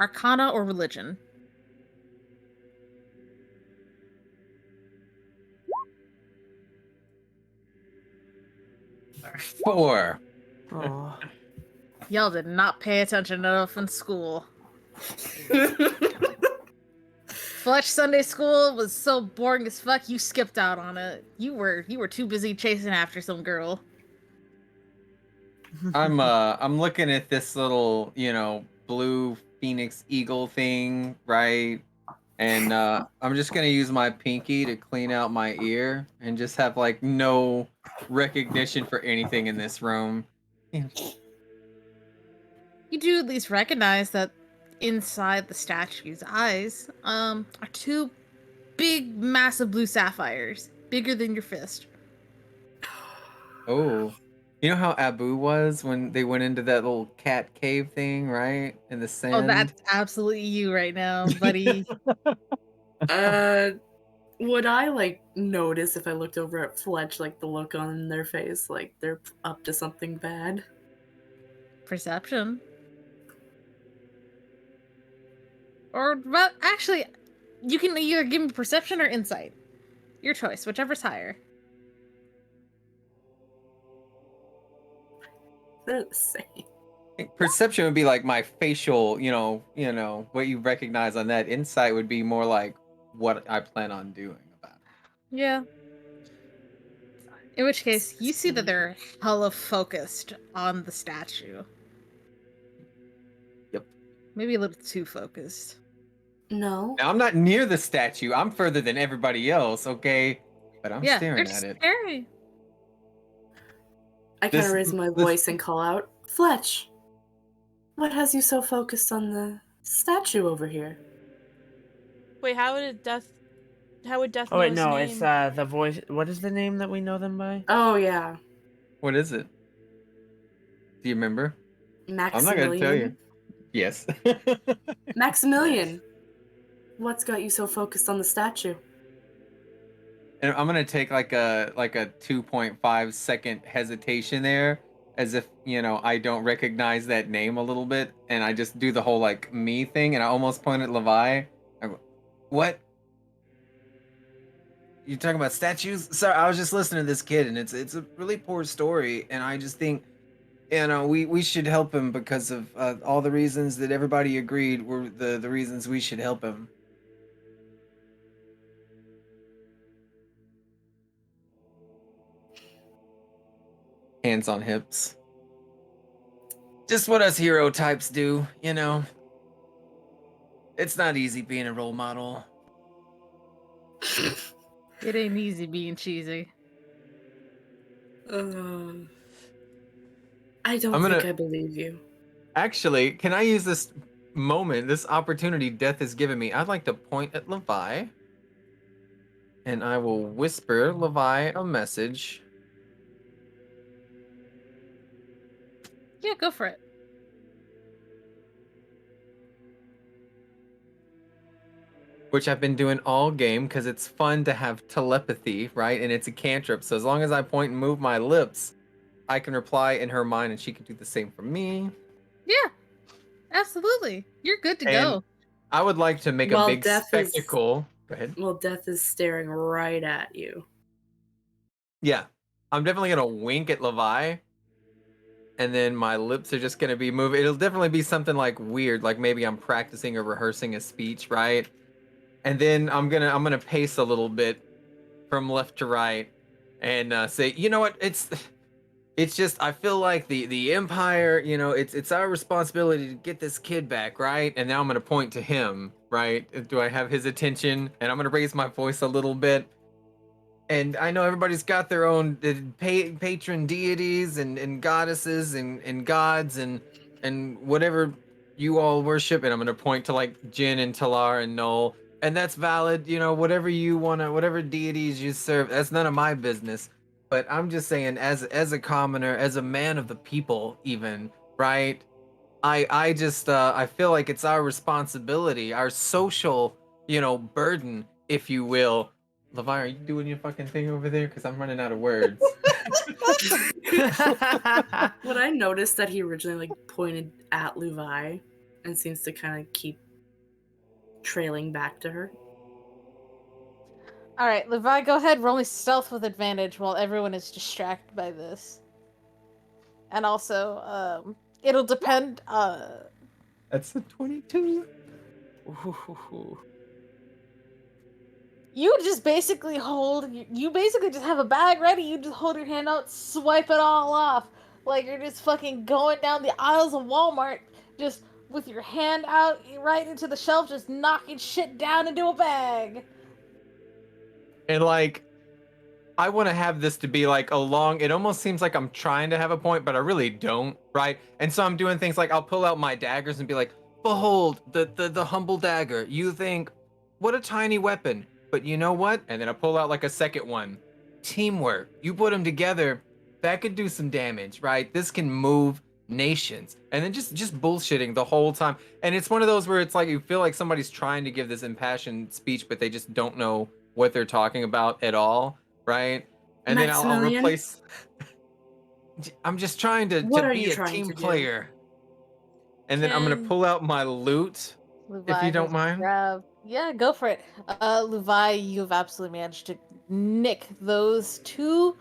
Arcana or religion? Four. Oh. Y'all did not pay attention enough in school. Fletch Sunday School was so boring as fuck. You skipped out on it. You were too busy chasing after some girl. I'm looking at this little, blue phoenix eagle thing, right? And I'm just gonna use my pinky to clean out my ear and just have like no recognition for anything in this room. You do at least recognize that inside the statue's eyes are two big, massive blue sapphires, bigger than your fist. Oh. You know how Abu was when they went into that little cat cave thing, right? In the sand? Oh, that's absolutely you right now, buddy. Would I like notice if I looked over at Fletch, like the look on their face, like they're up to something bad? Perception. Or, well, actually, you can either give me perception or insight. Your choice, whichever's higher. They're the same. Perception would be like my facial, what you recognize on that. Insight would be more like what I plan on doing about it. Yeah. In which case, you see that they're hella focused on the statue. Yep. Maybe a little too focused. No. Now, I'm not near the statue. I'm further than everybody else, okay? But I'm staring they're at it. staring. I kind of This- raise my this- voice and call out, Fletch, what has you so focused on the statue over here? Wait, how would Death Oh know wait, his no, name? it's the voice. What is the name that we know them by? Oh, yeah. What is it? Do you remember? Maximilian. I'm not going to tell you. Yes. Maximilian, what's got you so focused on the statue? And I'm gonna take like a 2.5 second hesitation there, as if I don't recognize that name a little bit, and I just do the whole like me thing, and I almost point at Levi. I go, "What? You talking about statues?" Sorry, I was just listening to this kid, and it's a really poor story, and I just think we should help him because of all the reasons that everybody agreed were the reasons we should help him. Hands on hips. Just what us hero types do, It's not easy being a role model. It ain't easy being cheesy. I don't think I believe you. Actually, can I use this moment, this opportunity Death has given me? I'd like to point at Levi, and I will whisper Levi a message. Yeah, go for it. Which I've been doing all game because it's fun to have telepathy, right? And it's a cantrip, so as long as I point and move my lips, I can reply in her mind, and she can do the same for me. Yeah, absolutely. You're good to go. I would like to make a big spectacle. Go ahead. Well, Death is staring right at you. Yeah, I'm definitely gonna wink at Levi, and then my lips are just gonna be moving. It'll definitely be something like weird, like maybe I'm practicing or rehearsing a speech, right? And then I'm gonna pace a little bit from left to right, and say, you know what? It's just I feel like the Empire, it's our responsibility to get this kid back, right? And now I'm gonna point to him, right? Do I have his attention? And I'm gonna raise my voice a little bit. And I know everybody's got their own patron deities and goddesses and gods and whatever you all worship. And I'm gonna point to like Jin and Talar and Null. And that's valid, whatever you wanna, whatever deities you serve, that's none of my business. But I'm just saying, as a commoner, as a man of the people, even, right? I just I feel like it's our responsibility, our social, burden, if you will. Levi, are you doing your fucking thing over there? Because I'm running out of words. When I noticed that he originally like pointed at Levi, and seems to kind of keep trailing back to her. All right, Levi, go ahead. Roll me stealth with advantage while everyone is distracted by this. And also, it'll depend. That's a 22. Ooh. You just basically hold. You basically just have a bag ready. You just hold your hand out, swipe it all off, like you're just fucking going down the aisles of Walmart, just with your hand out right into the shelf, just knocking shit down into a bag. And like, I want to have this to be like a long, it almost seems like I'm trying to have a point, but I really don't, right? And so I'm doing things like I'll pull out my daggers and be like, behold, the humble dagger. You think, what a tiny weapon. But you know what? And then I pull out like a second one. Teamwork. You put them together, that could do some damage, right? This can move nations. And then just bullshitting the whole time. And it's one of those where it's like you feel like somebody's trying to give this impassioned speech, but they just don't know what they're talking about at all. Right? And then I'll Maximilian? replace. I'm just trying to What are be you a trying team to do? player. And then I'm gonna Can- pull out my loot, if you don't mind. Yeah, go for it. Levi, you've absolutely managed to nick those two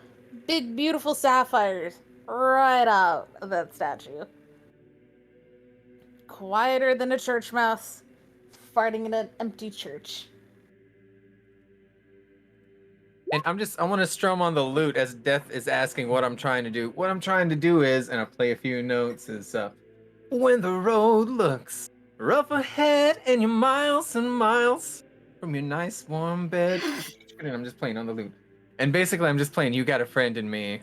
big, beautiful sapphires right out of that statue. Quieter than a church mouse, farting in an empty church. And I want to strum on the lute as Death is asking what I'm trying to do. What I'm trying to do is, and I play a few notes, is when the road looks rough ahead and you're miles and miles from your nice warm bed. And I'm just playing on the lute. And basically I'm just playing You Got a Friend in Me.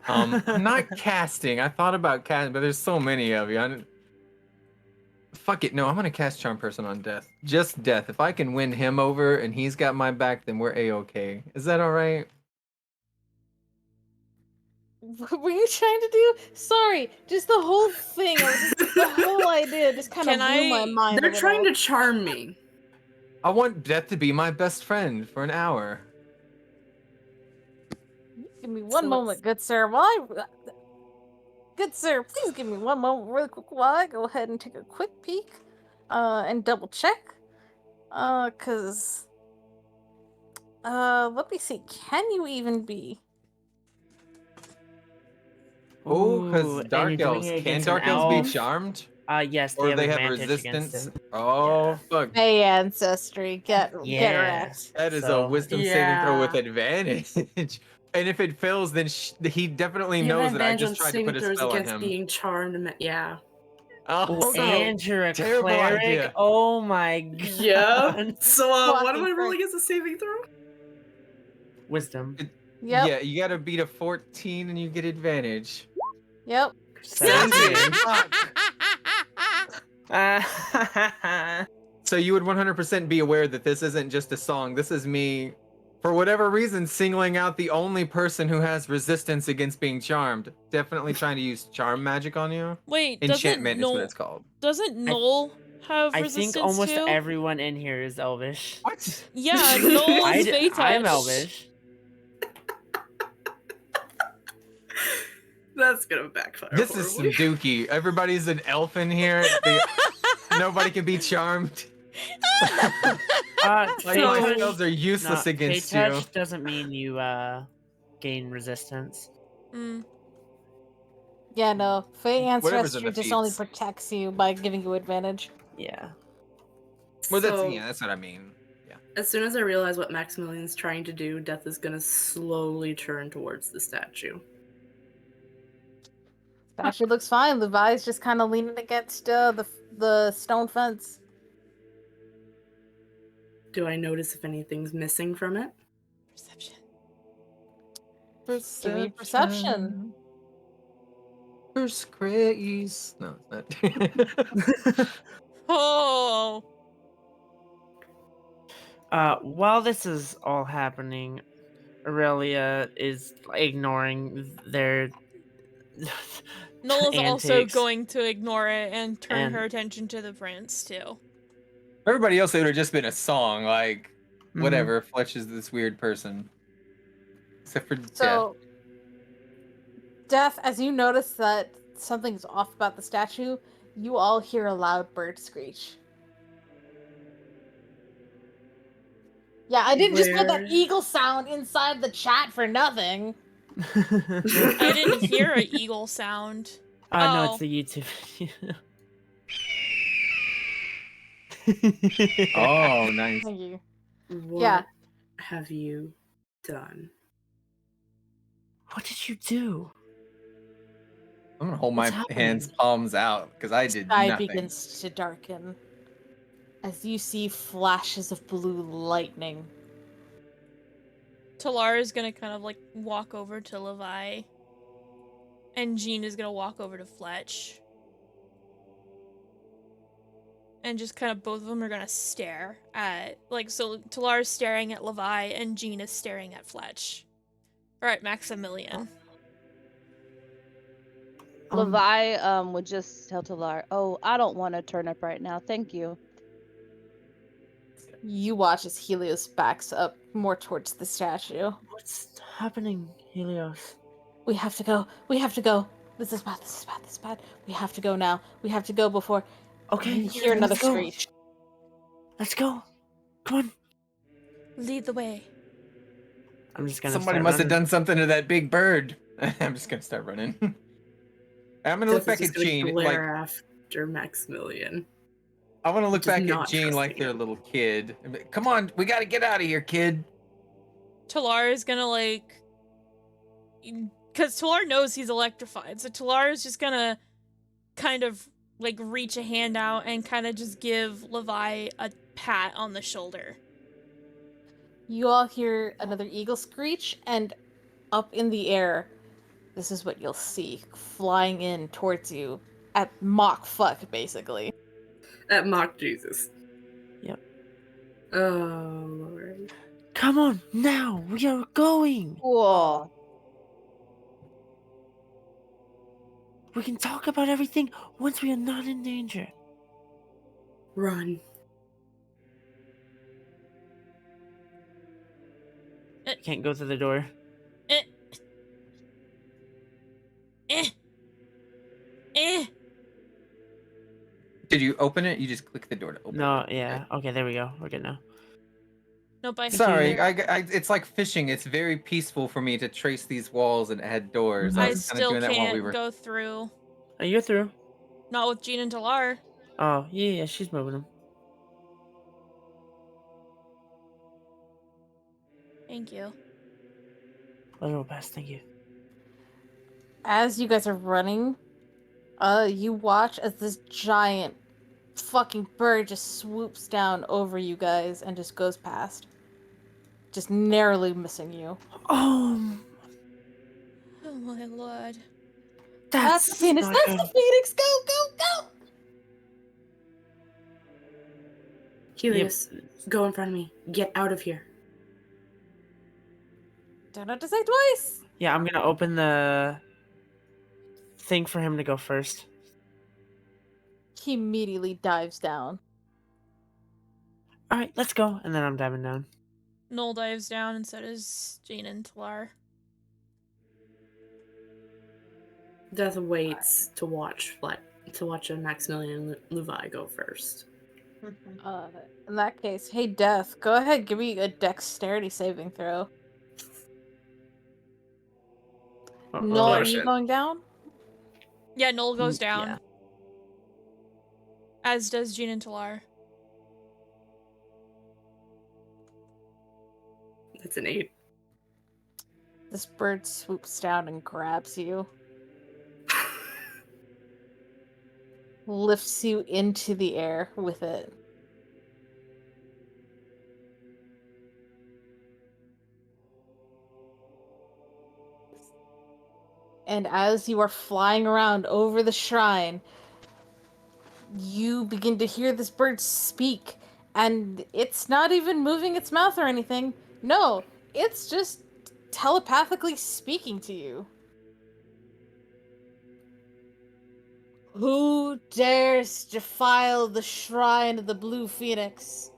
I'm not casting. I thought about casting, but there's so many of you. Fuck it. No, I'm gonna cast Charm Person on Death. Just Death. If I can win him over and he's got my back, then we're a-okay. Is that all right? What were you trying to do? Sorry, just the whole thing, the whole idea just kind of Can blew my I- mind. They're trying to charm me. I want Death to be my best friend for an hour. Give me one So moment, good sir. Good sir, please give me one moment really quick while I go ahead and take a quick peek and double check. Let me see. Can you even be? Oh, Ooh, because and Dark you're doing Elves. it Can against an Dark Elves be elf. charmed? Yes, Or they they have advantage against resistance? it. Oh, Yeah. fuck. Hey, ancestry, get Yeah. wrecked. That is a So, wisdom saving throw with Yeah. advantage. And if it fails, then he definitely You have knows that I advantage on just tried to saving put a throws spell on against him. being charmed. Yeah. Oh, Ooh, So- and you're a terrible cleric. idea. Oh my god. Yeah. So what am Fucking I rolling Christ. as a saving throw? Wisdom. Yep. Yeah, you gotta beat a 14 and you get advantage. Yep. 17. Fuck. Uh, So you would 100% be aware that this isn't just a song. This is me, for whatever reason, singling out the only person who has resistance against being charmed. Definitely trying to use charm magic on you. Wait, Enchantment is what it's called. doesn't Null have I resistance think almost too? everyone in here is elvish. What? Yeah, Null I is Fey I'm touch. elvish. That's gonna backfire. This is some horribly. dookie. Everybody's an elf in here. Nobody can be charmed. Like Like, So- my spells are useless against Fey you. touch doesn't mean you gain resistance. Mm. Yeah, no. Fey Whatever's in ancestry the just only feats. protects you by giving you advantage. Yeah. Well, that's So, that's what I mean. as soon as I realize what Maximilian's trying to do, Death is gonna slowly turn towards the statue. Actually looks fine. Levi's just kind of leaning against the stone fence. Do I notice if anything's missing from it? Perception. Give me perception. First grace. No, it's not. Oh. While this is all happening, Aurelia is ignoring their Null is also antics. going to ignore it and turn And- her attention to the prince too. Everybody else, it would have just been a song, like, Mhm. whatever. Fletch is this weird person. Except for Death. So, Death, as you notice that something's off about the statue, You all hear a loud bird screech. Yeah, I didn't just put that Where- eagle sound inside the chat for nothing. I didn't hear an eagle sound. No, it's Oh. the YouTube video. Oh, nice. Thank you. What Yeah. have you done? What did you do? I'm gonna hold What's my happening? hands palms out because I did Sky nothing. begins to darken as you see flashes of blue lightning. Talar is gonna kind of like walk over to Levi. And Jean is gonna walk over to Fletch. And just kind of both of them are gonna stare at, like, so Talar is staring at Levi and Jean is staring at Fletch. Alright, Maximilian. Levi would just tell Talar, "Oh, I don't want to turn up right now. Thank you." You watch as Helios backs up more towards the statue. What's happening, Helios? We have to go. We have to go. This is bad. This is bad. This is bad. We have to go now. We have to go before Okay, you hear another let's go. screech. Let's go. Come on. Lead the way. I'm just gonna. Somebody start must have running. done something to that big bird. I'm just gonna start running. I'm gonna look Death back is just at gonna Jean. glare Like after Maximilian. I want to look Just back at not Jean like trusting they're a him. little kid. And be, come on, we gotta get out of here, kid. Talar is gonna, like... Because Talar knows he's electrified, so Talar is just gonna kind of, like, reach a hand out and kind of just give Levi a pat on the shoulder. You all hear another eagle screech, and up in the air, this is what you'll see flying in towards you at Mach fuck, basically. At mock Jesus. Yep. Oh Lord. Come on, now we are going. Cool. We can talk about everything once we are not in danger. Run. You can't go through the door. Eh. Eh. Eh. Did you open it? You just click the door to open No, it. yeah. Okay, there we go. We're good now. Nope, I Sorry, it's like fishing. It's very peaceful for me to trace these walls and add doors. Mhm. I I was kind of still doing that while we can't were. go through. Oh, you're through. Not with Jean and Talar. Oh, yeah, she's moving them. Thank you. Little pass, thank you. As you guys are running, you watch as this giant fucking bird just swoops down over you guys and just goes past. Just narrowly missing you. Oh, Oh my lord. That's the Phoenix! not That's good. the Phoenix! Go, go, go! Helios, go in front of me. Get out of here. Don't have to say twice! Yeah, I'm gonna open the thing for him to go first. He immediately dives down. All right, let's go, and then I'm diving down. Noel dives down and so does Jean and Talar. Death waits to watch Maximilian and Levi go first. In that case, hey Death, go ahead, give me a dexterity saving throw. Noel, Oh, are you shit. going down? Yeah, Noel goes Mm, down. yeah. As does Jean and Talar. That's an 8. This bird swoops down and grabs you, lifts you into the air with it. And as you are flying around over the shrine, you begin to hear this bird speak, and it's not even moving its mouth or anything. No, it's just telepathically speaking to you. Who dares defile the shrine of the Blue Phoenix?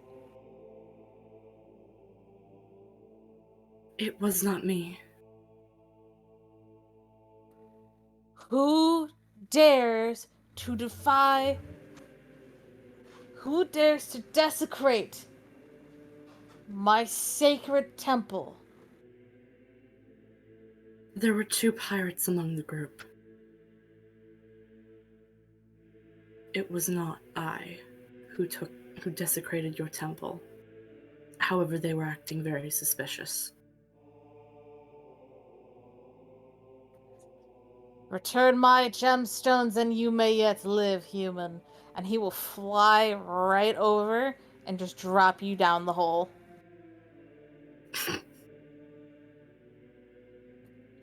It was not me. Who dares to defy? Who dares to desecrate my sacred temple? There were 2 pirates among the group. It was not I who desecrated your temple. However, they were acting very suspicious. Return my gemstones and you may yet live, human. And he will fly right over and just drop you down the hole.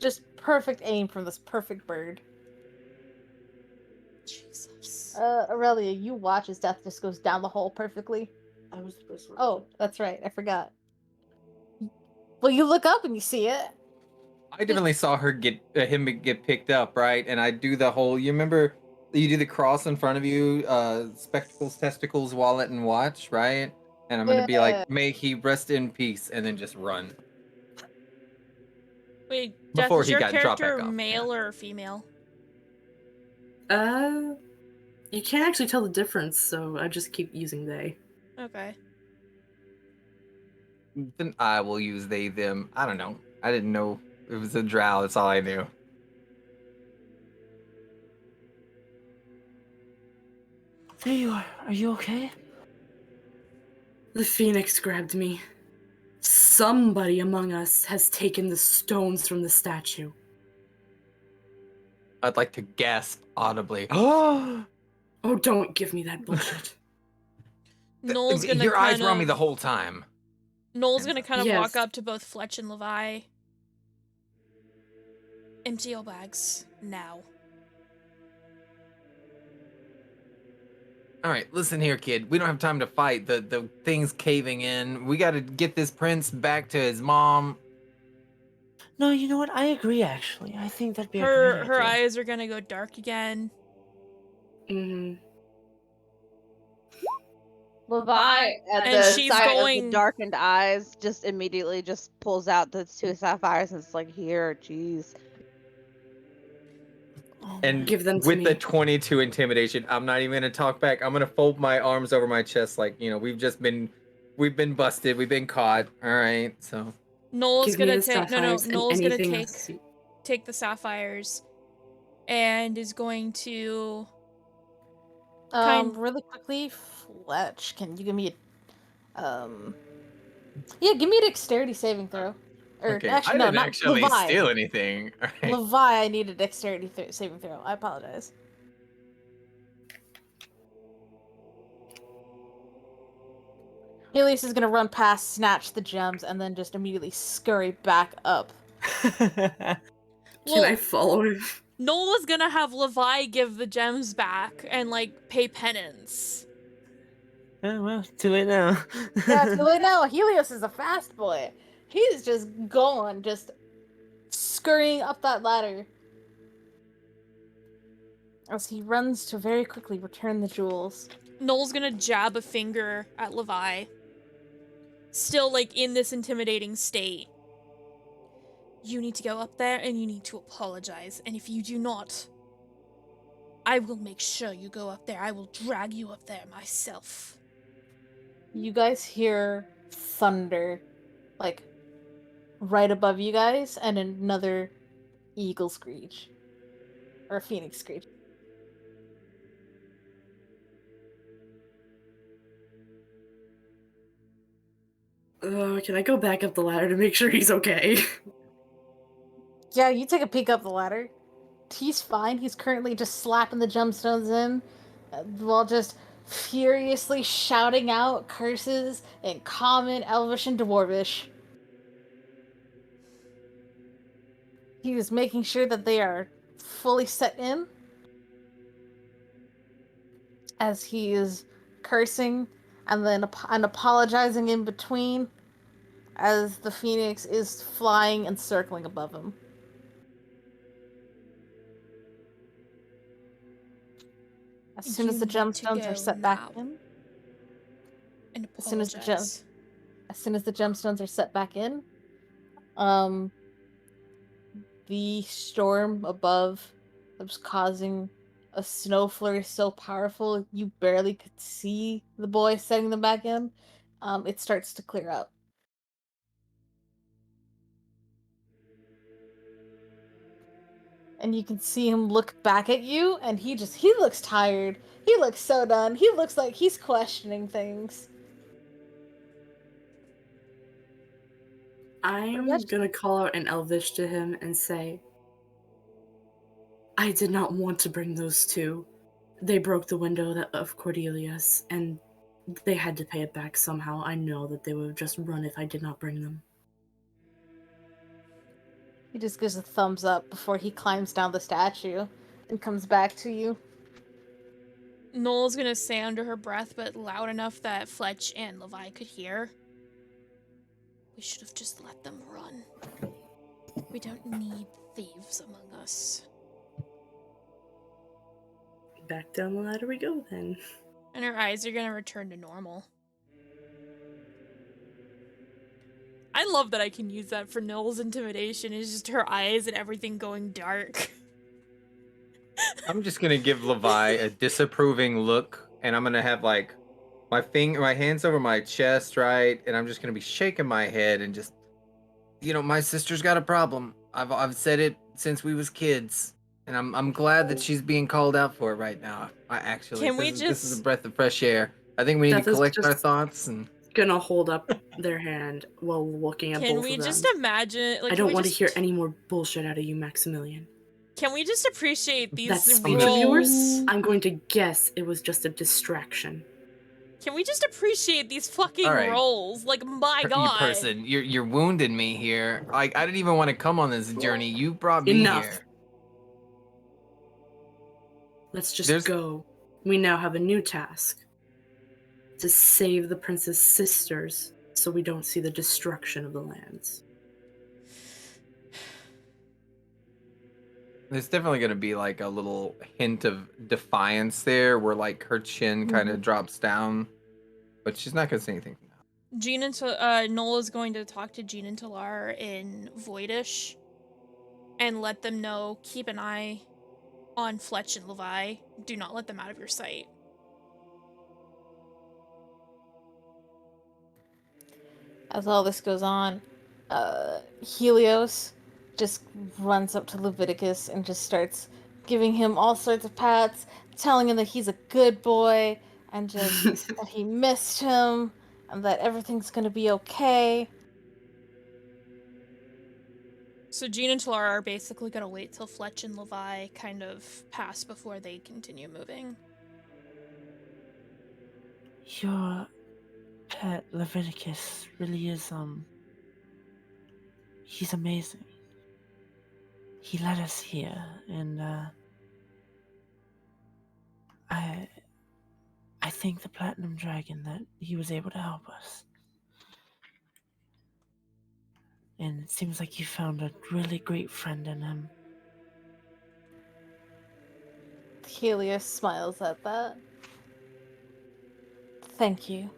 Just perfect aim from this perfect bird. Jesus. Aurelia, you watch as Death just goes down the hole perfectly. I was supposed to. Oh, that's right. I forgot. Well, you look up and you see it. I definitely saw her get him get picked up, right? And I do the whole. You remember you do the cross in front of you, spectacles, testicles, wallet, and watch, right? And I'm gonna be Yeah. like, "May he rest in peace," and then just run. Wait, Death, Before is he your got dropped character back off, male or female? You can't actually tell the difference, so I just keep using they. Okay. Then I will use they them. I don't know. I didn't know it was a drow. That's all I knew. There you are. Are you okay? The phoenix grabbed me. Somebody among us has taken the stones from the statue. I'd like to gasp audibly. Oh, Oh, don't give me that bullshit. Noel's gonna your eyes kind were on me of the whole time. Noel's gonna kind of Yes. walk up to both Fletch and Levi. Empty your bags now. All right, listen here, kid. We don't have time to fight. The thing's caving in. We got to get this prince back to his mom. No, you know what? I agree, actually. I think that'd be a Her great her idea. eyes are gonna go dark again. Mm-hmm. Levi, at And the she's sight of going- the darkened eyes, just immediately just pulls out the 2 sapphires and it's like, here, jeez. Oh, And Give them to with me. the 22 intimidation, I'm not even gonna talk back. I'm gonna fold my arms over my chest, like, you know, we've been busted, we've been caught. All right, so Noel's Give me gonna the take sapphires and Noel's gonna anything take else. take the sapphires and is going to Really quickly, Fletch, can you give me a yeah, give me a dexterity saving throw. Or okay. actually, I no, didn't not actually Levi. steal anything. All right. Levi, I need a dexterity saving throw. I apologize. Helios is gonna run past, snatch the gems, and then just immediately scurry back up. Can Well, I follow him? Noel is gonna have Levi give the gems back and like pay penance. Oh, well, too late now. Yeah, too late now. Helios is a fast boy. He's just going, just scurrying up that ladder. As he runs to very quickly return the jewels. Noel's gonna jab a finger at Levi. Still like in this intimidating state. You need to go up there and you need to apologize. And if you do not, I will make sure you go up there. I will drag you up there myself. You guys hear thunder, like, right above you guys, and another eagle screech. Or a phoenix screech. Can I go back up the ladder to make sure he's okay? Yeah, you take a peek up the ladder. He's fine. He's currently just slapping the gemstones in, while just furiously shouting out curses in Common, Elvish, and Dwarvish. He is making sure that they are fully set in, as he is cursing and then apologizing in between, as the phoenix is flying and circling above him. As soon as the You need to gemstones are go set back now. in, And As soon as the apologize. as soon as the gemstones are set back in, the storm above that was causing a snow flurry so powerful you barely could see the boy setting them back in, it starts to clear up. And you can see him look back at you, and he looks tired. He looks so done. He looks like he's questioning things. I'm gonna call out in Elvish to him and say, I did not want to bring those two. They broke the window of Cordelia's, and they had to pay it back somehow. I know that they would have just run if I did not bring them. He just gives a thumbs up before he climbs down the statue and comes back to you. Noel's gonna say under her breath, but loud enough that Fletch and Levi could hear. We should have just let them run. We don't need thieves among us. Back down the ladder we go then. And her eyes are gonna return to normal. I love that I can use that for Noel's intimidation. It's just her eyes and everything going dark. I'm just gonna give Levi a disapproving look, and I'm gonna have like my hands over my chest, right? And I'm just gonna be shaking my head and just, my sister's got a problem. I've said it since we was kids, and I'm glad that she's being called out for it right now. Can we This is a just breath of fresh air. I think we need Death to is collect our just thoughts and. gonna hold up their hand while looking at can both we of them. just imagine like I can don't we want to just- hear any more bullshit out of you, Maximilian. Can we just appreciate That these speech of yours, roles? I'm going to guess it was just a distraction. Can we just appreciate these fucking All right. roles? Like, my You god. person, you're wounding me here. Like, I didn't even want to come on this journey. You brought me Enough. here. Let's just go. We now have a new task. To save the prince's sisters so we don't see the destruction of the lands. There's definitely going to be like a little hint of defiance there where like her chin kind of drops down, but she's not going to say anything now. Jean and Noel is going to talk to Jean and Talar in Voidish and let them know, keep an eye on Fletch and Levi. Do not let them out of your sight. As all this goes on, Helios just runs up to Leviticus and just starts giving him all sorts of pats, telling him that he's a good boy and just that he missed him and that everything's gonna be okay. So Jean and Talar are basically going to wait till Fletch and Levi kind of pass before they continue moving. Your pet Leviticus really is, he's amazing. He led us here, and, I thank the Platinum Dragon that he was able to help us. And it seems like you found a really great friend in him. Helios smiles at that. Thank you.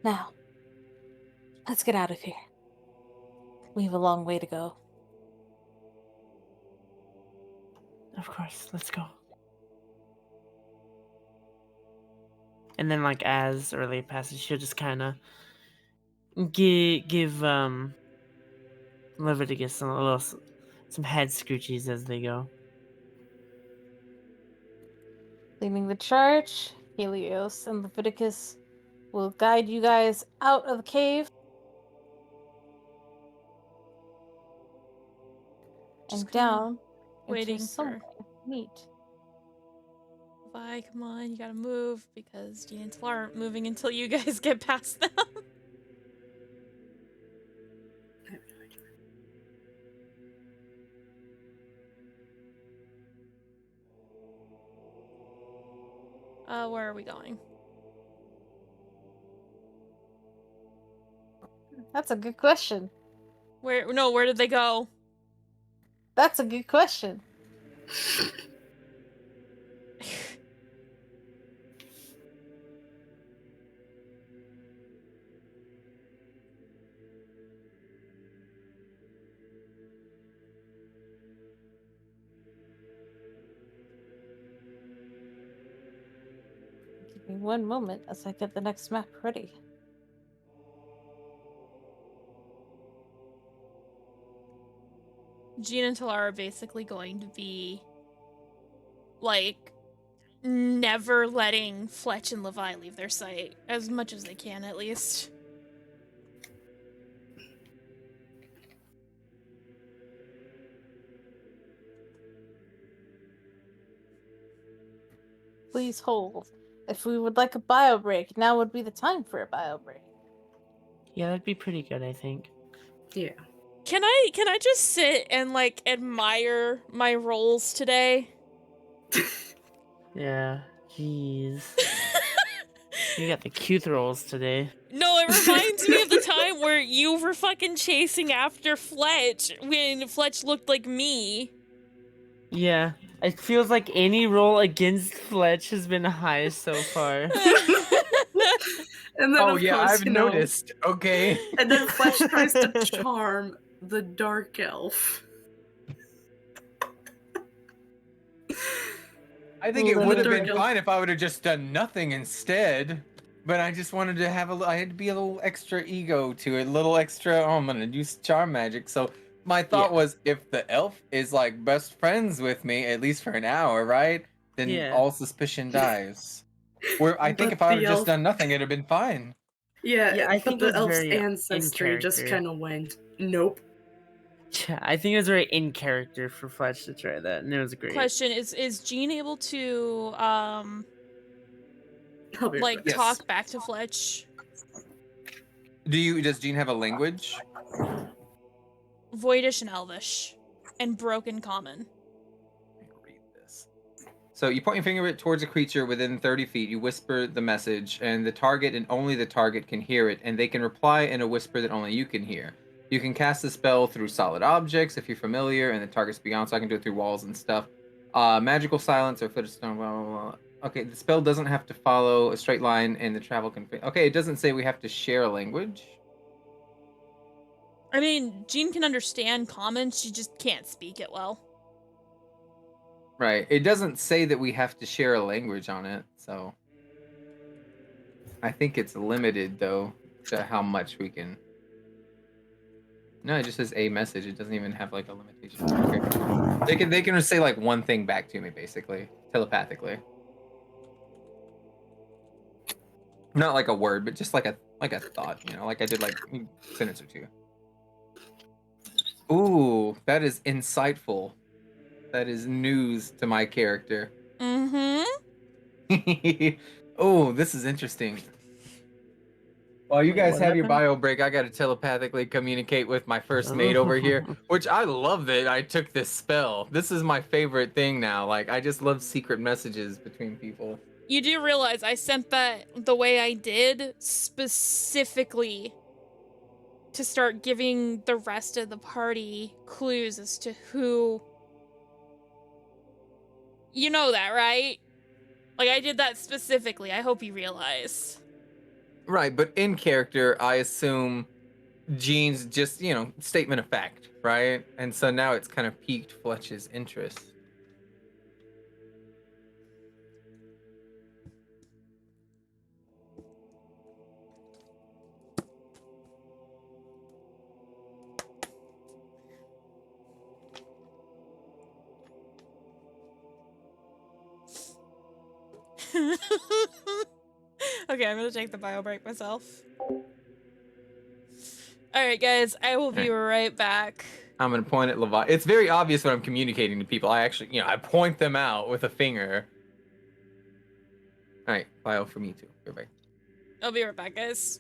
Now, let's get out of here. We have a long way to go. Of course, let's go. And then, like, as early passes, she'll just kind of give Leviticus some head scoochies as they go. Leading the charge, Helios and Leviticus will guide you guys out of the cave Just and kinda down waiting into for somewhere neat. Levi, come on, you gotta move because Jean and Talar aren't moving until you guys get past them. Where are we going? That's a good question. Where did they go? That's a good question. Give me one moment as I get the next map ready. Jean and Talara are basically going to be, like, never letting Fletch and Levi leave their sight, as much as they can, at least. Please hold. If we would like a bio break, now would be the time for a bio break. Yeah, that'd be pretty good, I think. Yeah. Can I just sit and, like, admire my rolls today? Yeah, jeez. You got the cute rolls today. No, it reminds me of the time where you were fucking chasing after Fletch when Fletch looked like me. Yeah, it feels like any roll against Fletch has been high so far. And then, Oh of yeah, course, I've noticed. Okay. And then Fletch tries to charm the dark elf. I think it Well, would the have been dark elf- fine if I would have just done nothing instead. But I just wanted to have I had to be a little extra ego to it, a little extra. Oh, I'm gonna use charm magic. So my thought Yeah. was, if the elf is like best friends with me at least for an hour, right? Then Yeah. all suspicion dies. Where I think But if I would the have just elf- done nothing, it'd have been fine. Yeah, I but think it the was elf's very in ancestry just character. kind of went, nope. Yeah, I think it was very in character for Fletch to try that, and it was great. Question, is Jean able to, I'll be like, right back. Yes. talk back to Fletch? Does Jean have a language? Voidish and Elvish. And Broken Common. Let me read this. So you point your finger towards a creature within 30 feet, you whisper the message, and the target and only the target can hear it, and they can reply in a whisper that only you can hear. You can cast the spell through solid objects if you're familiar, and the target's beyond, so I can do it through walls and stuff. Magical silence or foot of stone, blah, blah, blah. Okay, the spell doesn't have to follow a straight line, and the travel can... Okay, it doesn't say we have to share a language. I mean, Jean can understand Common, she just can't speak it well. Right. It doesn't say that we have to share a language on it, so I think it's limited though to how much we can. No, it just says a message. It doesn't even have like a limitation. Okay. They can say like one thing back to me basically, telepathically. Not like a word, but just like a thought, you know, like I did like a sentence or two. Ooh, that is insightful. That is news to my character. Mm-hmm. Oh, this is interesting. While you Wait, guys what have your happened? bio break, I got to telepathically communicate with my first mate over here, which I love that I took this spell. This is my favorite thing now. Like, I just love secret messages between people. You do realize I sent that the way I did specifically to start giving the rest of the party clues as to who... You know that, right? Like, I did that specifically. I hope you realize. Right, but in character, I assume Jean's just, you know, statement of fact, right? And so now it's kind of piqued Fletch's interest. Okay, I'm gonna take the bio break myself. Alright, guys, I will be right back. I'm gonna point at Levi. It's very obvious when I'm communicating to people. I actually, you know, I point them out with a finger. All right, bio for me too. Goodbye. I'll be right back, guys.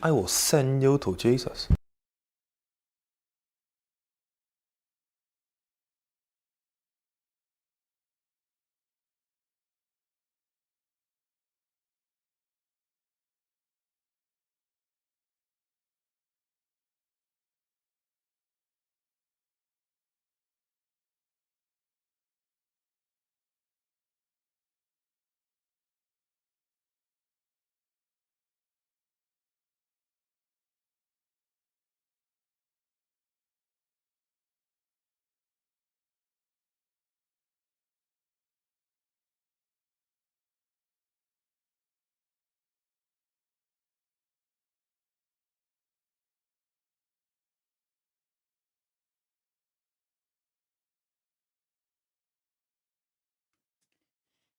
I will send you to Jesus.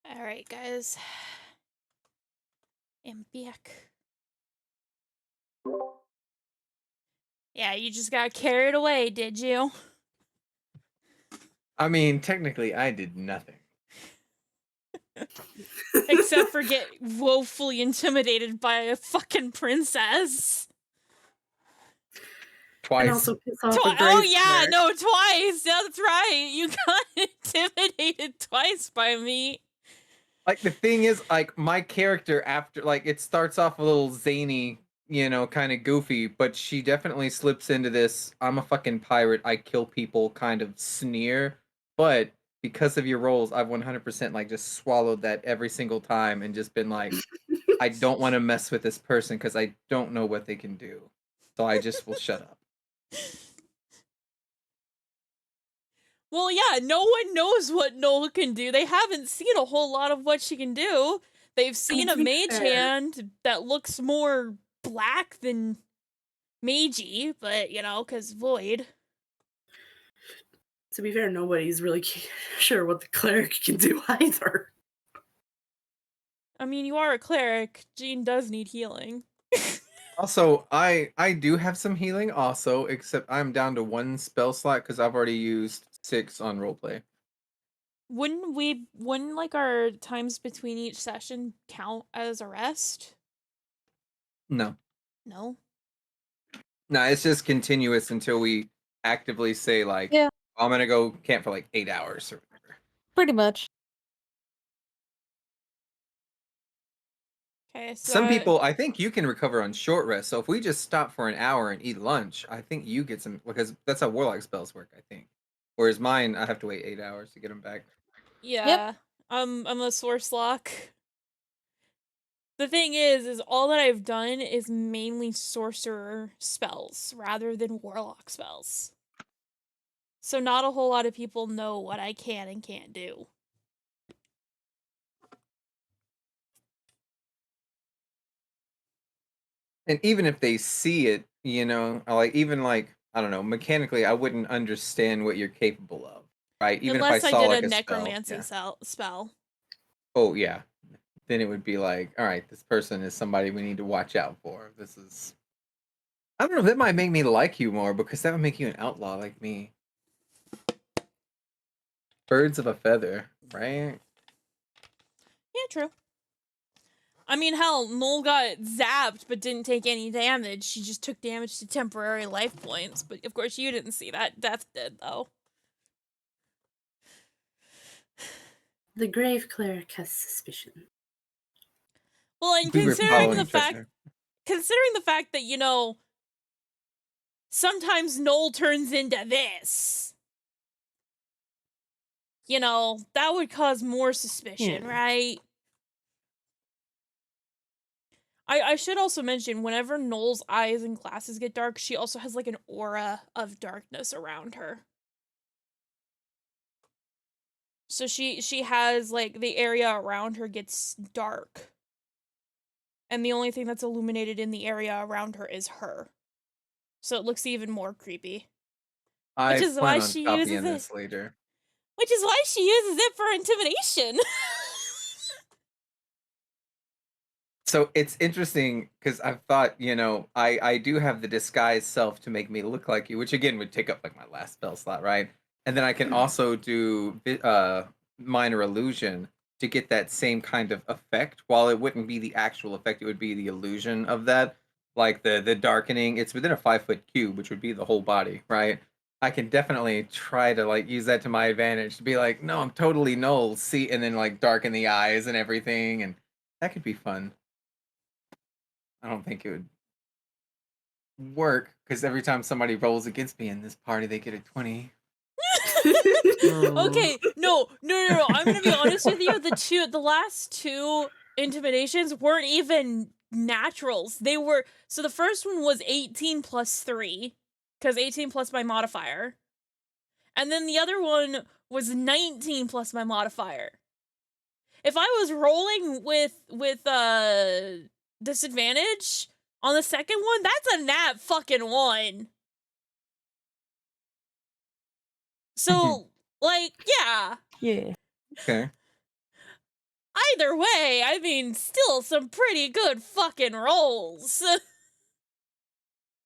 Alright, guys. I'm back. Yeah, you just got carried away, did you? I mean, technically, I did nothing. Except for get woefully intimidated by a fucking princess. Twice. And also piss off a Oh grave yeah, cleric. no, twice. That's right. You got intimidated twice by me. Like, the thing is, like, my character after, like, it starts off a little zany, you know, kind of goofy, but she definitely slips into this, I'm a fucking pirate, I kill people kind of sneer. But because of your roles, I've 100% like just swallowed that every single time and just been like, I don't want to mess with this person because I don't know what they can do. So I just will shut up. Well, yeah, no one knows what Noel can do. They haven't seen a whole lot of what she can do. They've seen a to be mage fair- hand that looks more black than magey, but you know, because void. To be fair, nobody's really sure what the cleric can do either. I mean, you are a cleric. Jean does need healing. Also, I do have some healing also, except I'm down to 1 spell slot because I've already used 6 on roleplay. Wouldn't like our times between each session count as a rest? No. No? No, it's just continuous until we actively say like, Yeah. I'm gonna go camp for like 8 hours or whatever. Pretty much. Okay, so Some people, I think you can recover on short rest. So if we just stop for an hour and eat lunch, I think you get some, because that's how warlock spells work, I think. Whereas mine, I have to wait 8 hours to get them back. yeah. I'm a source lock. The thing is all that I've done is mainly sorcerer spells rather than warlock spells. So not a whole lot of people know what I can and can't do. And even if they see it, you know, like even like, I don't know, mechanically, I wouldn't understand what you're capable of, right? Even Unless if I I saw did like a a spell. necromancy Yeah. spell. Oh yeah. Then it would be like, all right, this person is somebody we need to watch out for. This is, I don't know, that might make me like you more because that would make you an outlaw like me. Birds of a feather, right? Yeah, true. I mean, hell, Noel got zapped but didn't take any damage. She just took damage to temporary life points. But of course, you didn't see that. Death did, though. The grave cleric has suspicion. Well, and We were considering following the each other. fact that, you know, sometimes Noel turns into this. You know, that would cause more suspicion, Yeah. right? I should also mention, whenever Noel's eyes and glasses get dark, she also has like an aura of darkness around her. So she has like the area around her gets dark. And the only thing that's illuminated in the area around her is her. So it looks even more creepy. I is plan why on she copying uses it. this later. Which is why she uses it for intimidation. So it's interesting because I've thought, you know, I do have the disguise self to make me look like you, which again would take up like my last spell slot, right? And then I can also do minor illusion to get that same kind of effect. While it wouldn't be the actual effect, it would be the illusion of that. like the darkening, it's within a 5-foot cube, which would be the whole body, right? I can definitely try to like use that to my advantage to be like, no, I'm totally null. See, and then like darken the eyes and everything, and that could be fun. I don't think it would work because every time somebody rolls against me in this party, they get a 20. Okay, no. I'm gonna be honest with you. The last two intimidations weren't even naturals. They were so the first one was 18 plus 3, because 18 plus my modifier, and then the other one was 19 plus my modifier. If I was rolling with disadvantage on the second one, that's a nat fucking 1. So like, yeah. Yeah. Okay. Either way, I mean, still some pretty good fucking rolls.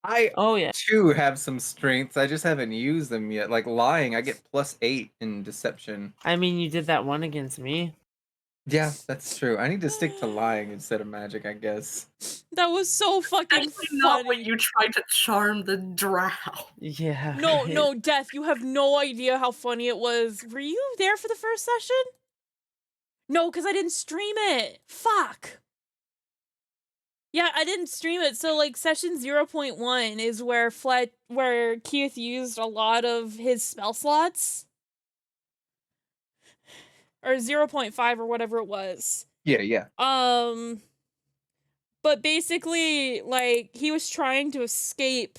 I Oh yeah. too have some strengths. I just haven't used them yet. Like lying, I get +8 in deception. I mean, you did that one against me. Yeah, that's true. I need to stick to lying instead of magic, I guess. That was so fucking Actually, not when funny. you tried to charm the drow. Yeah. No, right. no, Death, you have no idea how funny it was. Were you there for the first session? No, because I didn't stream it. Fuck. Yeah, I didn't stream it. So, like, session 0.1 is where Keith used a lot of his spell slots. Or 0.5 or whatever it was. Yeah. But basically, like, he was trying to escape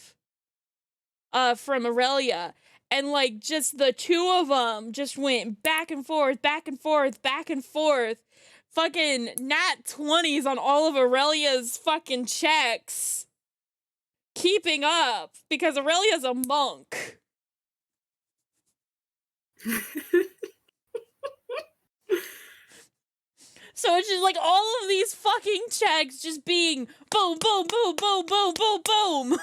from Aurelia, and like just the two of them just went back and forth, back and forth, back and forth. Fucking nat 20s on all of Aurelia's fucking checks. Keeping up, because Aurelia's a monk. So it's just like all of these fucking checks just being boom, boom, boom, boom, boom, boom, boom.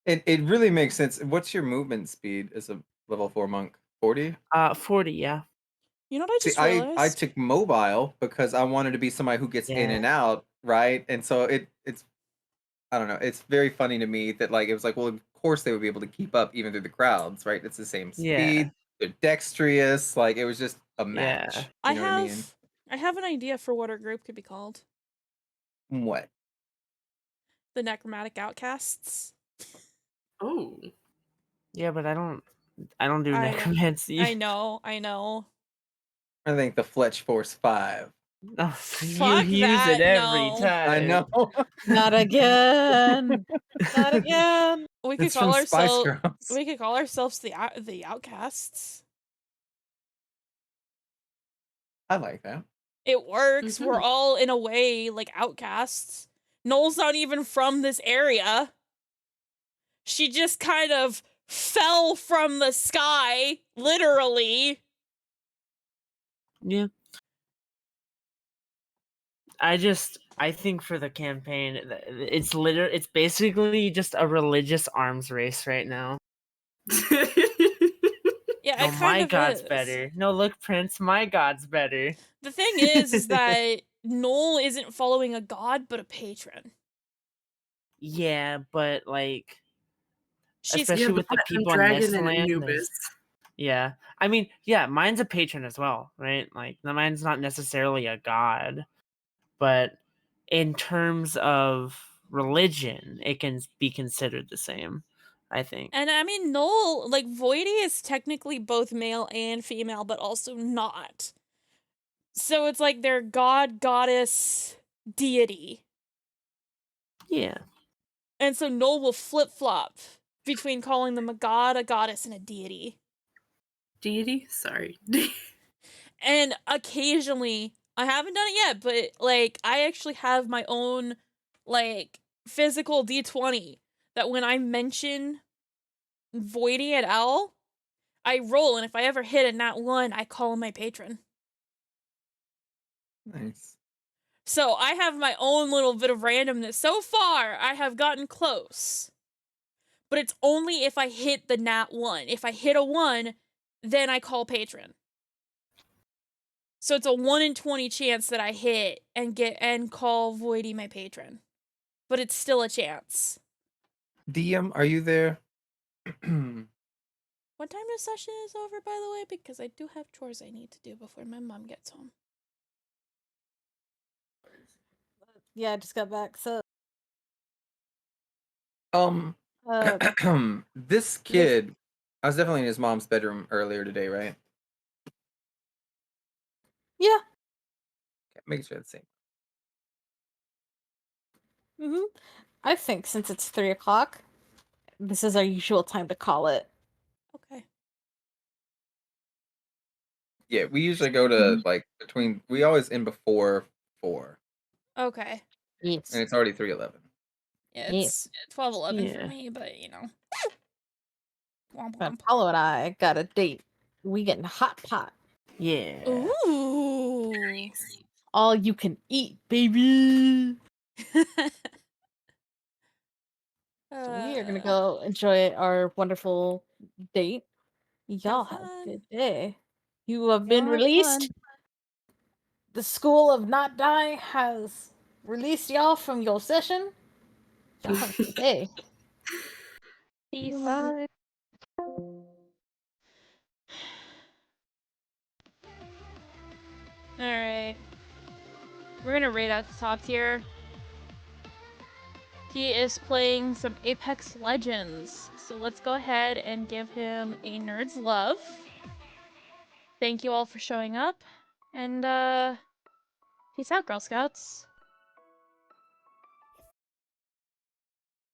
It really makes sense. What's your movement speed as a level 4 monk? 40? 40. Yeah. You know what I See, just I realized? took mobile because I wanted to be somebody who gets in Yeah. and out, right? And so it's I don't know. It's very funny to me that like it was like, well, of course they would be able to keep up even through the crowds, right? It's the same Yeah. speed. They're dexterous. Like it was just a match. Yeah. You know what I mean? I have an idea for what our group could be called. What? The Necromantic Outcasts. Oh. Yeah, but I don't do I- necromancy. I know. I think the Fletch Force 5. Oh, Fuck you use that, it every no. time. I know. Not again. Not again. We could It's from call Spice ourselves. Girls. We could call ourselves the Outcasts. I like that. It works. We're all in a way like outcasts. Noel's not even from this area. She just kind of fell from the sky, literally. Yeah. I think for the campaign, it's basically just a religious arms race right now. Yeah, it Oh, kind my of god's is. better. No, look, Prince, my god's better. The thing is that Noel isn't following a god, but a patron. Yeah, but like, She's especially with the Platinum people in Dragon this and land. Anubis. Yeah, I mean, yeah, mine's a patron as well, right? Like, mine's not necessarily a god, but in terms of religion, it can be considered the same, I think. And I mean, Noel, like, Voidy is technically both male and female, but also not. So it's like they're god, goddess, deity. Yeah. And so Noel will flip-flop between calling them a god, a goddess, and a deity. Deity? Sorry. And occasionally, I haven't done it yet, but, like, I actually have my own, like, physical D20 that when I mention Voidy at Owl, I roll, and if I ever hit a nat 1, I call him my patron. Nice. So I have my own little bit of randomness. So far, I have gotten close. But it's only if I hit the nat 1. If I hit a 1, then I call patron. So it's a 1 in 20 chance that I hit and call Voidy my patron. but it's still a chance. DM, are you there? What time the session is over, by the way? Because I do have chores I need to do before my mom gets home. Yeah, I just got back. So, This kid, I was definitely in his mom's bedroom earlier today, right? yeah. Okay, making sure that's the same. I think since it's 3 o'clock, this is our usual time to call it. Okay. Yeah, we usually go to like between. We always end before 4, Okay. Yes. and it's already 3:11. Yeah, Yes. it's 12:11 for Yeah. me, but you know. Womp But womp. Apollo and I got a date. We getting hot pot. Yeah. Ooh. All you can eat, baby. So we are gonna go enjoy our wonderful date. Y'all have a fun. good day. You have been Y'all have released. fun. The School of Not Dying has released y'all from your session. Y'all have a good day. Peace. Bye. Alright. We're gonna raid out the top tier. He is playing some Apex Legends. So let's go ahead and give him a nerd's love. Thank you all for showing up. And peace out, Girl Scouts.